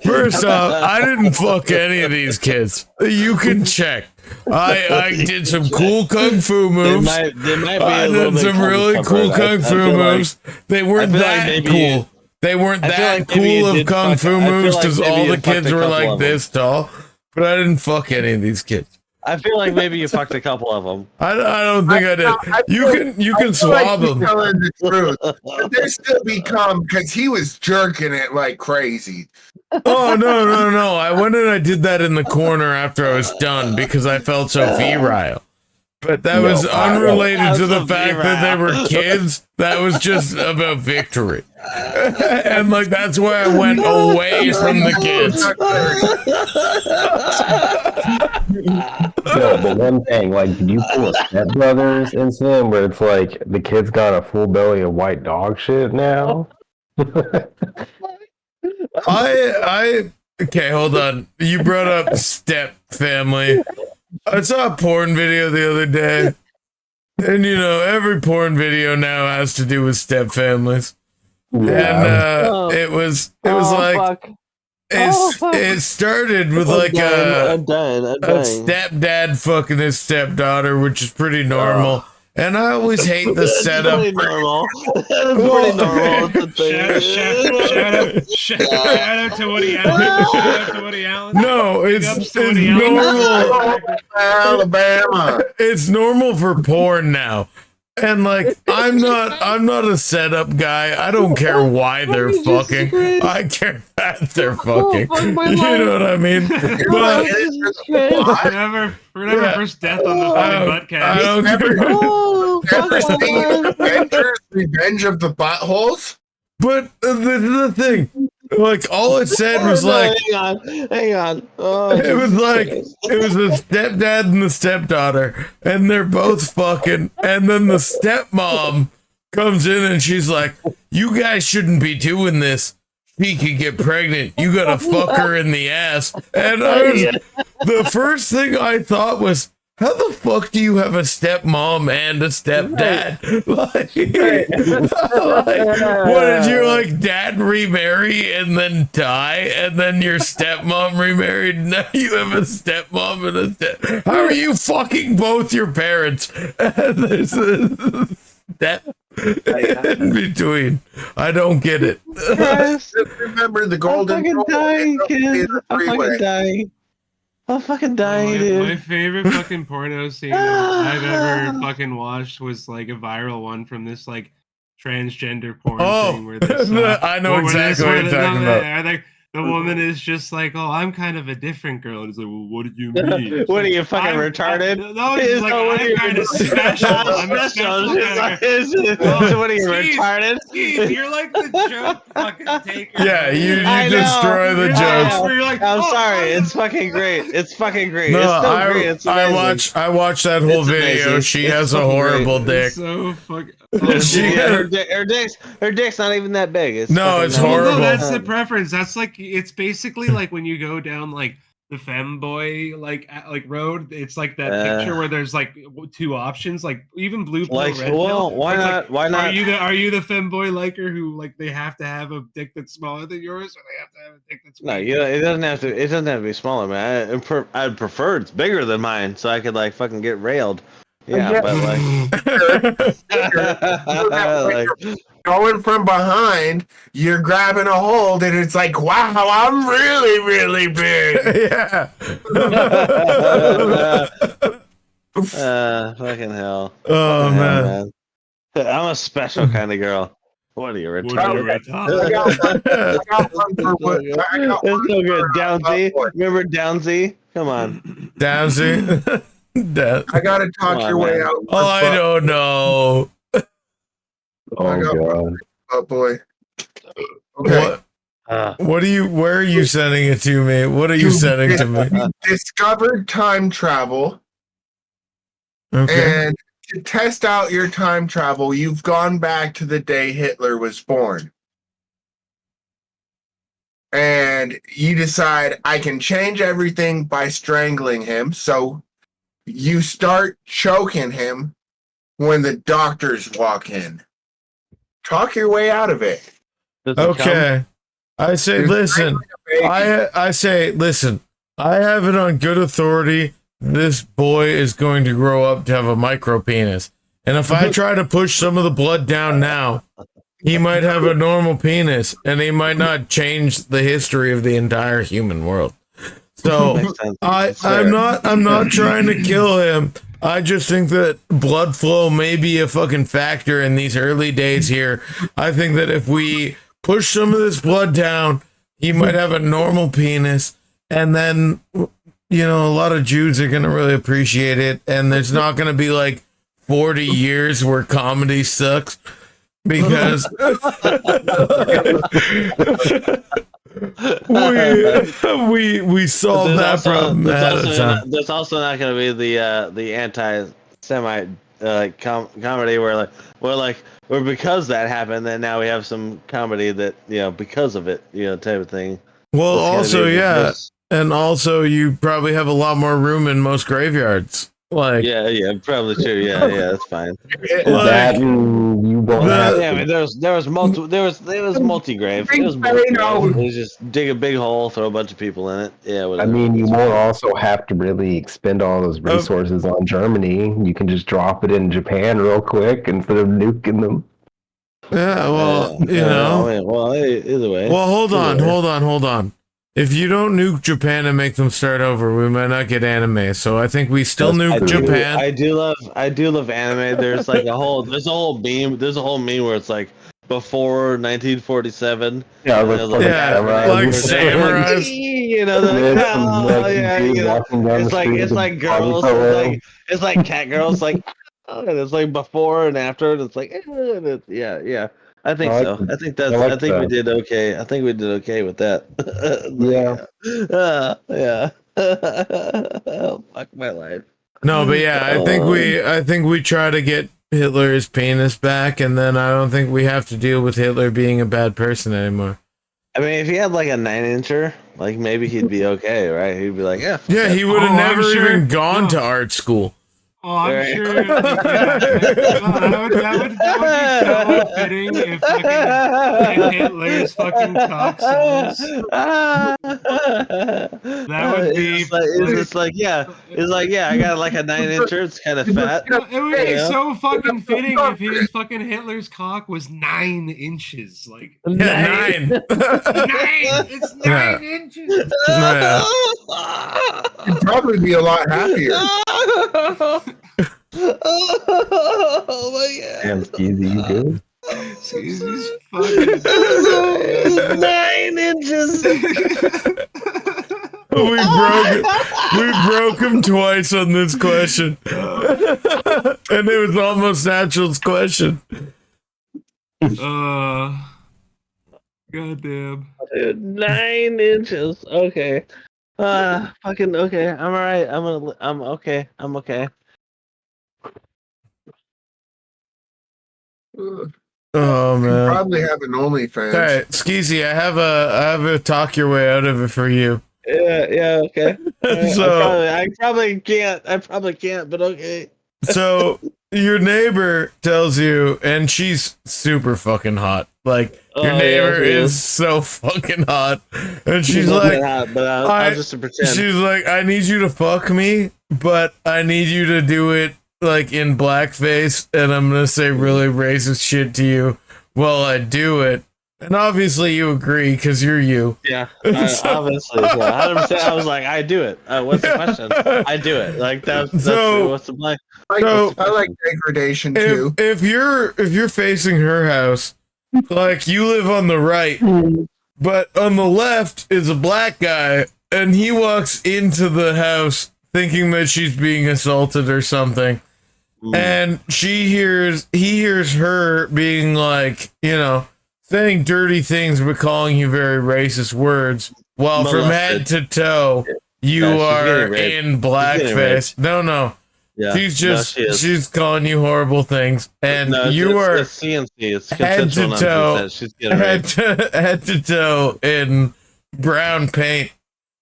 first off, I didn't fuck any of these kids. You can check. I did some cool kung fu moves. They might be I did some really cool kung fu moves. They weren't that cool. They weren't that cool of kung fu moves because all the kids were like this tall. But I didn't fuck any of these kids. I feel like maybe you fucked a couple of them. I don't think I did. You can swab them. Telling the truth. But they still become because he was jerking it like crazy. Oh no! I went and I did that in the corner after I was done because I felt so virile. But that was unrelated to the fact that they were kids. That was just about victory. And like that's why I went away from the kids. No, but one thing, like, did you pull a Step Brothers incident where it's like the kid's got a full belly of white dog shit now? Okay, hold on. You brought up Step Family. I saw a porn video the other day, and you know every porn video now has to do with step families, and it was like it started with like a stepdad fucking his stepdaughter, which is pretty normal. And I always hate the setup. Pretty normal. That's pretty normal. Shout out to Woody Allen. Shout out to Woody Allen. No, it's normal. Alabama. It's normal for porn now. And like I'm not a setup guy. I don't care why they're fucking. I care that they're fucking. You know what I mean? But remember first death on the fucking ButtCast. I don't care. Ever seen Avengers: Revenge of the Buttholes? But the thing, like all it said was like, hang on. Oh, it was like it was the stepdad and the stepdaughter, and they're both fucking, and then the stepmom comes in and she's like, "You guys shouldn't be doing this. She could get pregnant. You gotta fuck her in the ass." And the first thing I thought was, how the fuck do you have a stepmom and a stepdad? Like, what did your like dad remarry and then die, and then your stepmom remarried? Now you have a stepmom and a step. How are you fucking both your parents? And there's a step in between. I don't get it. Just remember the golden rule. I'm fucking dying, dude. My favorite fucking porno scene I've ever fucking watched was like a viral one from this like transgender porn thing where this, I know exactly what you're talking about. The woman is just like, "Oh, I'm kind of a different girl." And it's like, "Well, what did you mean?" What are you fucking retarded? No, he's like, "I'm kind of special. I'm a special kind of girl." What are you retarded? Steve, you're like the joke fucking taker. Yeah, you destroy the jokes. I'm sorry. It's fucking great. It's fucking great. No, it's so great. It's amazing. I watched that whole It's video. amazing. She It's has a fucking horrible great. dick. So fucking. Her dick's not even that big. It's No, fucking it's amazing. horrible. No, that's the preference. That's like it's basically like when you go down like the femboy like road. It's like that picture where there's like two options, like even blue pill, Like, red well, pill. why It's not? like, Why not? Are you the femboy liker who like they have to have a dick that's smaller than yours, or they have to have a dick that's No, bigger? it doesn't have to. It doesn't have to be smaller, man. I'd prefer it's bigger than mine, so I could like fucking get railed. Yeah, but like, Going from behind, you're grabbing a hold, and it's like, wow, I'm really, really big. Yeah. fucking hell. Oh man. I'm a special kind of girl. What are you retarded? I got It's no good. Downsy. Remember Downsy? Come on. Downsy. That, I gotta talk Come on, your way man. out. oh, I don't know. Oh god. Butt boy. Okay. What are you? Where are you sending it to me? What are you sending to me? You discovered time travel, Okay. and to test out your time travel, you've gone back to the day Hitler was born. And you decide, I can change everything by strangling him. So you start choking him when the doctors walk in. Talk your way out of it. Does it Okay. I say, You're listen. strangling a baby. I say, listen. I have it on good authority. This boy is going to grow up to have a micro penis, and if I try to push some of the blood down now, he might have a normal penis, and he might not change the history of the entire human world. So Makes sense. I'm not trying to kill him. I just think that blood flow may be a fucking factor in these early days here. I think that if we push some of this blood down, he might have a normal penis, and then, you know, a lot of Jews are gonna really appreciate it, and there's not gonna be like 40 years where comedy sucks. Because we solved that problem ahead of time. There's also not going to be the anti-Semite comedy where because that happened, then now we have some comedy that because of it type of thing. Well, It's gonna also, be yeah, this- and also you probably have a lot more room in most graveyards. Like, yeah, probably true. Yeah, that's fine. That and you won't have Yeah, I mean, there was multi grave. It was multi-grave. You just dig a big hole, throw a bunch of people in it. Yeah, I whatever. mean, you won't also have to really expend all those resources on Germany. You can just drop it in Japan real quick instead of nuking them. yeah, well, you know. Either way. Well, hold on. If you don't nuke Japan and make them start over, we might not get anime. So I think we still nuke Japan. I do love anime. There's a whole meme where it's like before 1947. Yeah, like samurais. It's like girls. It's like cat girls. Like, and it's like before and after, and it's like, yeah. I think so. I think we did okay. I think we did okay with that. Yeah. Fuck my life. No, but yeah, I think we try to get Hitler's penis back, and then I don't think we have to deal with Hitler being a bad person anymore. I mean, if he had like a 9-incher, like maybe he'd be okay, right? He'd be like, yeah. Yeah, he would have never even gone to art school. Oh, I'm sure. Yeah, that would be so fitting if fucking Hitler's fucking cock size. That would be. It's like, I got like a 9-incher. It's kind of fat. It would be so fucking fitting if his fucking Hitler's cock was 9 inches. Like, yeah, 9. 9. It's 9 inches. Yeah. You'd probably be a lot happier. Oh my god! Damn, Skeezy, you good? He's fucking 9 inches. We broke him twice on this question, and it was almost Natural's question. Goddamn. Dude, 9 inches. Okay. Fucking okay. I'm alright. I'm okay. I'm okay. Oh man. Probably have an OnlyFans. Okay, Skeezy, I have a talk your way out of it for you. Yeah, okay. So I probably can't, but okay. So your neighbor tells you, and she's super fucking hot. Like your neighbor is so fucking hot, and she's like, hot, but I'll just pretend. She's like, I need you to fuck me, but I need you to do it like in blackface, and I'm gonna say really racist shit to you while I do it. And obviously you agree because you're you. Yeah, obviously. Yeah, 100%. I was like, I do it. What's the question? I do it. Like that's what's the plan? So, I like degradation too. If you're facing her house, like you live on the right, but on the left is a black guy, and he walks into the house thinking that she's being assaulted or something. And he hears her being like, saying dirty things but calling you very racist words, while from head to toe you are in blackface. No. Yeah. She's calling you horrible things, and you are it's CNC. It's head to consensual toe, nonsense. She's getting raped. head to toe in brown paint.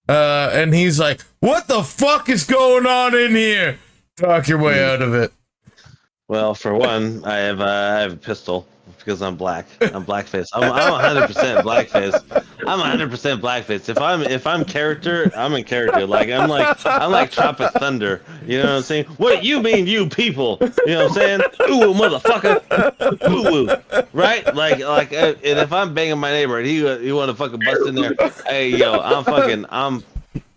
And he's like, "What the fuck is going on in here?" Talk your way out of it. Well, for one, I have a pistol because I'm black. I'm blackface. I'm 100% blackface. I'm 100% blackface. If I'm character, I'm in character. I'm like Tropic Thunder. You know what I'm saying? What do you mean, you people? You know what I'm saying? Ooh, motherfucker. Ooh, right? And if I'm banging my neighbor and he want to fucking bust in there, hey yo, I'm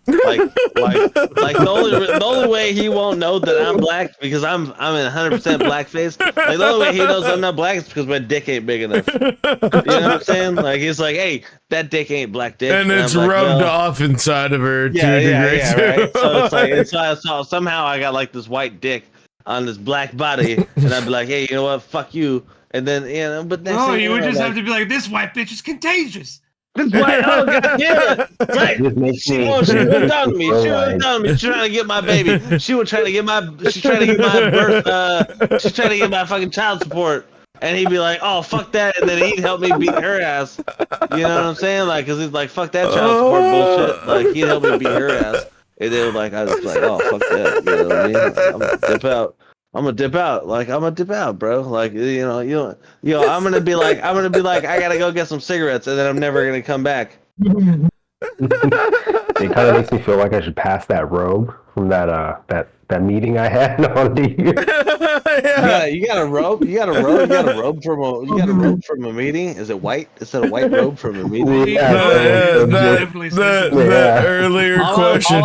the only way he won't know that I'm black because I'm in 100% blackface. Like the only way he knows I'm not black is because my dick ain't big enough. You know what I'm saying? Like he's like, hey, that dick ain't black dick, and it's like, rubbed off inside of her. Yeah, right. So it's like so somehow I got like this white dick on this black body, and I'd be like, hey, you know what? Fuck you. And then but next thing you would just like, have to be like, this white bitch is contagious. This white, oh god damn it! Right? She won't done me. She won't done me. She's trying to get my baby. She's trying to get my birth. She's trying to get my fucking child support. And he'd be like, "Oh fuck that," and then he'd help me beat her ass. You know what I'm saying? Like, cause he's like, "Fuck that child support bullshit." Like, he'd help me beat her ass. And then I was like, "Oh fuck that," you know what I mean? I'm gonna dip out. I'm gonna dip out. Like, I'm gonna dip out, bro. Like, I'm gonna be like, I gotta go get some cigarettes, and then I'm never gonna come back. It kind of makes me feel like I should pass that robe from that meeting I had on the You got a robe. You got a robe from a meeting. Is it white? Is that a white robe from a meeting? The earlier question.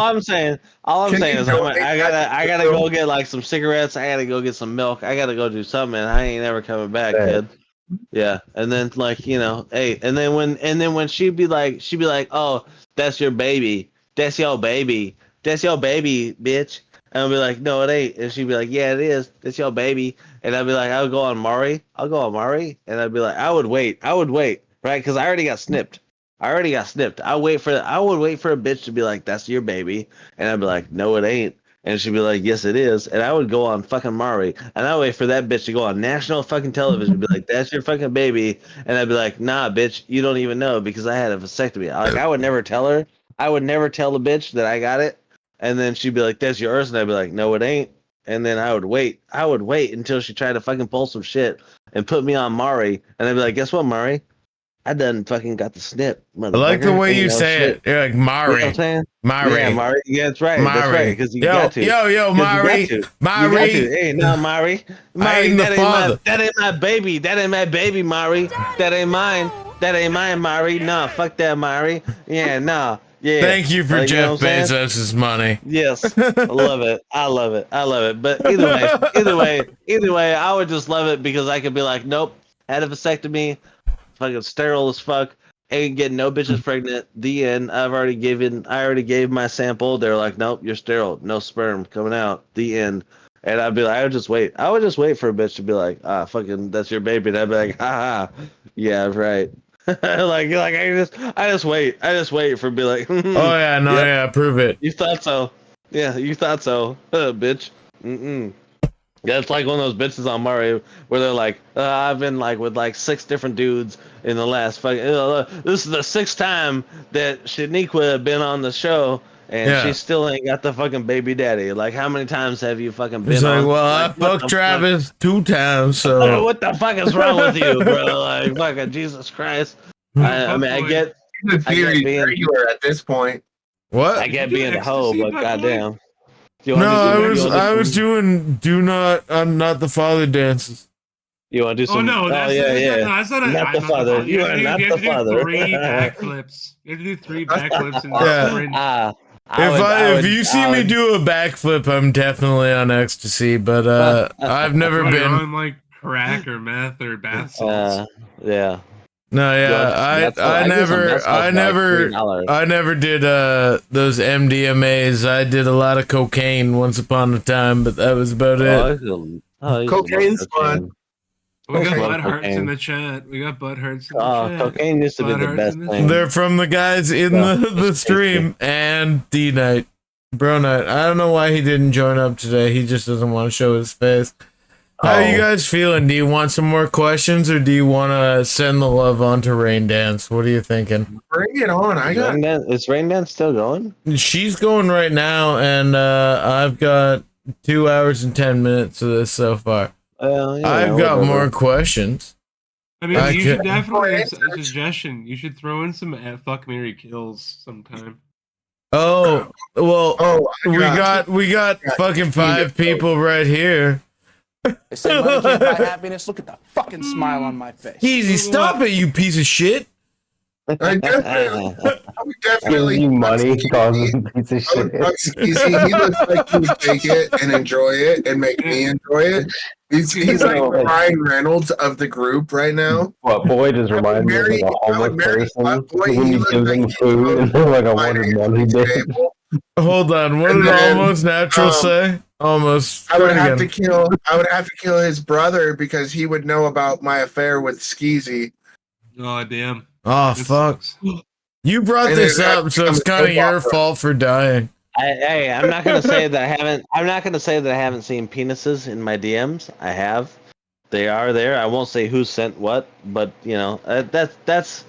All I'm saying is I gotta go get like some cigarettes. I gotta go get some milk. I gotta go do something. And I ain't never coming back, kid. Yeah, and then hey, and then when she'd be like, oh, that's your baby, bitch. And I'll be like, no, it ain't. And she'd be like, yeah, it is. It's your baby. And I'd be like, I'll go on Mari. And I'd be like, I would wait, right? Because I already got snipped. I would wait for a bitch to be like, that's your baby. And I'd be like, no, it ain't. And she'd be like, yes, it is. And I would go on fucking Mari. And I'd wait for that bitch to go on national fucking television and be like, that's your fucking baby. And I'd be like, nah, bitch, you don't even know because I had a vasectomy. I would never tell her. I would never tell the bitch that I got it. And then she'd be like, that's yours. And I'd be like, no, it ain't. And then I would wait until she tried to fucking pull some shit and put me on Mari. And I'd be like, guess what, Mari? I done fucking got the snip. I like the way you say it. You're like Mari. You know what I'm saying? Mari. Yeah, Mari. Yeah, that's right. Mari. That's right. Because you got to. Yo, Mari. Mari. Hey, no, Mari. Mari, that ain't my baby. That ain't my baby, Mari. That ain't mine. That ain't mine, Mari. Nah, fuck that, Mari. Yeah, nah. Yeah. Thank you for Jeff Bezos' money. Yes, I love it. But either way, I would just love it because I could be like, nope, had a vasectomy, fucking sterile as fuck, ain't getting no bitches pregnant. The end. I already gave my sample. They're like, nope, you're sterile, no sperm coming out. The end. And I would just wait for a bitch to be like, ah, fucking, that's your baby. And I'd be like, ha, yeah, right. I just wait for be like, oh yeah, no, yep. Yeah, prove it. You thought so. Yeah, you thought so, bitch. Yeah, it's like one of those bitches on Mario where they're like, I've been like with like 6 different dudes in the last fucking. This is the 6th time that Shaniqua been on the show, and she still ain't got the fucking baby daddy. Like, how many times have you fucking been on? Well, I fucked Travis 2 times, so. What the fuck is wrong with you, bro? Like, fucking Jesus Christ. I mean, I get being regular at this point. What? I get being a hoe, but goddamn. I was doing not the father dances. You want to do some? Oh no, that's not the father. You are not the father. 3 backflips. You have to do 3 backflips and If you see me do a backflip, I'm definitely on ecstasy, but I've never been on like crack or meth or bath salts. Yeah. No, yeah, I never did those MDMAs. I did a lot of cocaine once upon a time, but that was about it. Cocaine's fun. We got Okay. butt hurts in the chat. We got butt hurts in the chat. Cocaine used to be Butt the hurts best in the thing. They're from the guys in the stream and D Night, Bro Night. I don't know why he didn't join up today. He just doesn't want to show his face. How are you guys feeling? Do you want some more questions, or do you want to send the love on to Rain Dance? What are you thinking? Bring it on. Is Rain Dance still going? She's going right now, and I've got 2 hours and 10 minutes of this so far. I've got more questions. I mean, you should definitely have a suggestion. You should throw in some fuck, marry, kills sometime. Oh, well, we got fucking 5 people right here. They say money can't buy happiness. Look at the fucking smile on my face. Easy, stop it, you piece of shit. I would definitely you money causes a piece of shit. He looks like he would take it and enjoy it and make me enjoy it. He's like the Ryan Reynolds of the group right now. What boy just reminds me of like a homeless person when you give them food and they're like, I wanted money, bitch. Hold on, what did Almost Natural say? Almost. I would have to kill his brother because he would know about my affair with Skeezy. Oh damn. Oh fuck. You brought this up, so it's kind of your fault for dying. Hey, I'm not gonna say that I haven't. I'm not gonna say that I haven't seen penises in my DMs. I have. They are there. I won't say who sent what, but you know that's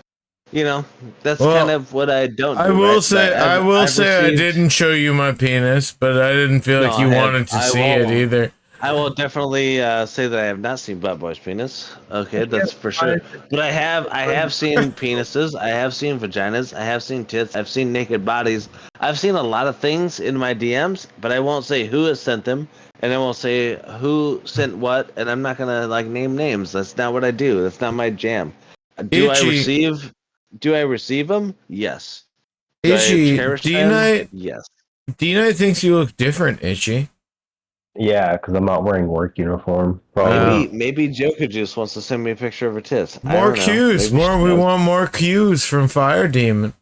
kind of what I don't. I will say I didn't show you my penis, but I didn't feel like you wanted to see it either. I will definitely say that I have not seen ButtBoi's penis. Okay, that's for sure. But I have seen penises. I have seen vaginas. I have seen tits. I've seen naked bodies. I've seen a lot of things in my DMs, but I won't say who has sent them, and I won't say who sent what, and I'm not gonna like name names. That's not what I do. That's not my jam. Do I receive them? Yes. Itchy, D-Night? Yes. D-Night thinks you look different, Itchy. Yeah, because I'm not wearing work uniform. Probably. Maybe Joker Juice wants to send me a picture of her tits. More cues. We want more cues from Fire Demon.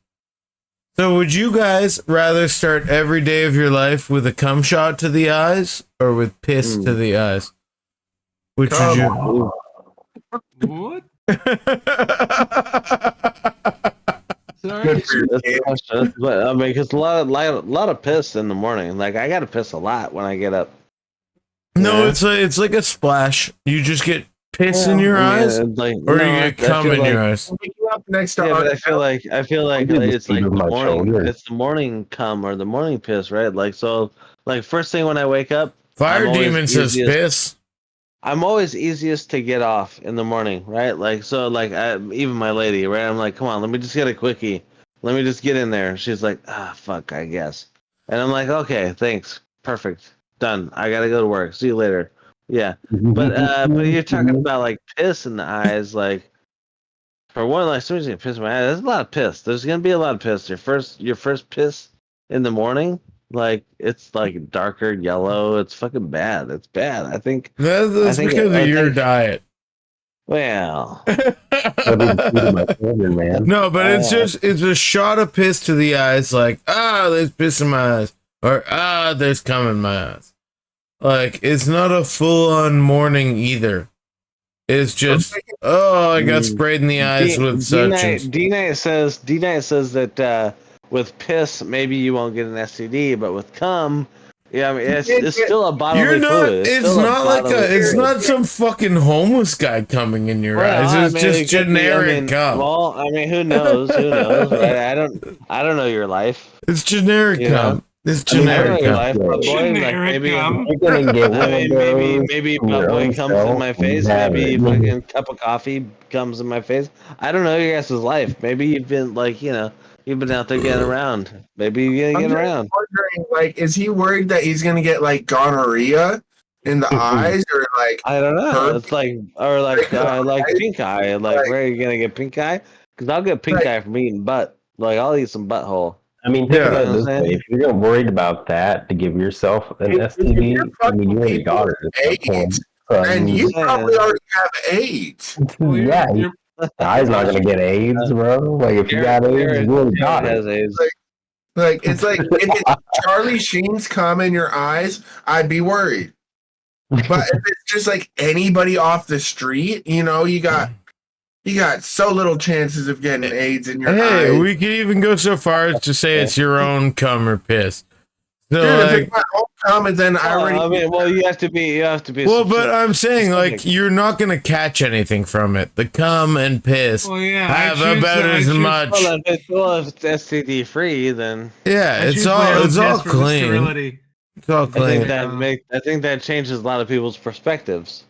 So would you guys rather start every day of your life with a cum shot to the eyes or with piss to the eyes? Which would you... What? Sorry. I mean, because a lot of piss in the morning. Like I gotta piss a lot when I get up. No, it's like a splash. You just get piss in your eyes, or you get cum in your eyes. But I feel like it's like the morning. It's the morning cum or the morning piss, right? Like so, like first thing when I wake up, Fire Demon says piss. I'm always easiest to get off in the morning, right? Like so, like even my lady, right? I'm like, come on, let me just get a quickie. Let me just get in there. She's like, fuck, I guess. And I'm like, okay, thanks, perfect. Done. I gotta go to work. See you later. Yeah, but you're talking about like piss in the eyes. Like for one, like as soon as you piss in my eye, there's a lot of piss. There's gonna be a lot of piss. Your first piss in the morning, like it's like darker yellow. It's fucking bad. It's bad. I think that's because of your diet. Well, no, but it's a shot of piss to the eyes. Like there's piss in my eyes, or there's cum in my eyes. Like, it's not a full-on morning either. It's just, I got sprayed in the eyes with such. D-Night says that with piss, maybe you won't get an STD, but with cum, yeah, I mean, it's still a bodily fluid. It's not some fucking homeless guy coming in your eyes. It's just generic cum. Well, I mean, who knows? Right? I don't know your life. It's generic cum. It's generic. Maybe ButtBoi comes in my face. Maybe fucking cup of coffee comes in my face. I don't know your guys' life. Maybe you've been you've been out there getting around. Maybe you're gonna get around. Wondering, like, is he worried that he's gonna get like gonorrhea in the eyes, or like I don't know. It's like pink eye. Like where are you gonna get pink eye? Because I'll get pink eye from eating butt. Like I'll eat some butthole. I mean, think about it this way. If you're worried about that to give yourself an STD, I mean, you already got it. And you probably already have AIDS. Yeah. Guy's not gonna get AIDS, bro. Like if you got AIDS, you really got has it. AIDS. Like it's like if it's Charlie Sheen's cum in your eyes, I'd be worried. But if it's just like anybody off the street, you got so little chances of getting AIDS in your Hey, eyes. we could even go so far as to say it's your own cum or piss. So Dude, if like, it's my own cum, then I already. I mean, well, you have to be. well, but I'm saying like specific. you're not gonna catch anything from it. The cum and piss Well, yeah, have about as much. Well, if it's STD free, then Yeah, I it's choose my own all test for clean. sterility. It's all I think clean. I think that changes a lot of people's perspectives.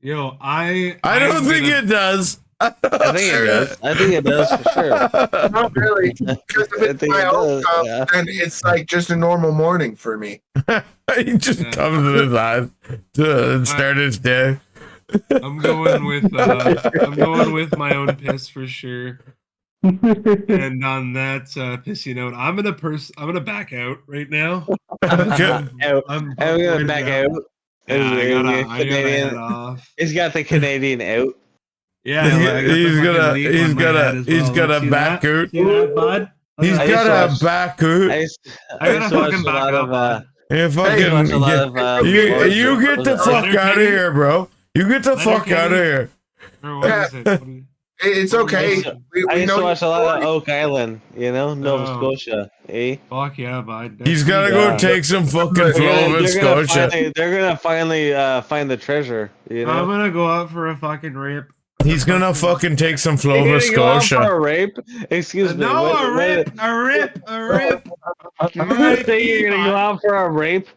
Yo, I don't think it does. I think it does. I think it does for sure. Not really, because if I it's think my it own does, cum, yeah. then it's like just a normal morning for me. He just comes in his eyes to start his day. I'm going with my own piss for sure. And on that pissy note, I'm gonna back out right now. I'm gonna back out. Yeah, I gotta Canadian. head off. He's got the Canadian out. Yeah, I got the he's fucking gonna leaf he's on my gonna head as he's well. gonna See back that? out. See that, bud? He's I used got to a watch- back I out. used I to gotta watch fucking a lot back of. up. You I used to watch a lot of. you get the fuck out of here, bro. You get the fuck out of here. Or what is it? What is it? It's okay. I We used to know watch a lot of Oak Island. Nova Oh. Scotia. Eh? Fuck yeah, bud. He's gotta go take some fucking flow in Scotia. They're gonna finally find the treasure. I'm gonna go out for a fucking rip. He's gonna fucking take some You're flow in gonna go out for Scotia. a rape? Excuse me. No, what- a rip. You say you're gonna go out for a rape?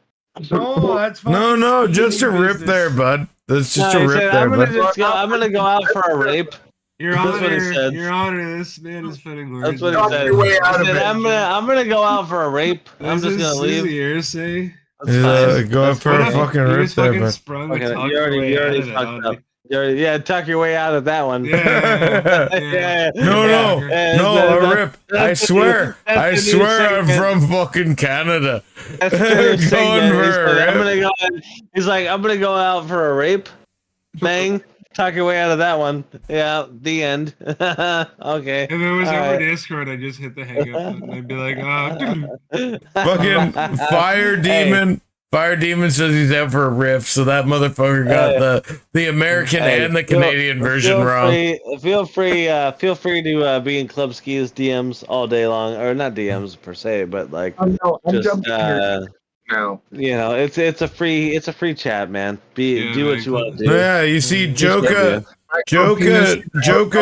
No, that's No, just a rip there, bud. That's just No, a he rip said, there, I'm gonna bud. just go. I'm gonna go out for a rape. Your That's what he Honor, said. Your Honor, this man is putting words. That's what Talk he said. your way out He of said, it. I'm gonna go out for a rape. I'm This just gonna is leave. hearsay. That's fine. Go out for a fine. fucking You rip just there, fucking bud. sprung Okay, the talk you already way out of it fucked on up. me. Yeah, tuck your way out of that one. Yeah. No, a rip. I swear. I that's the new swear I'm segment. from fucking Canada. That's the new Going segment. for He a said, rip. He's like, I'm gonna go out for a rape. Bang. Talk your way out of that one. Yeah, the end. Okay. If it was All over right. Discord, I'd just hit the hang up button. I'd be like, Fucking Fire Demon. Fire Demon says he's out for a riff, so that motherfucker got the American and the Canadian version wrong. Feel free to be in Club Ski's DMs all day long, or not DMs per se, but like I'm just jumping here now. it's a free chat, man. Do what you want to do. Yeah, you see, Joka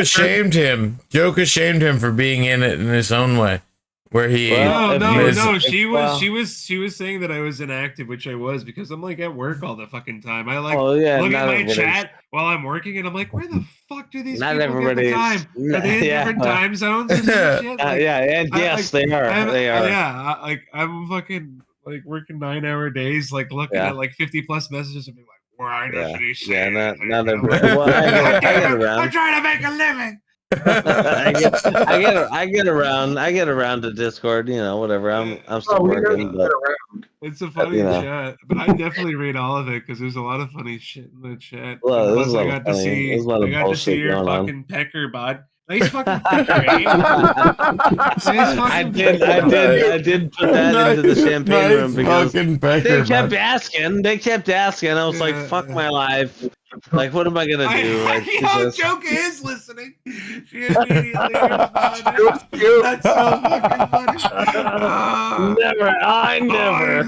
shamed him. Joka shamed him for being in it in his own way, where he. no. She was saying that I was inactive, which I was because I'm like at work all the fucking time. I like look at my chat while I'm working, and I'm like, where the fuck do these people get the time? Are they in different time zones? And shit? Like, yes, they are. They are. Yeah, I'm fucking like working 9-hour days, like looking at like 50 plus messages and being like, where I know these shit. Not every. Well, I get around. I'm trying to make a living. I get around to Discord, whatever. I'm still working, but it's a funny chat, but I definitely read all of it because there's a lot of funny shit in the chat. Well, Plus, I got to see your fucking pecker, bud. Nice fucking pecker. I did put that into the champagne room because they kept asking. I was like, "Fuck my life." Like, what am I gonna do? Like, Joka is listening. She immediately responded. That's so fucking funny. I never.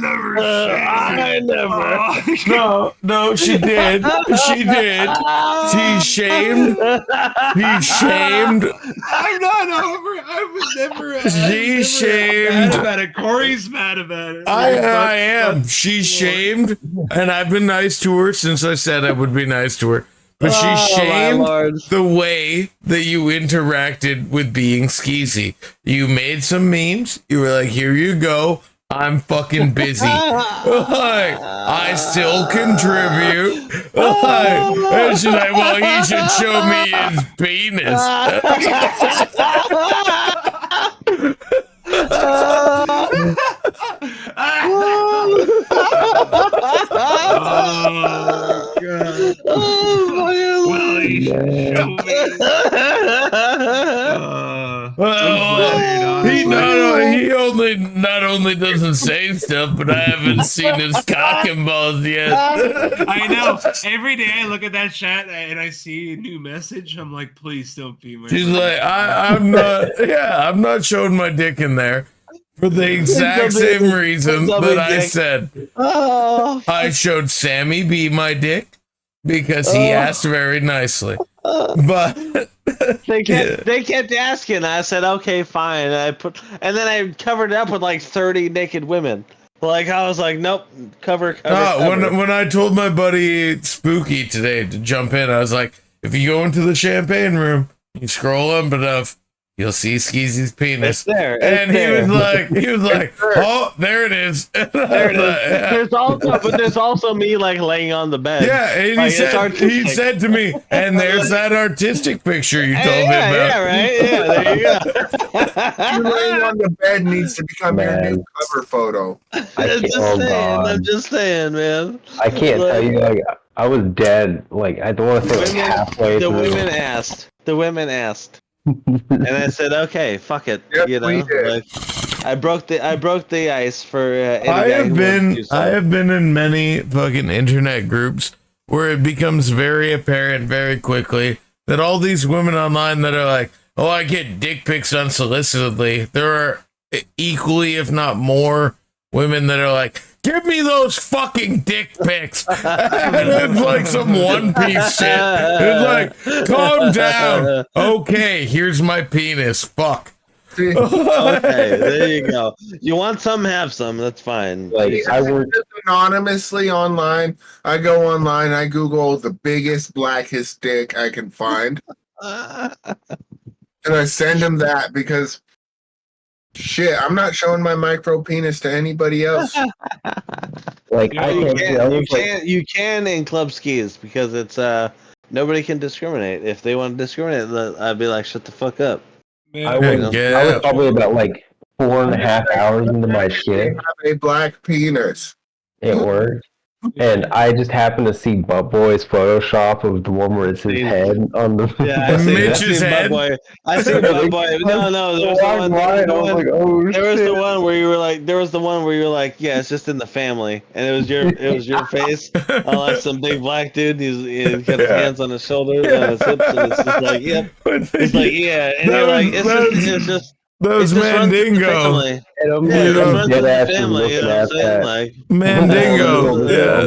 No, she did. She did. She shamed. I'm not over. I was never. She shamed. Mad about it. Corey's mad about it. I am. She shamed, and I've been nice to her since I said I would be nice to her. But she shamed the way that you interacted with being skeezy. You made some memes. You were like, here you go. I'm fucking busy. I still contribute. And she's like, well, he should show me his penis. Oh, God. Well, he Show me. Well, he not only doesn't say stuff, but I haven't seen his cock and balls yet. I know. Every day I look at that chat and I see a new message. I'm like, please don't be my. She's like, I'm not showing my dick in there for the exact same reason that I said. Oh, I showed Sammy B my dick because he asked very nicely. But they kept asking. I said, okay, fine. And then I covered it up with like 30 naked women. Like I was like, nope, cover. When I told my buddy Spooky today to jump in, I was like, if you go into the champagne room, you scroll up enough, you'll see Skeezy's penis. It's there. He was like, oh, there it is. There it is. There's also me like laying on the bed. Yeah, and he said to me, and there's that artistic picture you told me about. Yeah, right. Yeah, there you go. You laying on the bed needs to become your new cover photo. I'm just saying, man. I can't tell you. Like, I was dead. Like, I don't want to say like halfway The through. women asked. And I said, okay, fuck it. Yep, you know, we did. like, I broke the ice for. I have been in many fucking internet groups where it becomes very apparent very quickly that all these women online that are like, oh, I get dick pics unsolicitedly. There are equally, if not more, women that are like, give me those fucking dick pics. And it's like some One Piece shit. It's like, calm down. Okay, here's my penis. Fuck. Okay, there you go. You want some, have some. That's fine. Like, I work anonymously online. I go online. I Google the biggest, blackest dick I can find, and I send him that because shit, I'm not showing my micro penis to anybody else. like I You can in club skis because it's nobody can discriminate. If they want to discriminate, I'd be like, shut the fuck up. I was probably about like 4.5 hours into my shit. Have a black penis. It worked. And I just happened to see ButtBoi's Photoshop of the one where it's his head on the. Yeah, I see ButtBoi. I see ButtBoi. No, there was the one. There was the one where you were like, yeah, it's just in the family, and it was your face on like some big black dude. He's got his hands on his shoulders, on his hips, and it's just like, yep. It's like, yeah, and you're like, it's just. That was Mandingo. Mandingo. Yeah,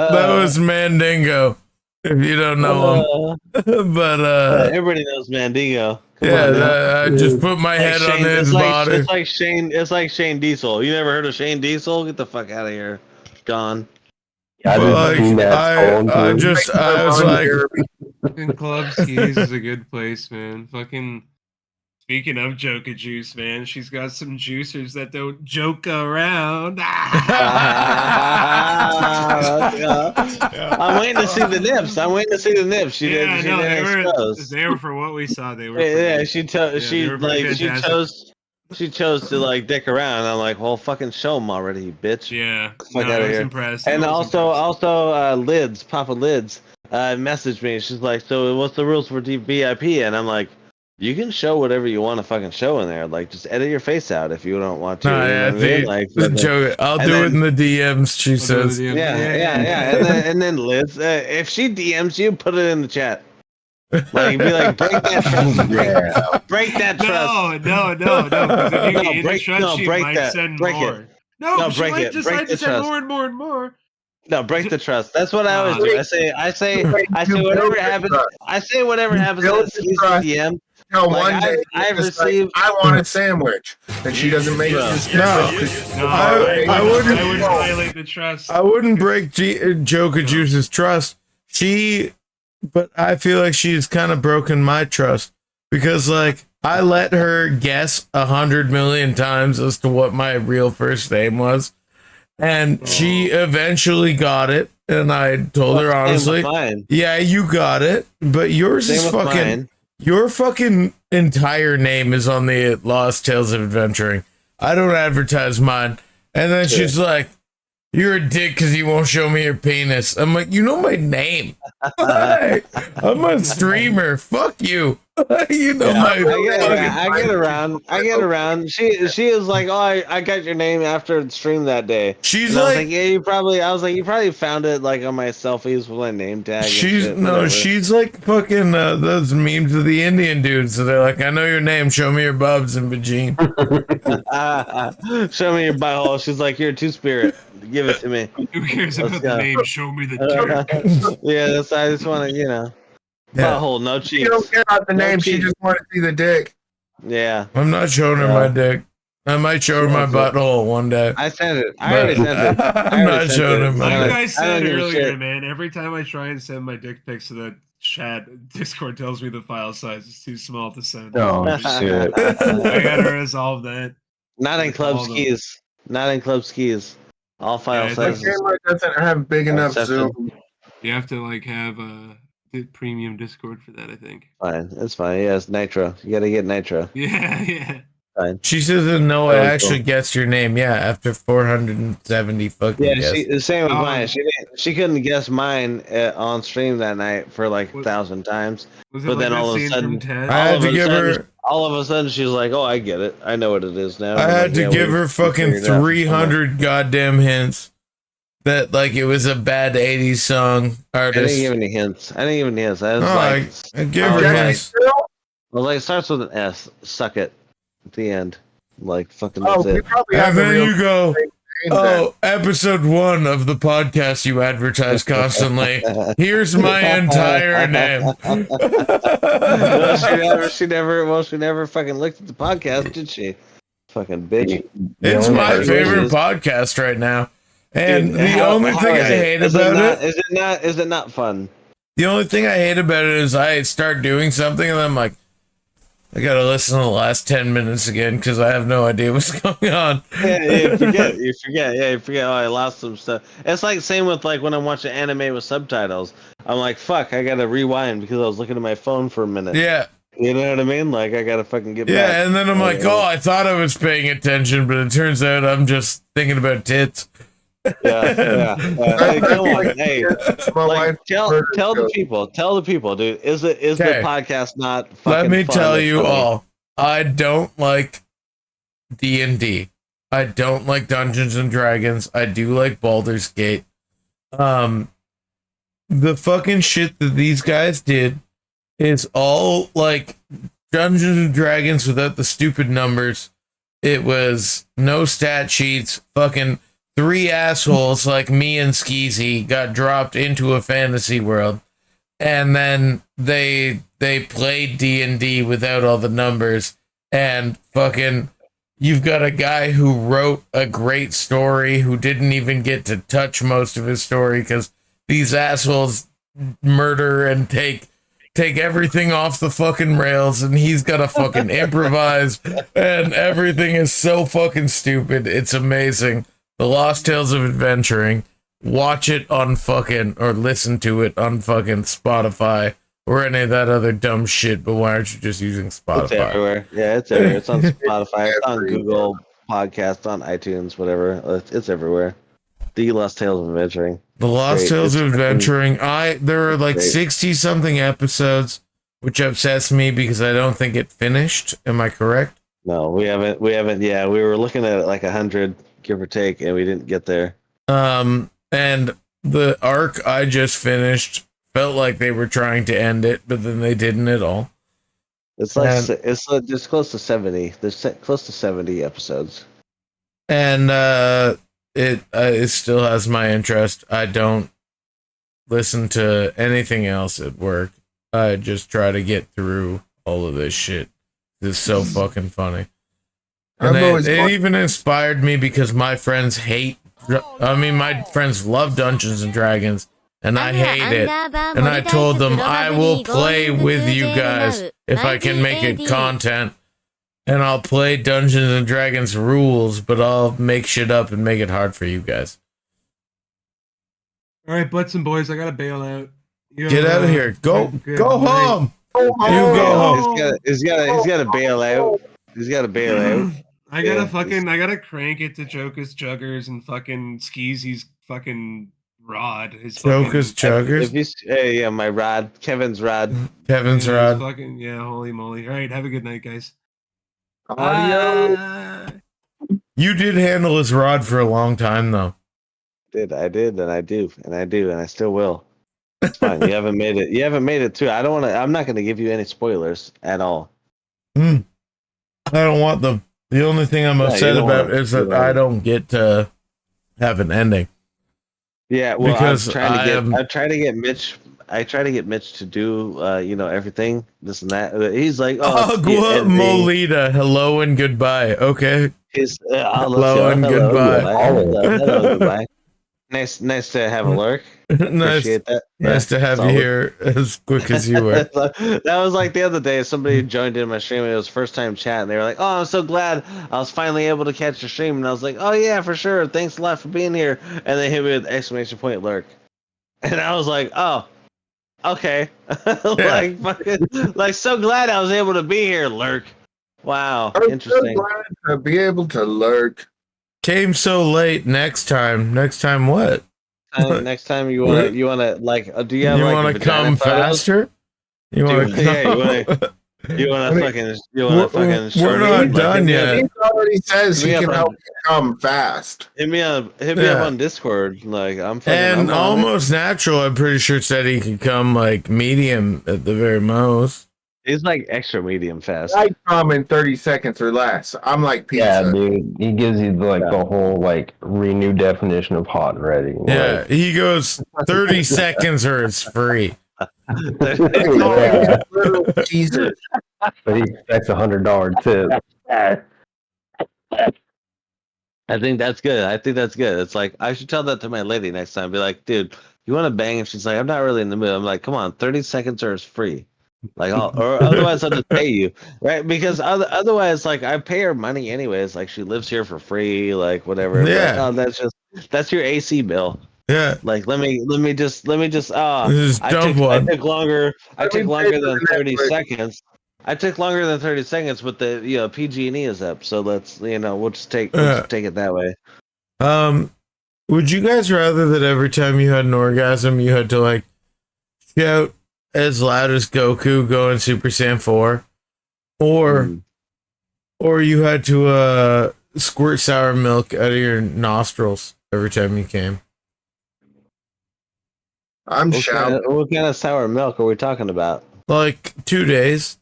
that was Mandingo. If you don't know him, but everybody knows Mandingo. I just put my head on his body. It's like Shane Diesel. You never heard of Shane Diesel? Get the fuck out of here. Gone. I was like, fucking Club Skis is a good place, man. Fucking. Speaking of Joka Juice, man, she's got some juicers that don't joke around. I'm waiting to see the nips. She they were for what we saw. They were. She chose to like dick around. I'm like, well, fucking show them already, you bitch. Yeah, fuck out of here. Impressed. And also, Lids, Papa Lids, messaged me. She's like, so what's the rules for VIP? And I'm like, you can show whatever you want to fucking show in there. Like, just edit your face out if you don't want to. I'll do it in the DMs. She says, yeah. And then Liz, if she DMs you, put it in the chat. Like, be like, break that trust. Break that trust. No. Break that. Break it. No, break it. Break the trust. More and more and more. No, break the trust. That's what I always do. I say whatever happens. I say whatever happens in the DM. No, one day I received. I want a sandwich, and she doesn't make it. I wouldn't violate the trust. I wouldn't break Joka Juice's trust. But I feel like she's kind of broken my trust because, like, I let her guess 100 million times as to what my real first name was, and she eventually got it. And I told her honestly, yeah, you got it, but yours is fucking. Mine. Your fucking entire name is on the Lost Tales of Adventuring. I don't advertise mine. And then she's like, you're a dick because you won't show me your penis. I'm like, you know my name. Like, I'm a streamer. Fuck you. You know my. I get around. She is like, oh, I got your name after the stream that day. She's And I was like, like, yeah, you probably. I was like, you probably found it like on my selfies with my name tag. she's and shit, no, whatever. she's like fucking those memes of the Indian dudes. So they're like, I know your name. Show me your bubs and vagine. Show me your butthole. She's like, you're a two spirit. Give it to me. Who cares Let's about the go. name? Show me the dick. Yeah, that's. I just want to, Yeah. butthole, no She cheeks. don't care about the No name. She cheeks. just want to see the dick. Yeah, I'm not showing her my dick. I might show her my butthole one day. I sent it. I already sent it. I'm not showing her my Like dick. I said give a earlier, shit. man, every time I try and send my dick pics to the chat, Discord tells me the file size is too small to send. Oh shit! I gotta resolve that. Not in Like club all the- skis. Not in club skis. All file Yeah, My sizes. camera doesn't have big enough Accepted. zoom. You have to like have premium Discord for that, I think. Fine. It's fine. Yeah, it's nitro. You gotta get nitro. Yeah, yeah. Fine. She says that Noah Really actually cool. guessed your name. Yeah, after 470 fucking Yeah, guesses. the same with Oh. mine. She couldn't guess mine on stream that night for like 1,000 times. Was it But like then that all of a scene sudden- from Ted? I had all to of a give sudden- her. All of a sudden, she's like, "Oh, I get it. I know what it is now." I I'm had like, to "Yeah, give we her fucking figured it out." 300 goddamn hints that like it was a bad 80s song I didn't artist. give any hints. I was No, like, I give I her was like- hints. I was like, it starts with an S. Suck it. At the end. Like, fucking that's Oh, you it. probably have And the then real you go, name then. oh, episode 1 of the podcast you advertise constantly. Here's my entire name. She never fucking looked at the podcast, did she? Fucking bitch. It's only my person- favorite podcast right now. And Dude, the how- only how thing I is it? hate Is about not, it, Is it not fun? the only thing I hate about it is I start doing something and I'm like, I gotta listen to the last 10 minutes again because I have no idea what's going on. Yeah, you forget. Yeah, you forget. Oh, I lost some stuff. It's like same with like when I'm watching anime with subtitles. I'm like, fuck, I gotta rewind because I was looking at my phone for a minute. Yeah. You know what I mean? Like I gotta fucking get back. Yeah, and then I'm like, oh, I thought I was paying attention, but it turns out I'm just thinking about tits. Yeah. Hey, come on, hey, My like, wife tell murdered the Joe. people, dude. Is the Okay. podcast not fucking Let me fun tell and you funny? all, I don't like D&D. I don't like Dungeons and Dragons. I do like Baldur's Gate. The fucking shit that these guys did is all like Dungeons and Dragons without the stupid numbers. It was no stat sheets, fucking 3 assholes like me and Skeezy got dropped into a fantasy world, and then they played D&D without all the numbers, and fucking you've got a guy who wrote a great story who didn't even get to touch most of his story because these assholes murder and take everything off the fucking rails, and he's got to fucking improvise, and everything is so fucking stupid. It's amazing. The Lost Tales of Adventuring. Watch it on fucking, or listen to it on fucking Spotify or any of that other dumb shit, but why aren't you just using It's Spotify? everywhere. Yeah, it's everywhere. It's on Spotify. It's on Google Podcasts, on iTunes, whatever. It's everywhere. The Lost Tales of Adventuring. The Lost Great. Tales It's of freaking- Adventuring. There are like Great. 60 something episodes, which upsets me because I don't think it finished. Am I correct? No, we haven't. Yeah, we were looking at it like 100, give or take, and we didn't get there. And the arc I just finished felt like they were trying to end it, but then they didn't at all. It's like And- there's close to 70. Close to 70 episodes. And it still has my interest. I don't listen to anything else at work. I just try to get through all of this shit. It's so fucking funny. And I've always it thought- even inspired me because my friends my friends love Dungeons and Dragons, and I hate it. And I told them I will play with you guys if I can make it content. And I'll play Dungeons and Dragons rules, but I'll make shit up and make it hard for you guys. All right, butts and boys, I gotta bail out. You Get out of here. Go good go night. home. Oh, You go home. He's got to bail out. He's got to bail out. I gotta crank it to Joker's Juggers and fucking Skeezy's fucking rod. His Joker's fucking, Chuggers. Yeah, my rod, Kevin's rod. Kevin's yeah, his rod. fucking, yeah, holy moly. All right, have a good night, guys. Audio. You did handle his rod for a long time, though. I did, and I do, and I still will. It's fine. You haven't made it. You haven't made it through. I don't want to. I'm not going to give you any spoilers at all. I don't want them. The only thing I'm upset about is that I don't get to have an ending. Yeah, well, because I'm trying to get Mitch. I try to get Mitch to do, everything, this and that. He's like, Agua Molita, hello and goodbye. Okay. He's hello and goodbye. Hello, goodbye. Nice to have a lurk. Appreciate that. Nice to have you here as quick as you were. That was like the other day. Somebody joined in my stream, and it was first time chat, and they were like, "Oh, I'm so glad I was finally able to catch your stream." And I was like, "Oh yeah, for sure. Thanks a lot for being here." And they hit me with exclamation point lurk, and I was like, "Oh, okay." Like fucking, like so glad I was able to be here, lurk. Wow, interesting. So glad to be able to lurk. Came so late. Next time what? Next time you wanna like, do you have you like want to come faster? You want to? Yeah, you want to fucking. We're not done yet. He already says he can help you come fast. Hit me up on Discord. Like I'm fucking. And almost natural. I'm pretty sure said he could come like medium at the very most. He's like extra medium fast. I come in 30 seconds or less. I'm like pizza. Yeah, dude. He gives you the whole like renewed definition of hot and ready. Yeah, Like, he goes 30 seconds or it's free. Yeah. Little Jesus. But he expects $100 tip. I think that's good. It's like I should tell that to my lady next time. Be like, dude, you want to bang? And she's like, I'm not really in the mood. I'm like, come on, 30 seconds or it's free. Like, or otherwise I'll just pay you, right? Because otherwise, like, I pay her money anyways. Like, she lives here for free, like whatever. Yeah, but, that's your AC bill. Yeah. Like, let me just. Just I dump took one. longer. I took longer than 30 seconds. I took longer than 30 seconds, but the PG&E is up. So let's we'll just take it that way. Would you guys rather that every time you had an orgasm, you had to like shout as loud as Goku going Super Saiyan 4, or you had to squirt sour milk out of your nostrils every time you came? I'm shouting. What kind of sour milk are we talking about? Like 2 days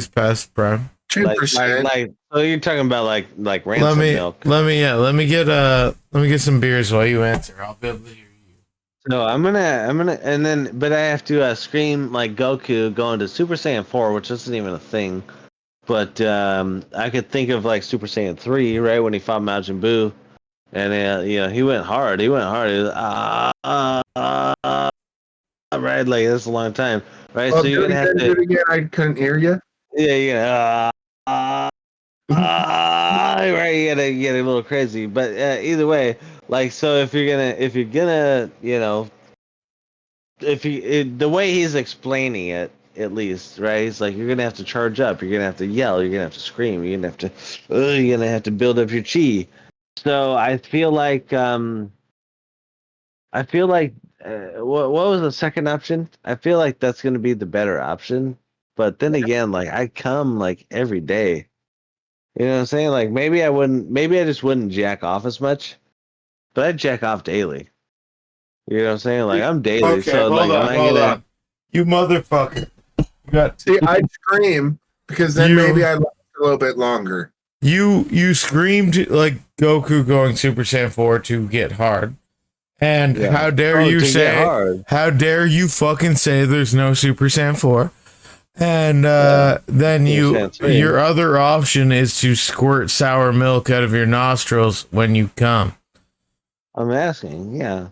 past prime. 2%. Like so you're talking about like rancid milk. Let me get some beers while you answer. I'll be able to hear you. No, I'm gonna, and then, but I have to scream like Goku going to Super Saiyan 4, which isn't even a thing. But I could think of like Super Saiyan 3, right, when he fought Majin Buu, and he went hard. He was, right, like that's a long time, right? Oh, so you're gonna have to. Do it again. I couldn't hear you. Yeah, right, you get a little crazy, but either way, like, so if you're gonna, the way he's explaining it, at least, right? He's like, you're gonna have to charge up, you're gonna have to yell, you're gonna have to scream, you're gonna have to build up your chi. So I feel like, what was the second option? I feel like that's gonna be the better option. But then again, like I come like every day. You know what I'm saying? Like maybe I just wouldn't jack off as much, but I jack off daily. You know what I'm saying? Like I'm daily. Okay, so hold like, on. You motherfucker. See, I'd scream because then maybe I'd last a little bit longer. You screamed like Goku going Super Saiyan 4 to get hard. And how dare you say, how dare you fucking say there's no Super Saiyan 4? And then your other option is to squirt sour milk out of your nostrils when you come. I'm asking, yeah.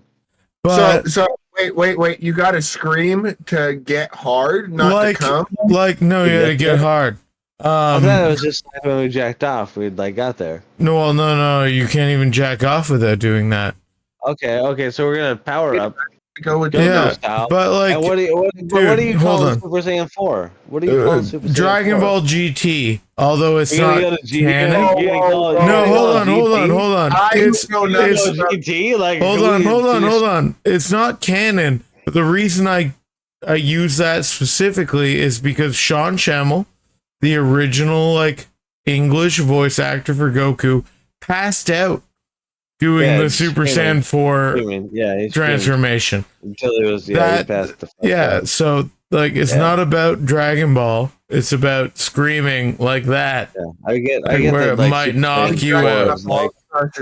But so wait, you gotta scream to get hard, not to come? Like, no, you gotta get hard. I thought it was just when we jacked off, we like got there. No, you can't even jack off without doing that. Okay, so we're gonna power up. Go with Yeah, Goku style. but like, And what do you dude, hold call on. Super Saiyan 4? What do you call Super Saiyan 4? Dragon Ball GT, although it's You're not gonna go to G- canon. you gonna call it- No, you're gonna hold call it on, hold on, GT? hold on. I It's don't know it's nothing about GT. Like, hold can on, we hold on, finish- hold on. It's not canon. But the reason I use that specifically is because Sean Schemmel, the original like English voice actor for Goku, passed out doing Yeah, the Super screaming. Saiyan 4 Screaming. Yeah, he screamed transformation. until he was he That passed the fuck yeah, out. so like it's Yeah. not about Dragon Ball. It's about screaming like that. Yeah, I get Where that, it like, might Super knock Saiyan you 4 out. is like,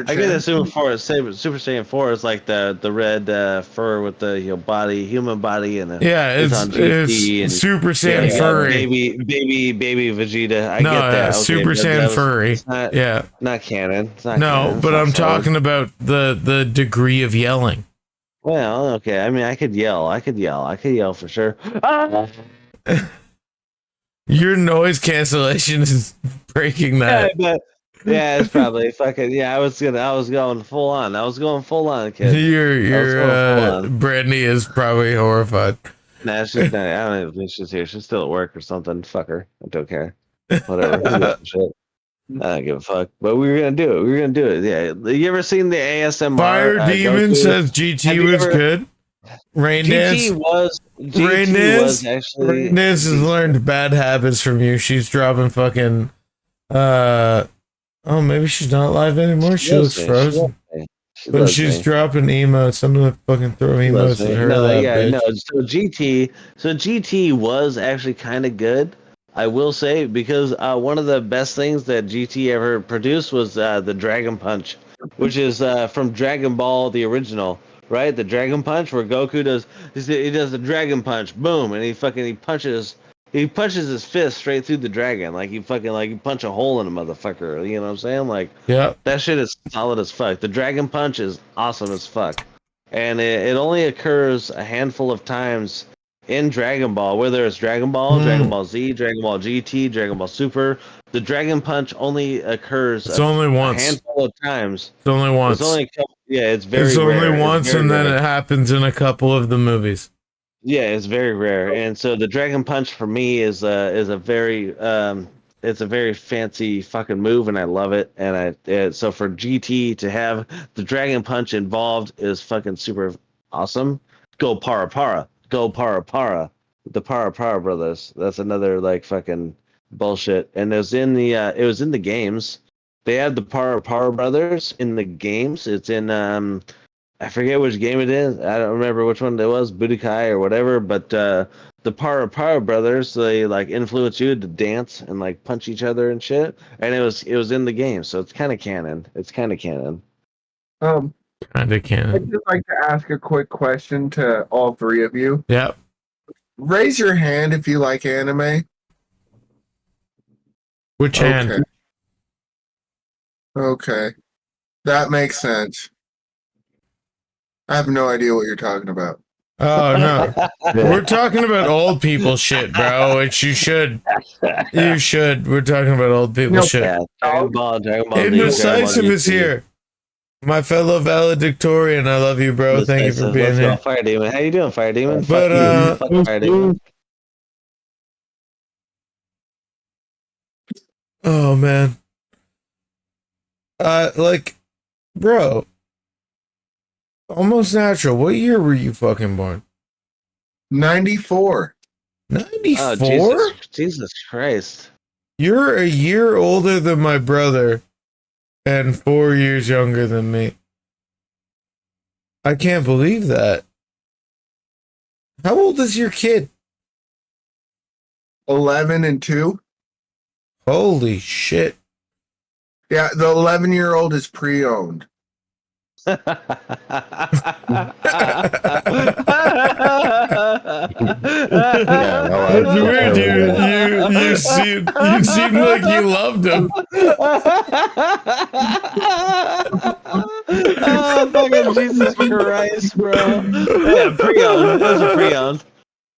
I get that Super Saiyan 4 is like the red fur with the human body, and Yeah, it's it's on GT and Super Saiyan you got furry. baby Vegeta. I No, get that. yeah, Okay, Super but Saiyan that was- furry. It's not Yeah. not canon. It's not No, canon. It's but not I'm solid. talking about the degree of yelling. Well, okay. I mean, I could yell for sure. Ah! Your noise cancellation is breaking Yeah, that. but yeah, it's probably fucking yeah. I was going full on. I was going full on, kid. Your Brandy is probably horrified. Nah, she's not. I don't even think she's here. She's still at work or something. Fuck her. I don't care. Whatever. Who gives a shit? I don't give a fuck. But we were gonna do it. We were gonna do it. Yeah. You ever seen the ASMR? Fire Demon Goku? says Have GT you was ever- good. Rain Dance. GT was actually. Rain Dance has learned bad habits from you. She's dropping fucking. Oh, maybe she's not live anymore. She looks frozen. But she's dropping emotes. I'm gonna fucking throw emotes at her. So GT was actually kind of good, I will say, because one of the best things that GT ever produced was the Dragon Punch, which is from Dragon Ball the original, right? The Dragon Punch where Goku does the Dragon Punch, boom, and he punches his fist straight through the dragon, like you punch a hole in a motherfucker. You know what I'm saying? Like, yeah, that shit is solid as fuck. The Dragon Punch is awesome as fuck, and it only occurs a handful of times in Dragon Ball, whether it's Dragon Ball, Dragon Ball Z, Dragon Ball GT, Dragon Ball Super. The Dragon Punch only occurs only once. a handful of times. It's only once. It's only a couple, yeah, it's very It's only rare. once, and then it happens in a couple of the movies. Yeah, it's very rare, and so the Dragon Punch for me is a very it's a very fancy fucking move, and I love it. And so for GT to have the Dragon Punch involved is fucking super awesome. Go Para Para, go Para Para, the Para Para brothers. That's another like fucking bullshit. And it was in the games. They had the Para Para brothers in the games. It's in I forget which game it is. I don't remember which one it was, Budokai or whatever. But the Para Para brothers, they like influence you to dance and like punch each other and shit. And it was in the game, so it's kind of canon. It's kind of canon. Kind of I'd canon. just like to ask a quick question to all three of you. Yep. Raise your hand if you like anime. Which hand? Okay. That makes sense. I have no idea what you're talking about. Oh no, we're talking about old people shit, bro. Which you should. You should. We're talking about old people shit. Yeah, Dragon Ball Indecisive is here. My fellow valedictorian, I love you, bro. Thank you for being here. Fire Demon. How you doing, Fire Demon? But Fuck Fire Demon. oh man, like, bro, Almost Natural. What year were you fucking born? 94. 94? Oh, Jesus Christ. You're a year older than my brother and 4 years younger than me. I can't believe that. How old is your kid? 11 and 2. Holy shit. Yeah, the 11-year-old is pre-owned. That's weird. You seem like you loved him. Oh, fucking Jesus Christ, bro. Yeah, pre-owned. Those are pre-owned.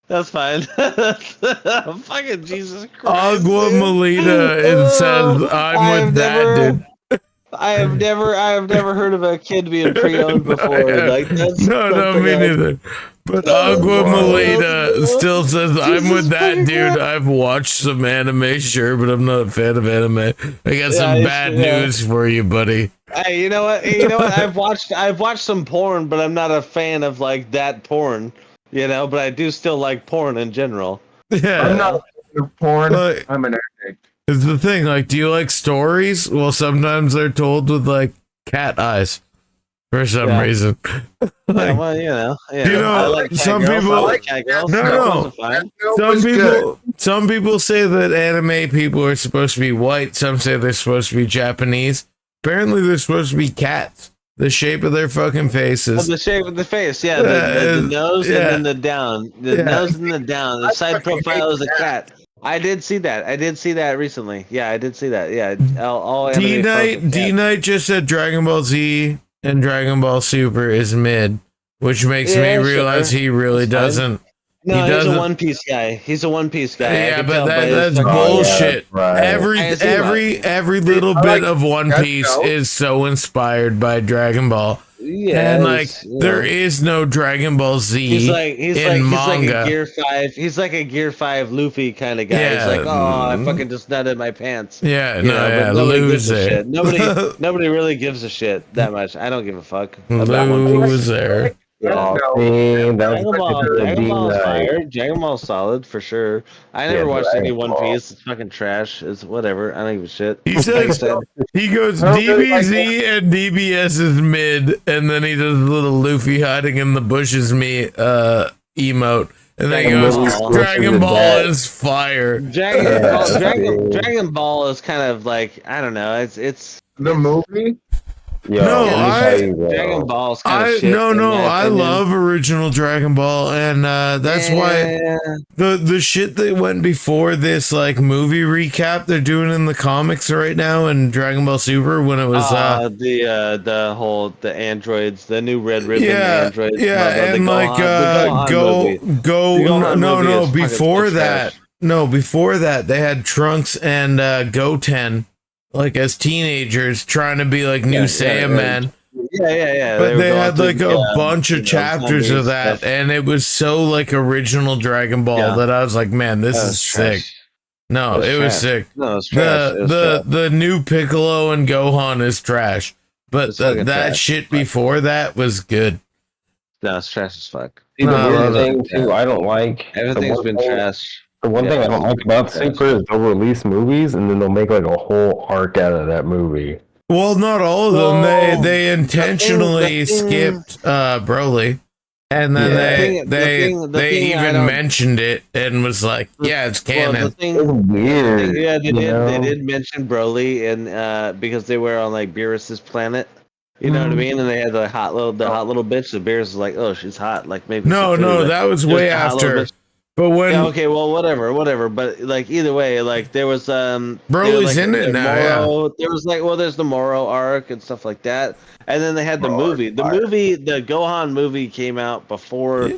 That's fine. Fucking Jesus Christ. Agua Melita and says, I'm with that, dude. I have never heard of a kid being pre-owned before. Yeah. Like that's No, something me else. neither. But Oh, Agua wow. Maleta still says, I'm Jesus with that fucking dude. Christ. I've watched some anime, sure, but I'm not a fan of anime. I got some bad news for you, buddy. Hey, you know what? I've watched some porn, but I'm not a fan of like that porn. You know, but I do still like porn in general. Yeah. I'm not a fan of porn. Like, I'm an addict. it's the thing, like, do you like stories? Well, sometimes they're told with, like, cat eyes for some Yeah. reason. Yeah, Like, well, you know, I like cat some girls. people- I like cat girls. No, Cat no. girls are fine. some people say that anime people are supposed to be white. Some say they're supposed to be Japanese. Apparently, they're supposed to be cats. The shape of their fucking Oh, faces. the shape of the face, yeah, the nose yeah. and then the down, the Yeah. nose and the down. The side profile is a cat. I did see that. I did see that recently. Yeah, I did see that. Yeah, all anime folks are D cats. Knight just said Dragon Ball Z and Dragon Ball Super is mid, which makes me Yeah, realize sure. he really That's fine. doesn't. No, he he's doesn't. a One Piece guy. He's a One Piece guy. I Yeah, can but tell by his that's fucking- bullshit. right. Every little I bit like of One that Piece show. is so inspired by Dragon Ball. Yeah, And like it's, you there know. is no Dragon Ball Z He's like in manga. a Gear 5. He's like a Gear 5 Luffy kind of guy. Yeah. He's like, oh, I fucking just nutted my pants. Yeah, You no, know, yeah, but nobody gives a loser. shit. Nobody really gives a shit that much. I don't give a fuck about One Piece. Loser. Oh, No. see, that was Dragon Ball is like, fire. Dragon Ball's solid for sure. I never Yeah, watched any Dragon One Ball. Piece. It's fucking trash. It's whatever. I don't give a shit. He Like I says said, he goes I don't really like DBZ and DBS is mid, and then he does a little Luffy hiding in the bushes me emote, and then he Dragon goes Ball. Dragon Ball That. is fire. Dragon Ball is kind of like I don't know. It's The movie? yo, No, let me I- tell you, bro. Dragon Ball is kind of I shit. no in no my I opinion. love original Dragon Ball, and that's why Yeah. the shit that went before this like movie recap they're doing in the comics right now in Dragon Ball Super when it was the androids, the new red ribbon yeah androids. yeah the and like Gohan movie. The Gohan no movie no is fucking before so that trash. no before that they had Trunks and Goten like as teenagers trying to be like new Saiyaman. Yeah. But were they going had through, like a bunch of chapters of that, stuff. and it was so like original Dragon Ball Yeah. that I was like, man, this That is was sick. trash. No, it was trash. sick. No, it was trash. It was trash. The new Piccolo and Gohan is trash, but It's fucking that trash. shit before that was good. No, it's trash as fuck. See, the No, I weird love thing too, I don't like. Everything's the been one thing- trash. The one thing I don't like about Trash. Super is they'll release movies and then they'll make like a whole arc out of that movie. Well, not all of them. Well, They intentionally the thing- skipped Broly, and then Yeah. they The thing I even don't- mentioned it and was like, yeah, it's Well, canon. the thing, It's weird. yeah, they you did. They know? did mention Broly, and because they were on like Beerus's planet. You know what I mean? And they had the hot little bitch. The Beerus was like, oh, she's hot. Like maybe. No, some food, no, but that was just way a hot little after. bitch. But when Yeah, okay, well, whatever. But like either way, like there was Broly's in it now, yeah. There was like there's the Moro arc and stuff like that, and then they had the movie. The Gohan movie came out before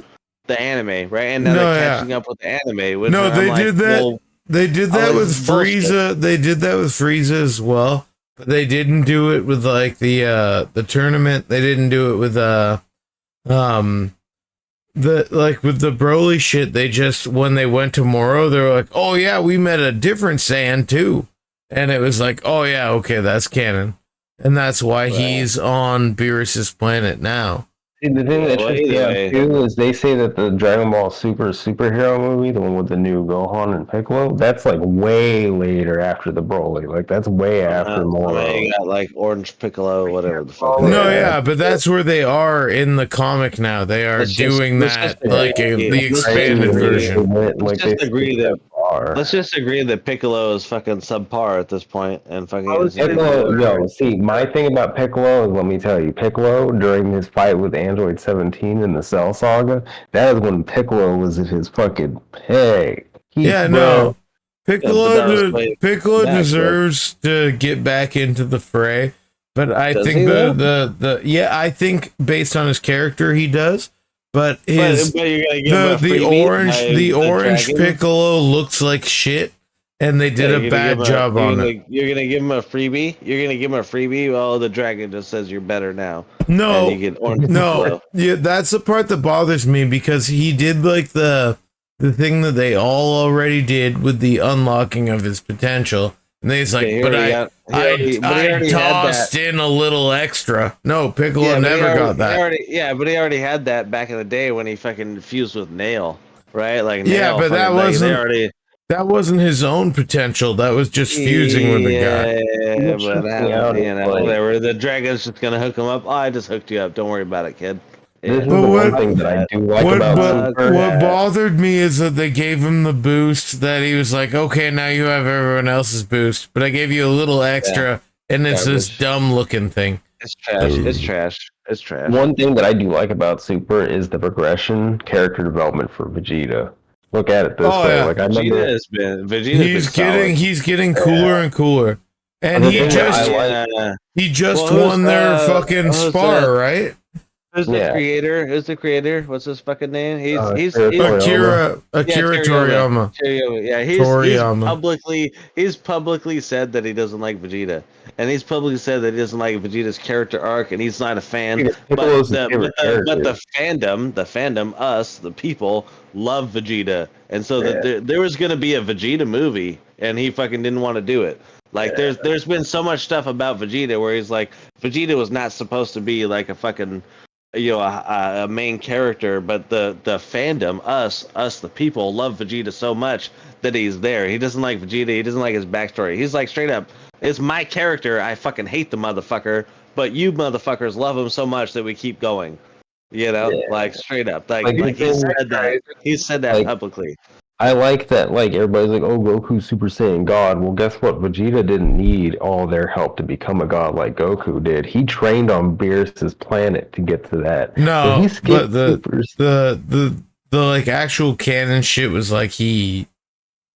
the anime, right? And now No, they're yeah. catching up with the anime. Which No, I'm they like, did that. well, They did that Oh, with it's bullshit. Frieza. They did that with Frieza as well, but they didn't do it with like the tournament. They didn't do it with with the Broly shit. They just when they went to Moro, they were like, oh yeah, we met a different Saiyan too, and it was like, oh yeah, okay, that's canon, and that's why he's on Beerus's planet now. See, the thing that Well, trips me either out way. too is they say that the Dragon Ball Super superhero movie, the one with the new Gohan and Piccolo, that's like way later after the Broly. Like that's way after Moro. You got like Orange Piccolo, whatever the fuck. Oh, No, yeah. yeah, but that's where they are in the comic now. They are Let's just- doing let's that just like agree- the let's expanded just agree- version. Let's just agree that far. let's just agree that Piccolo is fucking subpar at this point, and fucking. Piccolo, yo, see, my thing about Piccolo is, let me tell you, Piccolo, during his fight with Android 17 in the Cell Saga, that is when Piccolo was at his fucking peg. Yeah, but no. that Piccolo, was Piccolo back, deserves to get back into the fray, but I Does think he, the yeah, I think based on his character he does, but his but you're gonna give him a the freebie orange by the orange dragon? Piccolo looks like shit, and they did a bad job on it. You're gonna give him a freebie. You're gonna give him a freebie. Oh, the dragon just says you're better now. No, and you get orange no, glow. yeah, that's the part that bothers me because he did like the thing that they all already did with the unlocking of his potential, and then he's like, Yeah, but he I already had tossed that. in a little extra. No, Piccolo But never got that. But he already had that back in the day when he fucking fused with Nail, right? Like Nail. Yeah, but that fucking, like, wasn't they already. that wasn't his own potential. That was just fusing with the guy. Yeah, Which but took me out you of, know, like- whatever. The dragon's just gonna hook him up. Oh, I just hooked you up. Don't worry about it, kid. This is But the what- one thing that I do like What about Super. bothered me is that they gave him the boost that he was like, okay, now you have everyone else's boost, but I gave you a little extra, and it's this Garbage. dumb looking thing. It's trash. It's trash. It's trash. One thing that I do like about Super is the progression, character development for Vegeta. Look at it this Oh, way. yeah. Like I Vegeta remember, has been. Vegeta's been He's getting cooler and cooler, and The he thing that just I like- he just Well, who's, won their fucking who's spar, that? right? Who's the Yeah. creator? Who's the creator? What's his fucking name? He's Toriyama. Akira Toriyama. Yeah, he's publicly said that he doesn't like Vegeta, and he's publicly said that he doesn't like Vegeta's character arc, and he's not a fan. Because But Piccolo's his the, favorite but the character. fandom, us, the people, love Vegeta, and so Yeah. that there was gonna be a Vegeta movie, and he fucking didn't want to do it. Like there's been so much stuff about Vegeta where he's like Vegeta was not supposed to be like a fucking a main character, but the fandom, us the people, love Vegeta so much that he's there. He doesn't like Vegeta. He doesn't like his backstory. He's like straight up, it's my character. I fucking hate the motherfucker, but you motherfuckers love him so much that we keep going. You know, Yeah. like straight up, like Like, he said that. He said that like, publicly. I like that. Like everybody's like, "Oh, Goku's Super Saiyan God." Well, guess what? Vegeta didn't need all their help to become a god like Goku did. He trained on Beerus's planet to get to that. No, So he but skipped the Supers. the like actual canon shit was like he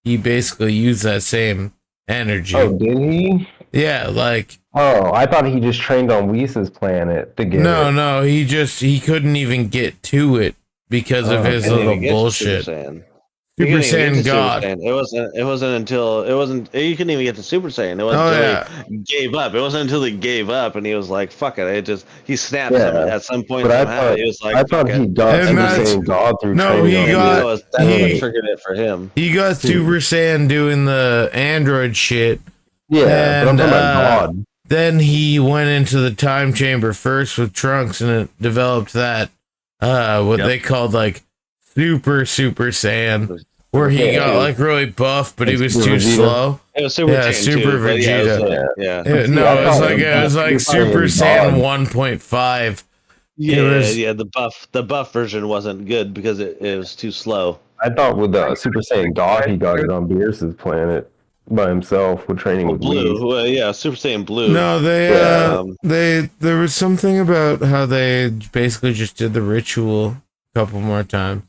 basically used that same energy. Oh, did he? Yeah, like Oh, I thought he just trained on Whis' planet to get no, it. no, he couldn't even get to it because of Oh, his Couldn't little even get to bullshit. Super Saiyan. Super You couldn't even Saiyan get to God. Super Saiyan. It wasn't until you couldn't even get to Super Saiyan. It wasn't Oh, until yeah. he gave up. It wasn't until he gave up and he was like, "Fuck it." He snapped Yeah. at some point But I somehow. thought He was like, I "Fuck thought it." he got And Super that's- Saiyan God through No, training he on got- Whis. That's what he- triggered it for him. He got Super Saiyan doing the android shit. Yeah, but I'm And, talking about God. Then he went into the time chamber first with Trunks, and it developed that what Yep. they called like Super Saiyan, where he Yeah. got like really buff, but he Like was Super too Vegeta. slow. It was Super Yeah, Saiyan Super too, but yeah, it was, Vegeta. yeah. Yeah, no, I it was thought like Super Super Saiyan Saiyan God. 1.5. Yeah, was- the buff version wasn't good because it was too slow. I thought with Super Saiyan God, he got it on Beerus's planet by himself with training Well, with blue, Whis. well, yeah, Super Saiyan blue. No, Yeah. there was something about how they basically just did the ritual a couple more times.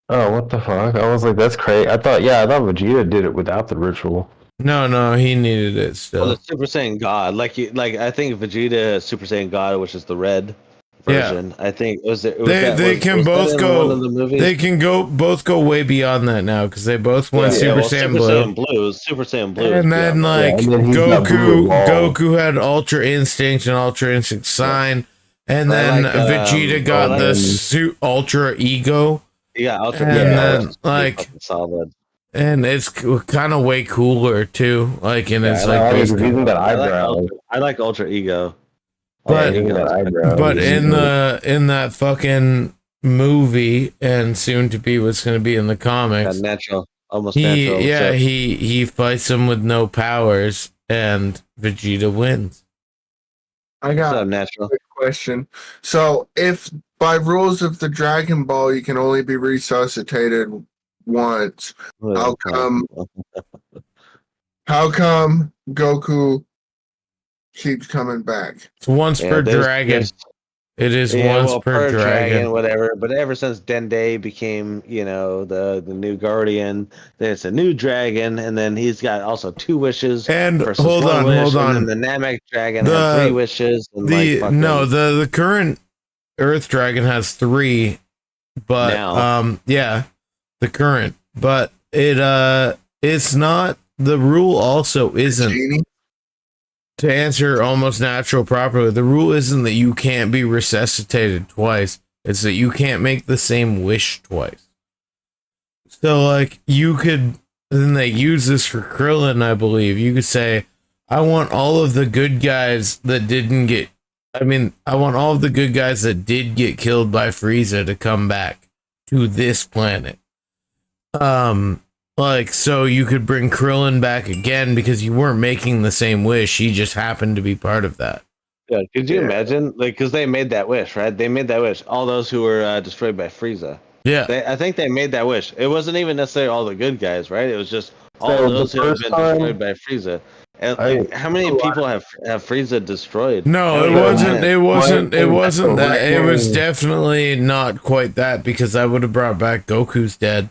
Oh, what the fuck? I was like, that's crazy. I thought Vegeta did it without the ritual. No, he needed it still. Well, the Super Saiyan God, like I think Vegeta Super Saiyan God, which is the red version. I think They can both go. One of the movies? They can both go way beyond that now because they both went Super Saiyan Super Blue. Saiyan Blue, Super Saiyan Blue, is And then beyond that. like Yeah, and then he's got blue Goku had Ultra Instinct and Ultra Instinct Sign, and I then like, Vegeta got I the like- Ultra Ego, yeah, Ultra, and yeah, then, it's like- fucking solid. and it's kind of way cooler too. Like, and it's I like like basically, using that I like eyebrow. I like Ultra Ego. But- Using that eyebrow. but in that fucking movie and soon to be what's going to be in the comics, Natural, almost natural. he fights him with no powers and Vegeta wins. I got So a natural. quick question. So, if by rules of the Dragon Ball you can only be resuscitated once, how come Goku keeps coming back? It's once Yeah, per there's- dragon. there's- It is Yeah, once well, per dragon. whatever. But ever since Dende became, the new guardian, then it's a new dragon, and then he's got also 2 wishes. And versus hold 1 on, wish, hold on. And then the Namek dragon The- has 3 wishes. And The current Earth dragon has 3, but Now. the current, but it's not the rule also isn't, Genie? to answer almost natural properly, the rule isn't that you can't be resuscitated twice. It's that you can't make the same wish twice. So, like, you could, and they use this for Krillin, I believe. You could say, I want all of the good guys that didn't get, I want all of the good guys that did get killed by Frieza to come back to this planet. Like, so you could bring Krillin back again because you weren't making the same wish. He just happened to be part of that. Yeah, could you imagine? Like, because they made that wish, right? They made that wish. All those who were destroyed by Frieza. Yeah. I think they made that wish. It wasn't even necessarily all the good guys, right? It was just all So those the who have first been time- destroyed by Frieza. And like, how many people have Frieza destroyed? No, How it many wasn't. planets? It wasn't. It wasn't Right. that. It was definitely not quite that because I would have brought back Goku's dead.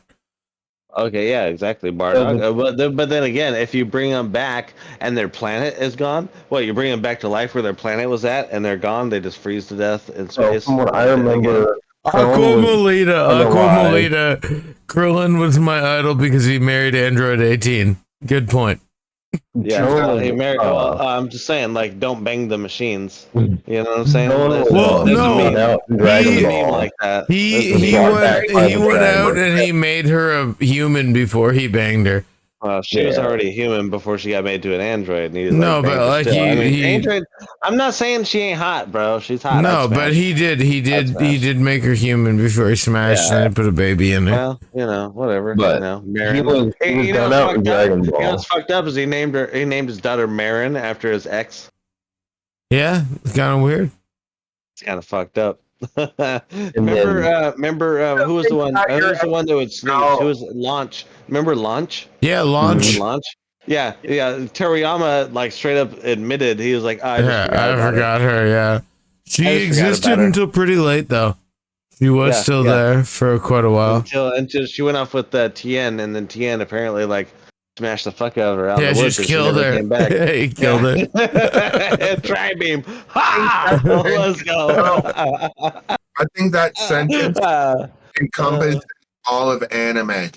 Okay, yeah, exactly, Bardock. But then again, if you bring them back and their planet is gone, what, you bring them back to life where their planet was at and they're gone, they just freeze to death in So space? from what I Again? remember, Aquamalita. Krillin was my idol because he married Android 18. Good point. Yeah, Krillin well, was, hey, Mary, I'm just saying, like, don't bang the machines. You know what I'm saying? Krillin There's- was Well, there's a no, meme- out in there's Dragon a meme Ball. like that. He There's a meme like went that. he went out and he made her a human before he banged her. She was Yeah. already a human before she got made to an android. And he, No, banged but her like still. I mean, he android. I'm not saying she ain't hot, bro. She's hot. no, I'd but smash. he did make her human before he smashed Yeah. and put a baby in her. Well, whatever. But Marin. he was done out in Dragon You know Ball. what's fucked up is he named his daughter Marin after his ex. Yeah, it's kind of weird. It's kind of fucked up. then- remember who was the one? Who was the one that would sneeze? Who was Launch? Remember Launch? Yeah, launch. Launch. Yeah. Teriyama like straight up admitted he was like, I just Yeah, I forgot her. Yeah, she I just forgot existed about her. until pretty late though. She was Yeah, still yeah. there for quite a while. Until she went off with Tien, and then Tien apparently like smashed the fuck out of her out Yeah, in the woods. just and she killed never her. Came back. He killed her. Tri-beam. Ha! Let's go. I think that sentence encompasses all of anime.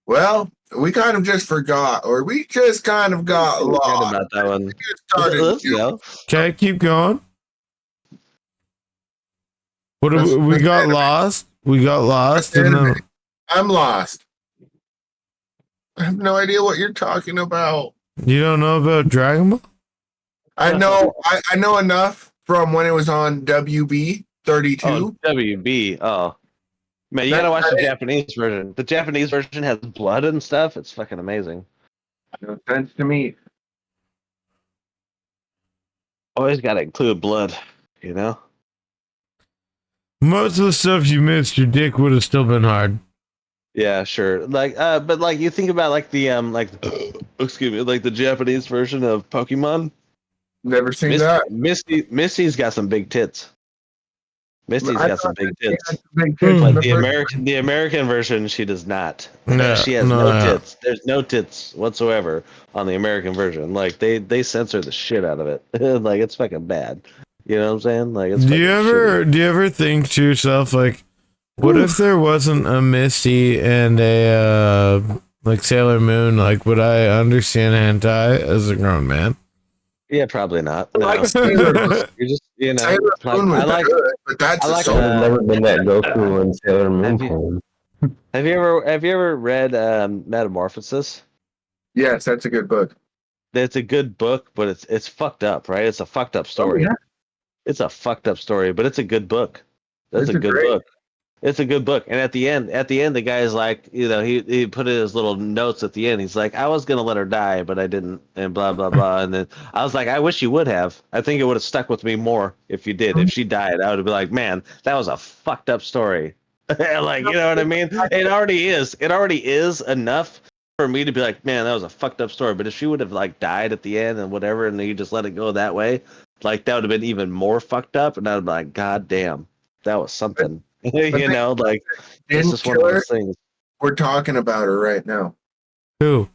Well, we kind of just forgot, or we just kind of got Forgot lost. about that one. We just started Let's go. Okay, keep going. What That's- we that's got anime. lost? We got lost, and then I'm lost. I have no idea what you're talking about. you don't know about Dragon Ball? I know I know enough from when it was on WB 32. Oh, WB. Oh. Man, you gotta watch the Japanese version. The Japanese version has blood and stuff. It's fucking amazing. No sense to me. Always gotta include blood, you know? Most of the stuff you missed, your dick would have still been hard. Yeah, sure. Like, but like you think about like the excuse me, like the Japanese version of Pokemon. Never seen that. Misty's got some big tits. Misty's I got some thought big she tits. had some big tits in But the the first- American version, she does not. No, She has no. no tits. There's no tits whatsoever on the American version. Like they censor the shit out of it. Like it's fucking bad. You know what I'm saying? Like it's. Do you fucking ever shitty. do you ever think to yourself like, what if there wasn't a Misty and a like Sailor Moon? Like, would I understand hentai as a grown man? Yeah, probably not. No. Like Sailor Moon. You're just Sailor Moon was I like. good, but that's I like, a There's never been that Goku and Sailor Moon have you- poem. Have you ever read Metamorphosis? Yes, that's a good book. It's a good book, but it's fucked up, right? It's a fucked up story. Oh, yeah. It's a fucked up story, but it's a good book. That's It's a a good great- book. It's a good book. And at the end, the guy's like, he put in his little notes at the end. He's like, I was gonna let her die, but I didn't, and blah blah blah. And then I was like, I wish you would have. I think it would have stuck with me more if you did. If she died, I would have been like, man, that was a fucked up story. Like, you know what I mean? It already is. It already is enough for me to be like, man, that was a fucked up story. But if she would have like died at the end and whatever, and you just let it go that way, like that would have been even more fucked up. And I'd be like, God damn, that was something. You know, like it's Didn't just one of kill her. those things. We're talking about her right now. Who?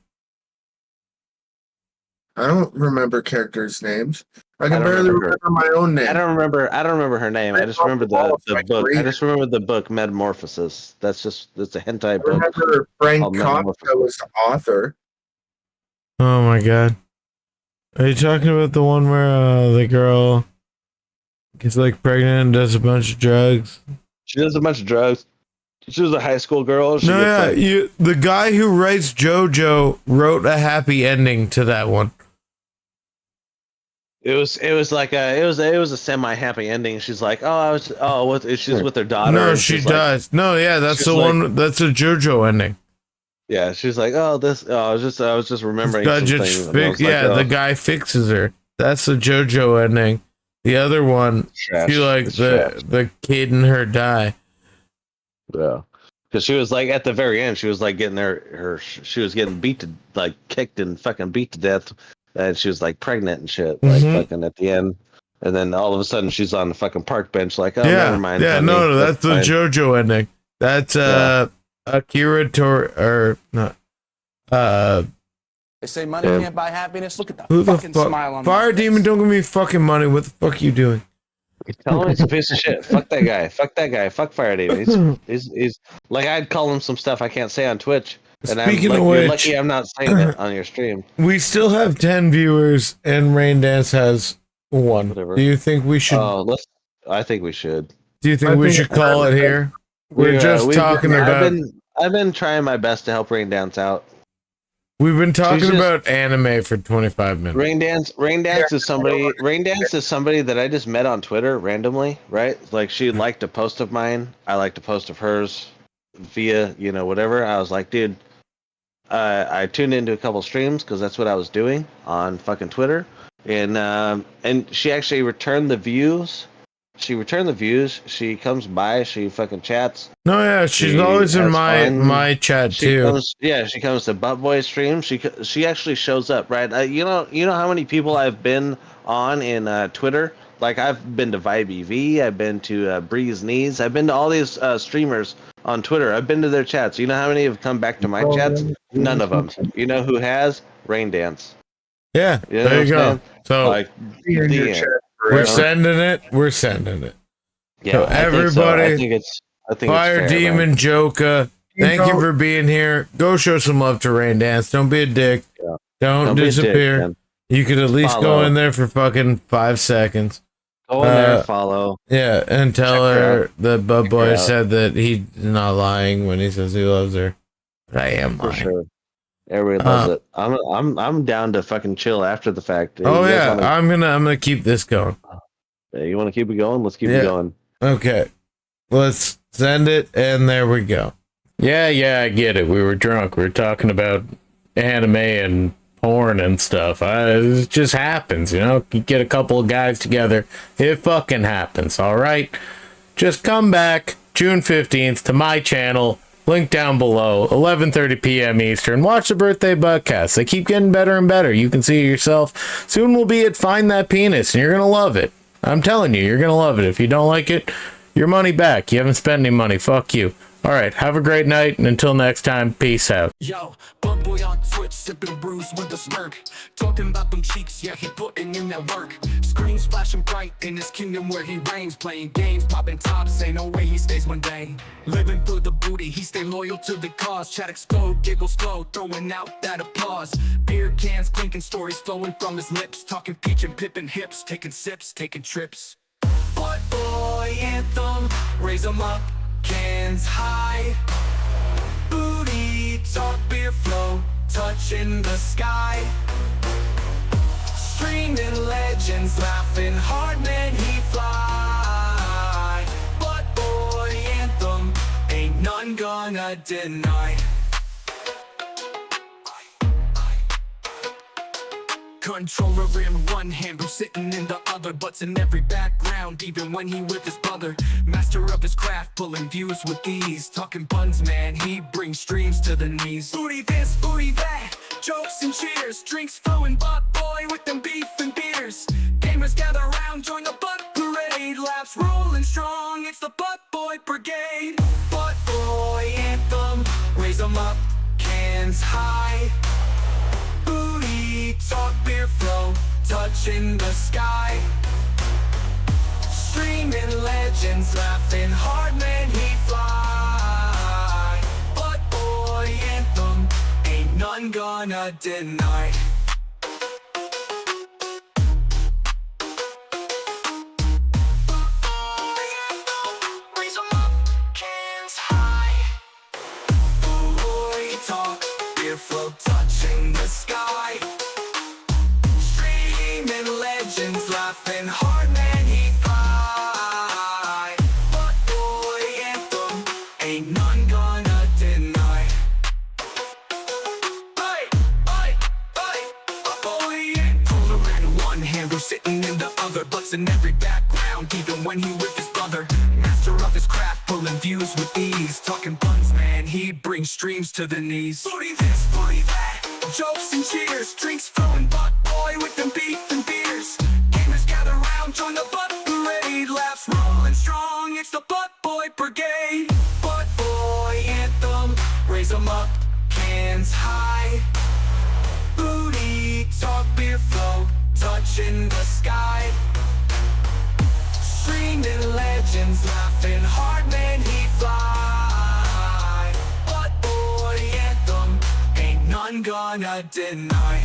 I don't remember characters' names. I I can don't barely remember. remember my own name. I don't remember her name. I just remember the book. I just remember the book Metamorphosis. It's a hentai I book. remember Frank called Kafka Metamorphosis. was the author. Oh my god. Are you talking about the one where the girl gets like pregnant and does a bunch of drugs? She does a bunch of drugs. She was a high school girl. She No, gets yeah, like, the guy who writes JoJo wrote a happy ending to that one. it was a semi happy ending. She's like, she's with her daughter. No, and she she's like, does. No, yeah, that's she's the like- one. That's a JoJo ending. yeah, she's like, I was just remembering Guy some just things. And I was like, yeah, the guy fixes her. That's the JoJo ending. The other one, trash. she like It's trash. the kid and her die. Yeah, because she was like at the very end, she was like getting she was getting kicked and fucking beat to death, and she was like pregnant and shit, like fucking at the end, and then all of a sudden she's on the fucking park bench, like, oh, never mind. Yeah, honey, no, that's the fine. JoJo ending. That's Akira or not. They say money can't buy happiness. Look at the Who the fucking fuck? smile on Fire my face. Demon, don't give me fucking money. What the fuck are you doing? Tell him he's a piece of shit. Fuck that guy. Fuck that guy. Fuck Fire Demon. He's like, I'd call him some stuff I can't say on Twitch. And Speaking I'm of like, which, you're lucky I'm not saying it on your stream. We still have 10 viewers, and Rain Dance has 1. Whatever. Do you think we should? I think we should. Do you think we should call it here? We're just talking about. I've been trying my best to help Rain Dance out. We've been talking about anime for 25 minutes. Rain Dance is somebody. Rain Dance is somebody that I just met on Twitter randomly, right? Like she liked a post of mine. I liked a post of hers via whatever. I was like, dude, I tuned into a couple streams because that's what I was doing on fucking Twitter, and she actually returned the views. She comes by. She fucking chats. No, yeah, she's always in my chat too. She comes to ButtBoi stream. She actually shows up, right? You know how many people I've been on in Twitter. Like I've been to Vibe EV. I've been to Breeze Knees. I've been to all these streamers on Twitter. I've been to their chats. You know how many have come back to my chats? None of them. You know who has? Rain Dance. Yeah, there you go. So like, we're sending it. We're sending it. Yeah, so everybody, I think it's Fire fair, Demon, man. Joka, thank you for being here. Go show some love to Rain Dance. Don't be a dick. Yeah. Don't be a dick, disappear. man. You could at least Follow. go in there for fucking 5 seconds. Go in there, follow. Yeah, and tell Check her her out. that Check her ButtBoi out. said that he's not lying when he says he loves her. But I am For lying. sure. Everybody loves it. I'm down to fucking chill after the fact. Oh You guys yeah, wanna- I'm gonna keep this going. You want to keep it going? Let's keep it going. Okay, let's send it, and there we go. Yeah, I get it. We were drunk. We were talking about anime and porn and stuff. It just happens, You get a couple of guys together. It fucking happens, all right? Just come back June 15th to my channel. Link down below, 11:30 p.m. Eastern. Watch the birthday ButtCast. They keep getting better and better. You can see it yourself. Soon we'll be at Find That Penis, and you're going to love it. I'm telling you, you're going to love it. If you don't like it, your money back. You haven't spent any money. Fuck you. All right, have a great night, and until next time, peace out. Yo, ButtBoi on Twitch, sipping brews with a smirk. Talking about them cheeks, yeah, he putting in that work. Screens flashing bright in his kingdom where he reigns. Playing games, popping tops, ain't no way he stays mundane. Living for the booty, he stay loyal to the cause. Chat explode, giggles flow, throwing out that applause. Beer cans clinking, stories flowing from his lips. Talking peach and pippin' hips, taking sips, taking trips. ButtBoi anthem, raise 'em up. Cans high, booty talk, beer flow, touching the sky. Streaming legends, laughing hard, man, he fly. ButtBoi anthem, ain't none gonna deny. Controller in one hand, Bruce sitting in the other. Butts in every background, even when he with his brother. Master of his craft, pulling views with ease. Talking buns, man, he brings streams to the knees. Booty this, booty that, jokes and cheers. Drinks flowing, ButtBoi with them beef and beers. Gamers gather round, join the butt parade. Laughs rolling strong, it's the ButtBoi brigade. ButtBoi anthem, raise 'em up, cans high. Booty talk, beer flow, touching the sky. Streaming legends, laughing hard, man, he fly. ButtBoi anthem, ain't none gonna deny. in every background, even when he with his brother. Master of his craft, pulling views with ease. Talking buns, man, he brings streams to the knees. Booty this, booty that, jokes and cheers. Drinks flowing, ButtBoi with them beef and beers. Gamers gather round, join the butt parade. Laughs rolling strong, it's the ButtBoi brigade. ButtBoi anthem, raise 'em up, cans high. Booty talk, beer flow, touching the sky. Streaming legends, laughing hard, man, he fly. ButtBoi anthem, ain't none gonna deny.